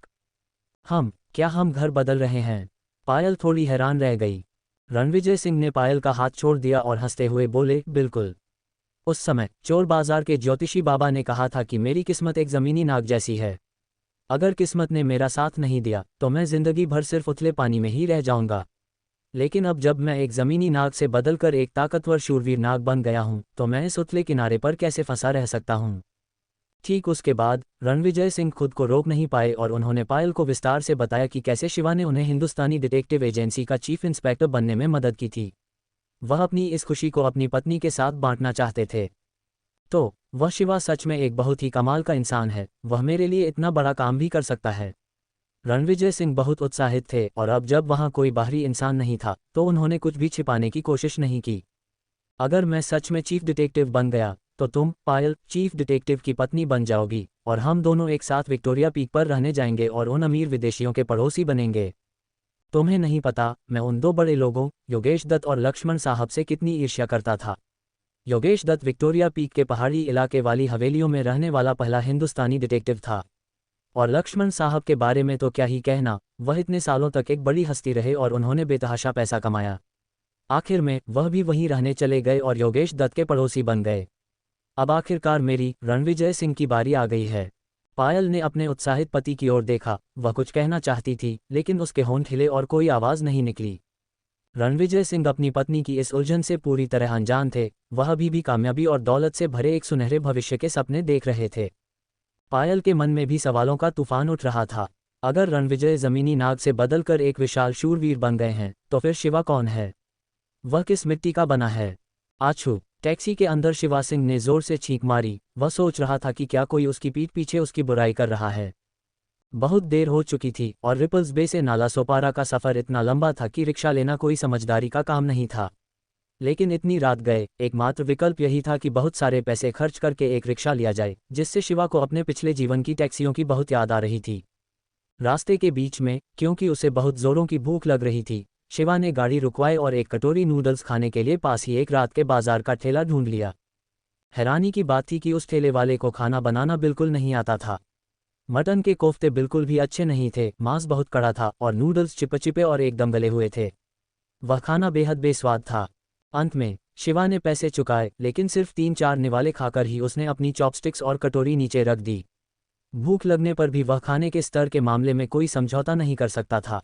क्या हम घर बदल रहे हैं? पायल थोड़ी हैरान रह गई। रणविजय सिंह ने पायल का हाथ छोड़ दिया और हंसते हुए बोले, बिल्कुल। उस समय चोर बाजार के ज्योतिषी बाबा ने कहा था कि मेरी किस्मत एक ज़मीनी नाग जैसी है। अगर किस्मत ने मेरा साथ नहीं दिया तो मैं जिंदगी भर सिर्फ उथले पानी में ही रह जाऊंगा। लेकिन अब जब मैं एक ज़मीनी नाग से बदलकर एक ताकतवर शूरवीर नाग बन गया हूं, तो मैं इस उथले किनारे पर कैसे फंसा रह सकता हूं? ठीक उसके बाद रणविजय सिंह खुद को रोक नहीं पाए और उन्होंने पायल को विस्तार से बताया कि कैसे शिवा ने उन्हें हिंदुस्तानी डिटेक्टिव एजेंसी का चीफ इंस्पेक्टर बनने में मदद की थी। वह अपनी इस खुशी को अपनी पत्नी के साथ बांटना चाहते थे। तो वह शिवा सच में एक बहुत ही कमाल का इंसान है, वह मेरे लिए इतना बड़ा काम भी कर सकता है। रणविजय सिंह बहुत उत्साहित थे, और अब जब वहां कोई बाहरी इंसान नहीं था तो उन्होंने कुछ भी छिपाने की कोशिश नहीं की। अगर मैं सच में चीफ डिटेक्टिव बन गया तो तुम, पायल, चीफ डिटेक्टिव की पत्नी बन जाओगी, और हम दोनों एक साथ विक्टोरिया पीक पर रहने जाएंगे और उन अमीर विदेशियों के पड़ोसी बनेंगे। तुम्हें नहीं पता मैं उन दो बड़े लोगों, योगेश दत्त और लक्ष्मण साहब से कितनी ईर्ष्या करता था। योगेश दत्त विक्टोरिया पीक के पहाड़ी इलाके वाली हवेलियों में रहने वाला पहला हिंदुस्तानी डिटेक्टिव था। और लक्ष्मण साहब के बारे में तो क्या ही कहना, वह इतने सालों तक एक बड़ी हस्ती रहे और उन्होंने बेतहाशा पैसा कमाया। आखिर में वह भी वहीं रहने चले गए और योगेश दत्त के पड़ोसी बन गए। अब आखिरकार मेरी, रणविजय सिंह की बारी आ गई है। पायल ने अपने उत्साहित पति की ओर देखा। वह कुछ कहना चाहती थी, लेकिन उसके होंठ हिले और कोई आवाज़ नहीं निकली। रणविजय सिंह अपनी पत्नी की इस उलझन से पूरी तरह अनजान थे। वह अभी भी कामयाबी और दौलत से भरे एक सुनहरे भविष्य के सपने देख रहे थे। पायल के मन में भी सवालों का तूफान उठ रहा था। अगर रणविजय जमीनी नाग से बदलकर एक विशाल शूरवीर बन गए हैं, तो फिर शिवा कौन है? वह किस मिट्टी का बना है? आछू! टैक्सी के अंदर शिवा सिंह ने जोर से छींक मारी। वह सोच रहा था कि क्या कोई उसकी पीठ पीछे उसकी बुराई कर रहा है। बहुत देर हो चुकी थी और रिपल्स बे से नाला सोपारा का सफ़र इतना लंबा था कि रिक्शा लेना कोई समझदारी का काम नहीं था। लेकिन इतनी रात गए, एकमात्र विकल्प यही था कि बहुत सारे पैसे खर्च करके एक रिक्शा लिया जाए, जिससे शिवा को अपने पिछले जीवन की टैक्सियों की बहुत याद आ रही थी। रास्ते के बीच में, क्योंकि उसे बहुत जोरों की भूख लग रही थी, शिवा ने गाड़ी रुकवाई और एक कटोरी नूडल्स खाने के लिए पास ही एक रात के बाजार का ठेला ढूंढ लिया। हैरानी की बात थी कि उस ठेले वाले को खाना बनाना बिल्कुल नहीं आता था। मटन के कोफ्ते बिल्कुल भी अच्छे नहीं थे, मांस बहुत कड़ा था और नूडल्स चिपचिपे और एकदम गले हुए थे। वह खाना बेहद बेस्वाद था। अंत में शिवा ने पैसे चुकाए, लेकिन सिर्फ 3-4 निवाले खाकर ही उसने अपनी चॉपस्टिक्स और कटोरी नीचे रख दी। भूख लगने पर भी वह खाने के स्तर के मामले में कोई समझौता नहीं कर सकता था।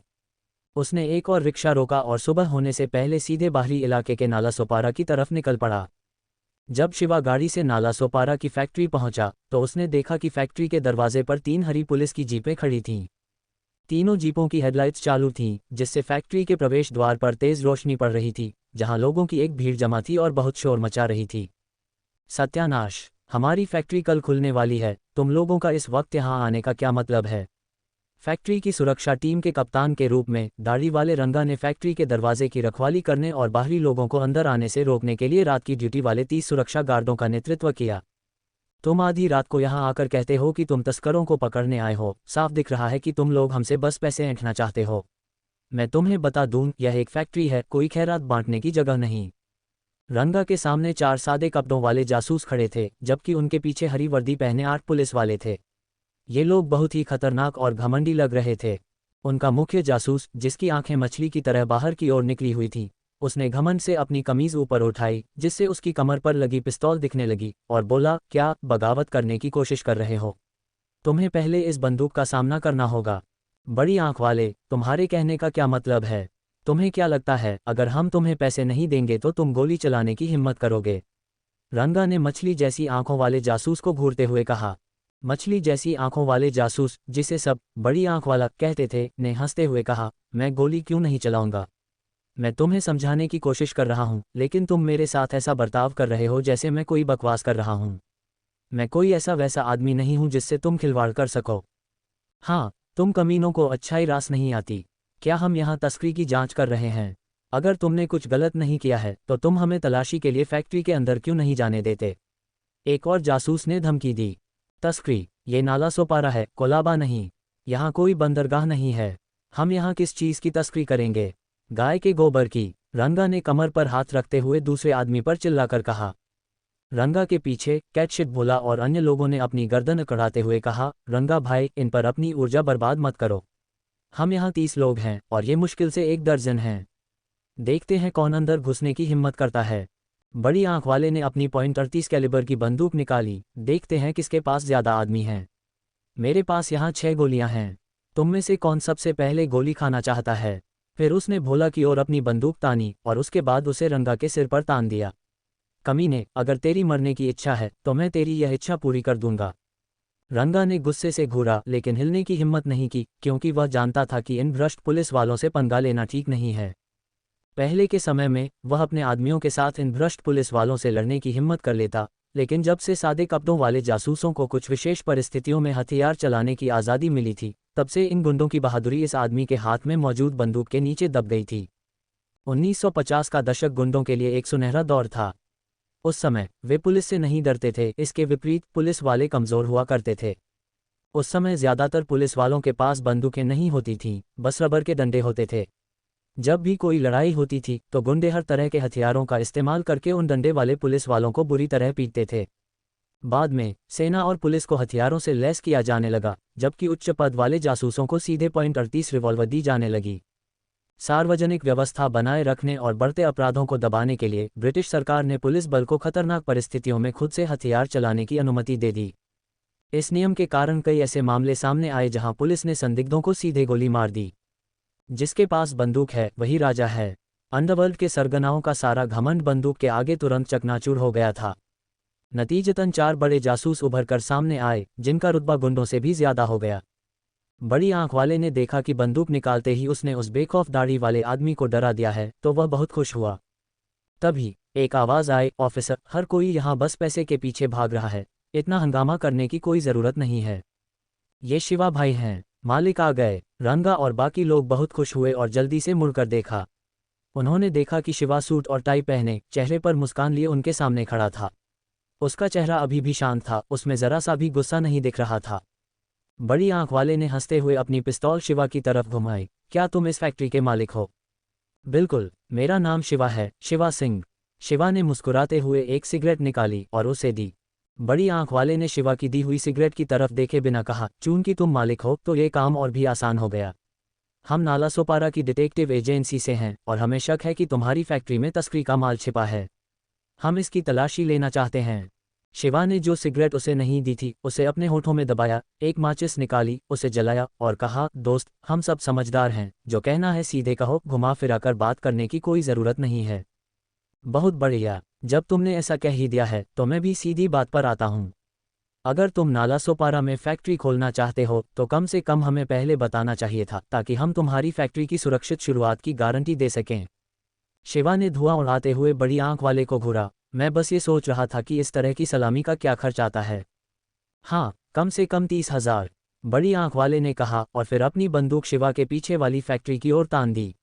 उसने एक और रिक्शा रोका और सुबह होने से पहले सीधे बाहरी इलाके के नाला सोपारा की तरफ निकल पड़ा। जब शिवा गाड़ी से नाला सोपारा की फैक्ट्री पहुंचा, तो उसने देखा कि फैक्ट्री के दरवाजे पर 3 हरी पुलिस की जीपें खड़ी थीं। तीनों जीपों की हेडलाइट्स चालू थीं, जिससे फैक्ट्री के प्रवेश द्वार पर तेज रोशनी पड़ रही थी, जहां लोगों की एक भीड़ जमा थी और बहुत शोर मचा रही थी। सत्यानाश! हमारी फैक्ट्री कल खुलने वाली है, तुम लोगों का इस वक्त यहाँ आने का क्या मतलब है? फैक्ट्री की सुरक्षा टीम के कप्तान के रूप में दाढ़ी वाले रंगा ने फैक्ट्री के दरवाजे की रखवाली करने और बाहरी लोगों को अंदर आने से रोकने के लिए रात की ड्यूटी वाले 30 सुरक्षा गार्डों का नेतृत्व किया। तुम आधी रात को यहाँ आकर कहते हो कि तुम तस्करों को पकड़ने आए हो, साफ दिख रहा है कि तुम लोग हमसे बस पैसे ऐंठना चाहते हो। मैं तुम्हें बता दूं, यह एक फैक्ट्री है, कोई खैरात बांटने की जगह नहीं। रंगा के सामने 4 सादे कपड़ों वाले जासूस खड़े थे, जबकि उनके पीछे हरी वर्दी पहने 8 पुलिस वाले थे। ये लोग बहुत ही खतरनाक और घमंडी लग रहे थे। उनका मुख्य जासूस, जिसकी आंखें मछली की तरह बाहर की ओर निकली हुई थीं, उसने घमंड से अपनी कमीज ऊपर उठाई, जिससे उसकी कमर पर लगी पिस्तौल दिखने लगी, और बोला, क्या बगावत करने की कोशिश कर रहे हो? तुम्हें पहले इस बंदूक का सामना करना होगा। बड़ी आंख वाले, तुम्हारे कहने का क्या मतलब है? तुम्हें क्या लगता है, अगर हम तुम्हें पैसे नहीं देंगे तो तुम गोली चलाने की हिम्मत करोगे? रंगा ने मछली जैसी आंखों वाले जासूस को घूरते हुए कहा। मछली जैसी आंखों वाले जासूस, जिसे सब बड़ी आंख वाला कहते थे, ने हंसते हुए कहा, मैं गोली क्यों नहीं चलाऊंगा? मैं तुम्हें समझाने की कोशिश कर रहा हूं, लेकिन तुम मेरे साथ ऐसा बर्ताव कर रहे हो जैसे मैं कोई बकवास कर रहा हूं। मैं कोई ऐसा वैसा आदमी नहीं हूं जिससे तुम खिलवाड़ कर सको। हाँ, तुम कमीनों को अच्छाई रास नहीं आती। क्या हम यहाँ तस्करी की जांच कर रहे हैं? अगर तुमने कुछ गलत नहीं किया है तो तुम हमें तलाशी के लिए फैक्ट्री के अंदर क्यों नहीं जाने देते? एक और जासूस ने धमकी दी। तस्करी? ये नाला सोपारा है, कोलाबा नहीं। यहाँ कोई बंदरगाह नहीं है। हम यहाँ किस चीज़ की तस्करी करेंगे? गाय के गोबर की। रंगा ने कमर पर हाथ रखते हुए दूसरे आदमी पर चिल्लाकर कहा। रंगा के पीछे कैटशिट बोला और अन्य लोगों ने अपनी गर्दन अकड़ाते हुए कहा, रंगा भाई, इन पर अपनी ऊर्जा बर्बाद मत करो। हम यहाँ 30 लोग हैं और ये मुश्किल से 1 दर्जन हैं। देखते हैं कौन अंदर घुसने की हिम्मत करता है। बड़ी आंख वाले ने अपनी .38 कैलिबर की बंदूक निकाली। देखते हैं किसके पास ज़्यादा आदमी हैं। मेरे पास यहाँ 6 गोलियां हैं। तुम में से कौन सबसे पहले गोली खाना चाहता है? फिर उसने भोला की ओर अपनी बंदूक तानी और उसके बाद उसे रंगा के सिर पर तान दिया। कमीने, अगर तेरी मरने की इच्छा है तो मैं तेरी यह इच्छा पूरी कर दूंगा। रंगा ने गुस्से से घूरा, लेकिन हिलने की हिम्मत नहीं की, क्योंकि वह जानता था कि इन भ्रष्ट पुलिस वालों से पंगा लेना ठीक नहीं है। पहले के समय में वह अपने आदमियों के साथ इन भ्रष्ट पुलिस वालों से लड़ने की हिम्मत कर लेता, लेकिन जब से सादे कपड़ों वाले जासूसों को कुछ विशेष परिस्थितियों में हथियार चलाने की आज़ादी मिली थी, तब से इन गुंडों की बहादुरी इस आदमी के हाथ में मौजूद बंदूक के नीचे दब गई थी। 1950 का दशक गुंडों के लिए एक सुनहरा दौर था। उस समय वे पुलिस से नहीं डरते थे, इसके विपरीत पुलिस वाले कमज़ोर हुआ करते थे। उस समय ज़्यादातर पुलिस वालों के पास बंदूकें नहीं होती थीं, बस रबर के डंडे होते थे। जब भी कोई लड़ाई होती थी तो गुंडे हर तरह के हथियारों का इस्तेमाल करके उन डंडे वाले पुलिस वालों को बुरी तरह पीटते थे। बाद में सेना और पुलिस को हथियारों से लैस किया जाने लगा, जबकि उच्च पद वाले जासूसों को सीधे .38 रिवॉल्वर दी जाने लगी। सार्वजनिक व्यवस्था बनाए रखने और बढ़ते अपराधों को दबाने के लिए ब्रिटिश सरकार ने पुलिस बल को खतरनाक परिस्थितियों में खुद से हथियार चलाने की अनुमति दे दी। इस नियम के कारण कई ऐसे मामले सामने आए जहां पुलिस ने संदिग्धों को सीधे गोली मार दी। जिसके पास बंदूक है वही राजा है। अंडरवर्ल्ड के सरगनाओं का सारा घमंड बंदूक के आगे तुरंत चकनाचूर हो गया था। नतीजतन 4 बड़े जासूस उभर कर सामने आए, जिनका रुतबा गुंडों से भी ज्यादा हो गया। बड़ी आंख वाले ने देखा कि बंदूक निकालते ही उसने उस बेखौफ दाढ़ी वाले आदमी को डरा दिया है, तो वह बहुत खुश हुआ। तभी एक आवाज़ आई, ऑफिसर, हर कोई यहाँ बस पैसे के पीछे भाग रहा है, इतना हंगामा करने की कोई ज़रूरत नहीं है। ये शिवा भाई हैं, मालिक आ गए। रंगा और बाकी लोग बहुत खुश हुए और जल्दी से मुड़कर देखा। उन्होंने देखा कि शिवा सूट और टाई पहने, चेहरे पर मुस्कान लिए उनके सामने खड़ा था। उसका चेहरा अभी भी शांत था, उसमें ज़रा सा भी गुस्सा नहीं दिख रहा था। बड़ी आंख वाले ने हंसते हुए अपनी पिस्तौल शिवा की तरफ घुमाई। क्या तुम इस फैक्ट्री के मालिक हो? बिल्कुल, मेरा नाम शिवा है, शिवा सिंह। शिवा ने मुस्कुराते हुए एक सिगरेट निकाली और उसे दी। बड़ी आंख वाले ने शिवा की दी हुई सिगरेट की तरफ देखे बिना कहा, चूंकि तुम मालिक हो तो ये काम और भी आसान हो गया। हम नाला सोपारा की डिटेक्टिव एजेंसी से हैं और हमें शक है कि तुम्हारी फैक्ट्री में तस्करी का माल छिपा है। हम इसकी तलाशी लेना चाहते हैं। शिवा ने जो सिगरेट उसे नहीं दी थी उसे अपने होठों में दबाया, एक माचिस निकाली, उसे जलाया और कहा, दोस्त, हम सब समझदार हैं, जो कहना है सीधे कहो, घुमा फिरा कर बात करने की कोई ज़रूरत नहीं है। बहुत बढ़िया, जब तुमने ऐसा कह ही दिया है तो मैं भी सीधी बात पर आता हूँ। अगर तुम नाला सोपारा में फैक्ट्री खोलना चाहते हो तो कम से कम हमें पहले बताना चाहिए था, ताकि हम तुम्हारी फैक्ट्री की सुरक्षित शुरुआत की गारंटी दे सकें। शिवा ने धुआं उड़ाते हुए बड़ी आंख वाले को घूरा मैं बस ये सोच रहा था कि इस तरह की सलामी का क्या खर्च आता है। हाँ, कम से कम 30,000, बड़ी आंख वाले ने कहा और फिर अपनी बंदूक शिवा के पीछे वाली फैक्ट्री की ओर तान दी।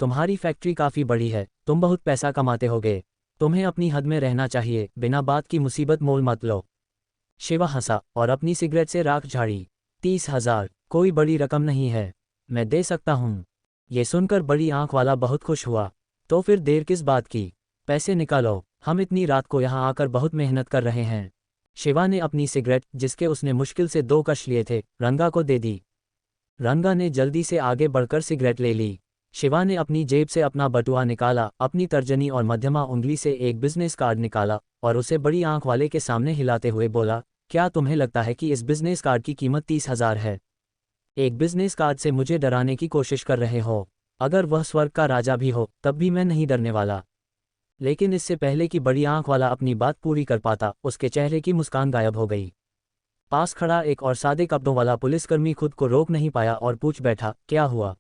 तुम्हारी फैक्ट्री काफ़ी बड़ी है, तुम बहुत पैसा कमाते होगे, तुम्हें अपनी हद में रहना चाहिए, बिना बात की मुसीबत मोल मत लो। शिवा हंसा और अपनी सिगरेट से राख झाड़ी। 30,000 कोई बड़ी रकम नहीं है, मैं दे सकता हूँ। ये सुनकर बड़ी आंख वाला बहुत खुश हुआ। तो फिर देर किस बात की, पैसे निकालो, हम इतनी रात को यहाँ आकर बहुत मेहनत कर रहे हैं। शिवा ने अपनी सिगरेट, जिसके उसने मुश्किल से 2 कश लिए थे, रंगा को दे दी। रंगा ने जल्दी से आगे बढ़कर सिगरेट ले ली। शिवा ने अपनी जेब से अपना बटुआ निकाला, अपनी तर्जनी और मध्यमा उंगली से एक बिजनेस कार्ड निकाला और उसे बड़ी आंख वाले के सामने हिलाते हुए बोला, क्या तुम्हें लगता है कि इस बिजनेस कार्ड की कीमत 30,000 है? एक बिजनेस कार्ड से मुझे डराने की कोशिश कर रहे हो? अगर वह स्वर्ग का राजा भी हो तब भी मैं नहीं डरने वाला। लेकिन इससे पहले कि बड़ी आंख वाला अपनी बात पूरी कर पाता, उसके चेहरे की मुस्कान गायब हो गई। पास खड़ा एक और सादे कपड़ों वाला पुलिसकर्मी खुद को रोक नहीं पाया और पूछ बैठा, क्या हुआ?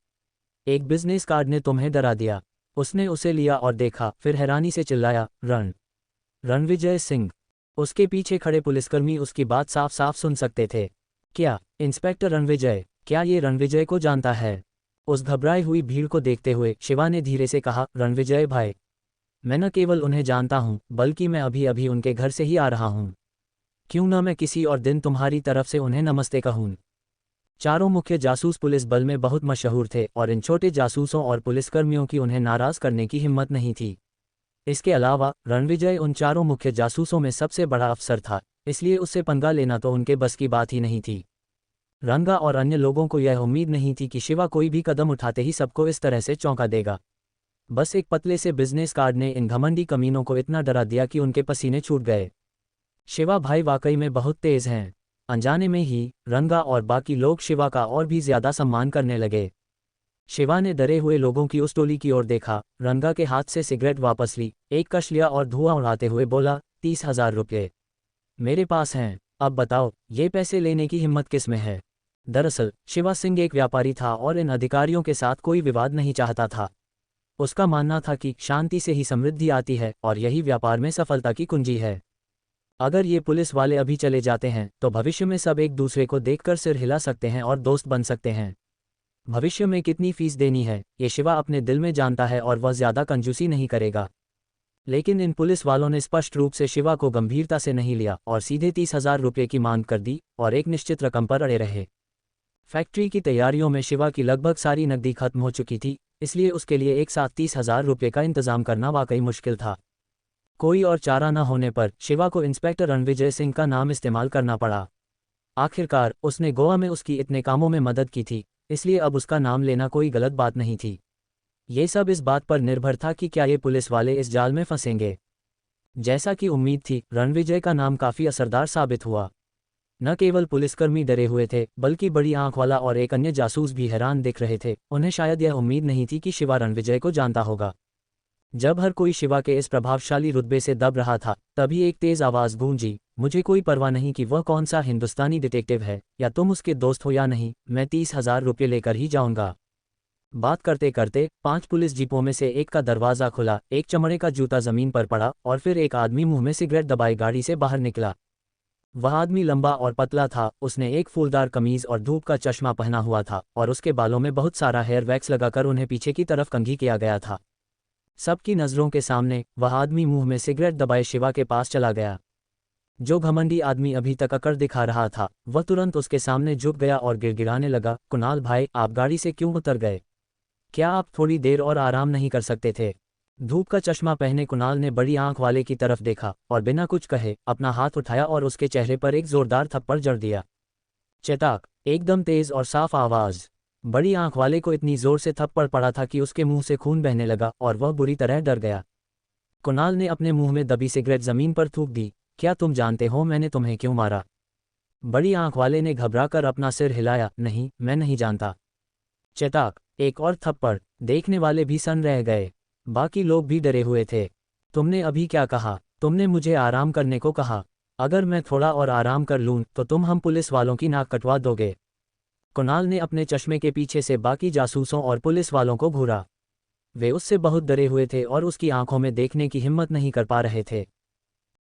एक बिजनेस कार्ड ने तुम्हें डरा दिया? उसने उसे लिया और देखा, फिर हैरानी से चिल्लाया, रणविजय सिंह। उसके पीछे खड़े पुलिसकर्मी उसकी बात साफ साफ सुन सकते थे। क्या इंस्पेक्टर रणविजय? क्या ये रणविजय को जानता है? उस घबराई हुई भीड़ को देखते हुए शिवा ने धीरे से कहा, रणविजय भाई, मैं न केवल उन्हें जानता हूँ बल्कि मैं अभी अभी उनके घर से ही आ रहा हूँ। क्यों न मैं किसी और दिन तुम्हारी तरफ से उन्हें नमस्ते कहूँ। चारों मुख्य जासूस पुलिस बल में बहुत मशहूर थे और इन छोटे जासूसों और पुलिसकर्मियों की उन्हें नाराज करने की हिम्मत नहीं थी। इसके अलावा रणविजय उन चारों मुख्य जासूसों में सबसे बड़ा अफसर था, इसलिए उससे पंगा लेना तो उनके बस की बात ही नहीं थी। रंगा और अन्य लोगों को यह उम्मीद नहीं थी कि शिवा कोई भी कदम उठाते ही सबको इस तरह से चौंका देगा। बस एक पतले से बिजनेस कार्ड ने इन घमंडी कमीनों को इतना डरा दिया कि उनके पसीने छूट गए। शिवा भाई वाकई में बहुत तेज हैं। अनजाने में ही रंगा और बाकी लोग शिवा का और भी ज्यादा सम्मान करने लगे। शिवा ने डरे हुए लोगों की उस टोली की ओर देखा, रंगा के हाथ से सिगरेट वापस ली, एक कश लिया और धुआं उड़ाते हुए बोला, 30,000 रुपये मेरे पास हैं, अब बताओ ये पैसे लेने की हिम्मत किस में है? दरअसल शिवा सिंह एक व्यापारी था और इन अधिकारियों के साथ कोई विवाद नहीं चाहता था। उसका मानना था कि शांति से ही समृद्धि आती है और यही व्यापार में सफलता की कुंजी है। अगर ये पुलिस वाले अभी चले जाते हैं तो भविष्य में सब एक दूसरे को देखकर सिर हिला सकते हैं और दोस्त बन सकते हैं। भविष्य में कितनी फीस देनी है ये शिवा अपने दिल में जानता है और वह ज्यादा कंजूसी नहीं करेगा। लेकिन इन पुलिस वालों ने स्पष्ट रूप से शिवा को गंभीरता से नहीं लिया और सीधे 30,000 रुपये की मांग कर दी और एक निश्चित रकम पर अड़े रहे। फैक्ट्री की तैयारियों में शिवा की लगभग सारी नकदी खत्म हो चुकी थी, इसलिए उसके लिए एक साथ 30,000 रुपये का इंतजाम करना वाकई मुश्किल था। कोई और चारा न होने पर शिवा को इंस्पेक्टर रणविजय सिंह का नाम इस्तेमाल करना पड़ा। आखिरकार उसने गोवा में उसकी इतने कामों में मदद की थी, इसलिए अब उसका नाम लेना कोई गलत बात नहीं थी। ये सब इस बात पर निर्भर था कि क्या ये पुलिस वाले इस जाल में फंसेंगे। जैसा कि उम्मीद थी, रणविजय का नाम काफ़ी असरदार साबित हुआ। न केवल पुलिसकर्मी डरे हुए थे बल्कि बड़ी आंख वाला और एक अन्य जासूस भी हैरान दिख रहे थे। उन्हें शायद यह उम्मीद नहीं थी कि शिवा रणविजय को जानता होगा। जब हर कोई शिवा के इस प्रभावशाली रुतबे से दब रहा था, तभी एक तेज आवाज़ गूंजी, मुझे कोई परवाह नहीं कि वह कौन सा हिंदुस्तानी डिटेक्टिव है या तुम उसके दोस्त हो या नहीं, मैं 30,000 रुपये लेकर ही जाऊंगा। बात करते करते 5 पुलिस जीपों में से एक का दरवाज़ा खुला, एक चमड़े का जूता ज़मीन पर पड़ा और फिर एक आदमी मुंह में सिगरेट दबाए गाड़ी से बाहर निकला। वह आदमी लंबा और पतला था, उसने एक फूलदार कमीज और धूप का चश्मा पहना हुआ था और उसके बालों में बहुत सारा हेयर वैक्स लगाकर उन्हें पीछे की तरफ कंघी किया गया था। सबकी नज़रों के सामने वह आदमी मुंह में सिगरेट दबाए शिवा के पास चला गया। जो घमंडी आदमी अभी तक अकड़ दिखा रहा था, वह तुरंत उसके सामने झुक गया और गिड़गिड़ाने लगा, कुणाल भाई, आप गाड़ी से क्यों उतर गए? क्या आप थोड़ी देर और आराम नहीं कर सकते थे? धूप का चश्मा पहने कुणाल ने बड़ी आंख वाले की तरफ देखा और बिना कुछ कहे अपना हाथ उठाया और उसके चेहरे पर एक जोरदार थप्पड़ जड़ दिया। चेताक, एकदम तेज और साफ आवाज। बड़ी आंख वाले को इतनी जोर से थप्पड़ पड़ा था कि उसके मुंह से खून बहने लगा और वह बुरी तरह डर गया। कुणाल ने अपने मुंह में दबी सिगरेट जमीन पर थूक दी। क्या तुम जानते हो मैंने तुम्हें क्यों मारा? बड़ी आंख वाले ने घबराकर अपना सिर हिलाया, नहीं, मैं नहीं जानता। चेताक, एक और थप्पड़। देखने वाले भी सन्न रह गए, बाकी लोग भी डरे हुए थे। तुमने अभी क्या कहा? तुमने मुझे आराम करने को कहा। अगर मैं थोड़ा और आराम कर लूं तो तुम हम पुलिस वालों की नाक कटवा दोगे। कुणाल ने अपने चश्मे के पीछे से बाकी जासूसों और पुलिस वालों को घूरा। वे उससे बहुत डरे हुए थे और उसकी आंखों में देखने की हिम्मत नहीं कर पा रहे थे।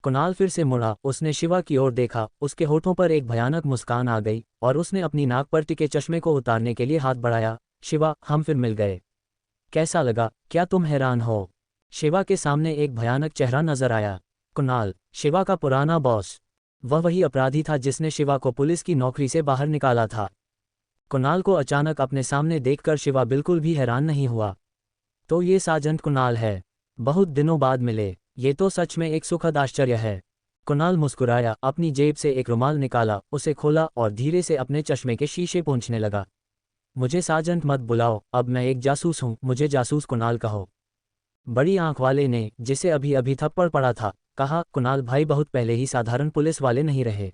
कुणाल फिर से मुड़ा, उसने शिवा की ओर देखा, उसके होठों पर एक भयानक मुस्कान आ गई और उसने अपनी नाक पर टिके चश्मे को उतारने के लिए हाथ बढ़ाया। शिवा, हम फिर मिल गए। कैसा लगा, क्या तुम हैरान हो? शिवा के सामने एक भयानक चेहरा नजर आया। कुणाल, शिवा का पुराना बॉस। वह वही अपराधी था जिसने शिवा को पुलिस की नौकरी से बाहर निकाला था। कुणाल को अचानक अपने सामने देखकर शिवा बिल्कुल भी हैरान नहीं हुआ। तो ये साजंट कुणाल है। बहुत दिनों बाद मिले, ये तो सच में एक सुखद आश्चर्य है। कुणाल मुस्कुराया, अपनी जेब से एक रुमाल निकाला, उसे खोला और धीरे से अपने चश्मे के शीशे पोंछने लगा। मुझे साजंट मत बुलाओ, अब मैं एक जासूस हूँ, मुझे जासूस कुणाल कहो। बड़ी आंख वाले ने, जिसे अभी अभी थप्पड़ पड़ा था, कहा। कुणाल भाई बहुत पहले ही साधारण पुलिस वाले नहीं रहे।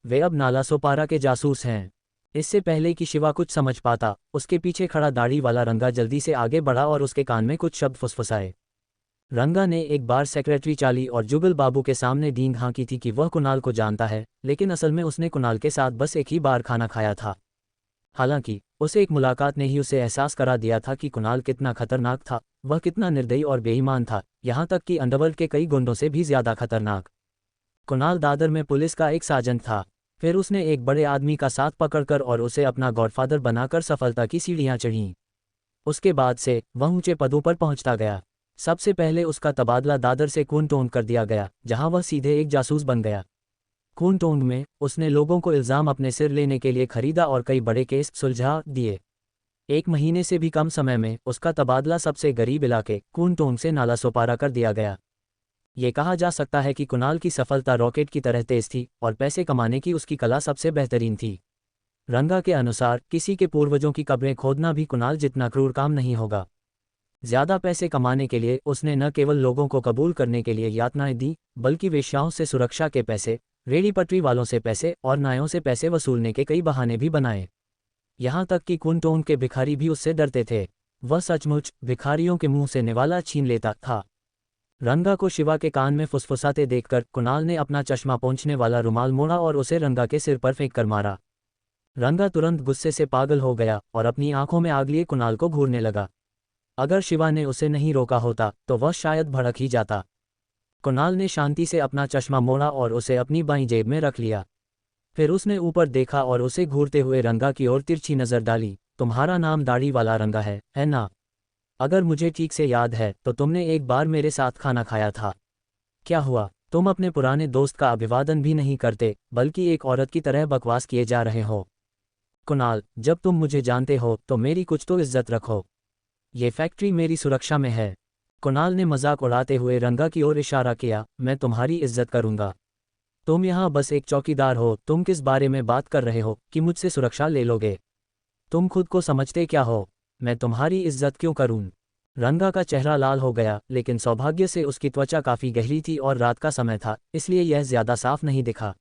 वे अब नालासोपारा के जासूस हैं। इससे पहले कि शिवा कुछ समझ पाता, उसके पीछे खड़ा दाढ़ी वाला रंगा जल्दी से आगे बढ़ा और उसके कान में कुछ शब्द फुसफुसाए। रंगा ने एक बार सेक्रेटरी चाली और जुगल बाबू के सामने दीन हाँकी थी कि वह कुणाल को जानता है, लेकिन असल में उसने कुणाल के साथ बस एक ही बार खाना खाया था। हालांकि उसे एक मुलाकात ने ही उसे एहसास करा दिया था कि कुणाल कितना खतरनाक था, वह कितना निर्दयी और बेईमान था, यहाँ तक कि अंडरवर्ल्ड के कई गुंडों से भी ज्यादा खतरनाक। कुणाल दादर में पुलिस का एक साजन था। फिर उसने एक बड़े आदमी का साथ पकड़कर और उसे अपना गॉडफादर बनाकर सफलता की सीढ़ियां चढ़ीं। उसके बाद से वह ऊंचे पदों पर पहुंचता गया। सबसे पहले उसका तबादला दादर से कूनटोंग कर दिया गया, जहां वह सीधे एक जासूस बन गया। कूनटोंग में उसने लोगों को इल्जाम अपने सिर लेने के लिए खरीदा और कई बड़े केस सुलझा दिए। 1 महीने से भी कम समय में उसका तबादला सबसे गरीब इलाके कूनटोंग से नालासोपारा कर दिया गया। ये कहा जा सकता है कि कुणाल की सफलता रॉकेट की तरह तेज थी और पैसे कमाने की उसकी कला सबसे बेहतरीन थी। रंगा के अनुसार किसी के पूर्वजों की कब्रें खोदना भी कुणाल जितना क्रूर काम नहीं होगा। ज्यादा पैसे कमाने के लिए उसने न केवल लोगों को कबूल करने के लिए यातनाएं दी, बल्कि वेश्याओं से सुरक्षा के पैसे, रेडी पटरी वालों से पैसे और नायों से पैसे वसूलने के कई बहाने भी बनाए। यहाँ तक कि कूनटोंग के भिखारी भी उससे डरते थे। वह सचमुच भिखारियों के मुंह से निवाला छीन लेता था। रंगा को शिवा के कान में फुसफुसाते देखकर कुणाल ने अपना चश्मा पोंछने वाला रुमाल मोड़ा और उसे रंगा के सिर पर फेंक कर मारा। रंगा तुरंत गुस्से से पागल हो गया और अपनी आंखों में आग लिए कुणाल को घूरने लगा। अगर शिवा ने उसे नहीं रोका होता तो वह शायद भड़क ही जाता। कुणाल ने शांति से अपना चश्मा मोड़ा और उसे अपनी बाईं जेब में रख लिया। फिर उसने ऊपर देखा और उसे घूरते हुए रंगा की ओर तिरछी नजर डाली। तुम्हारा नाम दाढ़ी वाला रंगा है ना? अगर मुझे ठीक से याद है तो तुमने एक बार मेरे साथ खाना खाया था। क्या हुआ, तुम अपने पुराने दोस्त का अभिवादन भी नहीं करते, बल्कि एक औरत की तरह बकवास किए जा रहे हो? कुणाल, जब तुम मुझे जानते हो तो मेरी कुछ तो इज्जत रखो। ये फैक्ट्री मेरी सुरक्षा में है। कुणाल ने मजाक उड़ाते हुए रंगा की ओर इशारा किया। मैं तुम्हारी इज्जत करूंगा। तुम यहाँ बस एक चौकीदार हो। तुम किस बारे में बात कर रहे हो कि मुझसे सुरक्षा ले लोगे? तुम खुद को समझते क्या हो? मैं तुम्हारी इज्जत क्यों करूं? रंगा का चेहरा लाल हो गया, लेकिन सौभाग्य से उसकी त्वचा काफी गहरी थी और रात का समय था, इसलिए यह ज्यादा साफ नहीं दिखा।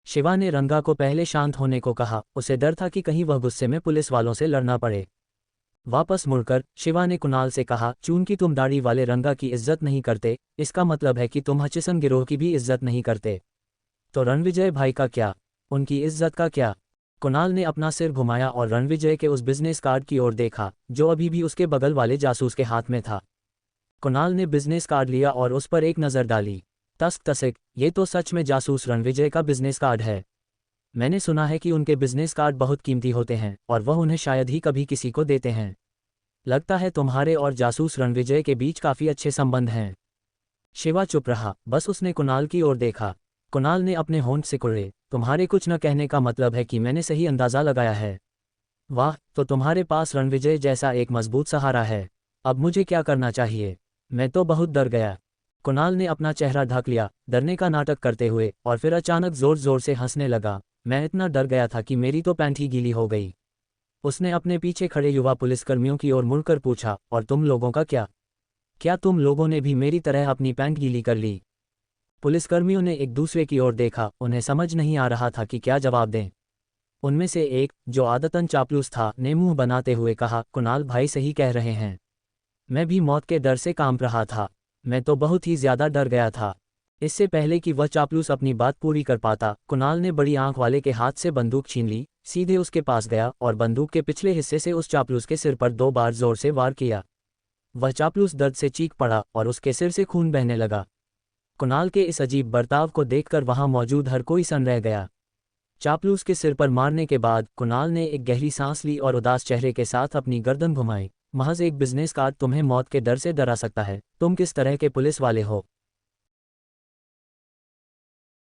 शिवा ने रंगा को पहले शांत होने को कहा। उसे डर था कि कहीं वह गुस्से में पुलिस वालों से लड़ना पड़े। वापस मुड़कर शिवा ने कुणाल से कहा, चूंकि तुम दाढ़ी वाले रंगा की इज्जत नहीं करते, इसका मतलब है कि तुम हचिसन गिरोह की भी इज्जत नहीं करते। तो रणविजय भाई का क्या? उनकी इज्जत का क्या? कुणाल ने अपना सिर घुमाया और रणविजय के उस बिजनेस कार्ड की ओर देखा जो अभी भी उसके बगल वाले जासूस के हाथ में था। कुणाल ने बिजनेस कार्ड लिया और उस पर एक नज़र डाली। तस्क तस्क, ये तो सच में जासूस रणविजय का बिजनेस कार्ड है। मैंने सुना है कि उनके बिजनेस कार्ड बहुत कीमती होते हैं और वह उन्हें शायद ही कभी किसी को देते हैं। लगता है तुम्हारे और जासूस रणविजय के बीच काफ़ी अच्छे संबंध हैं। शिवा चुप रहा, बस उसने कुणाल की ओर देखा। कुणाल ने अपने होंठ सिकुड़े। तुम्हारे कुछ न कहने का मतलब है कि मैंने सही अंदाज़ा लगाया है। वाह, तो तुम्हारे पास रणविजय जैसा एक मजबूत सहारा है। अब मुझे क्या करना चाहिए? मैं तो बहुत डर गया। कुणाल ने अपना चेहरा ढक लिया, डरने का नाटक करते हुए, और फिर अचानक जोर जोर से हंसने लगा। मैं इतना डर गया था कि मेरी तो पैंट ही गीली हो गई। उसने अपने पीछे खड़े युवा पुलिसकर्मियों की ओर मुड़कर पूछा, और तुम लोगों का क्या? क्या तुम लोगों ने भी मेरी तरह अपनी पैंट गीली कर ली? पुलिसकर्मियों ने एक दूसरे की ओर देखा, उन्हें समझ नहीं आ रहा था कि क्या जवाब दें। उनमें से एक, जो आदतन चापलूस था, ने मुंह बनाते हुए कहा, कुणाल भाई सही कह रहे हैं। मैं भी मौत के डर से कांप रहा था। मैं तो बहुत ही ज्यादा डर गया था। इससे पहले कि वह चापलूस अपनी बात पूरी कर पाता, कुणाल ने बड़ी आंख वाले के हाथ से बंदूक छीन ली, सीधे उसके पास गया और बंदूक के पिछले हिस्से से उस चापलूस के सिर पर 2 बार जोर से वार किया। वह चापलूस दर्द से चीख पड़ा और उसके सिर से खून बहने लगा। कुणाल के इस अजीब बर्ताव को देखकर वहां मौजूद हर कोई सन रह गया। चापलूस के सिर पर मारने के बाद कुणाल ने एक गहरी सांस ली और उदास चेहरे के साथ अपनी गर्दन घुमाई। महज एक बिजनेस कार्ड तुम्हें मौत के डर से डरा सकता है। तुम किस तरह के पुलिस वाले हो?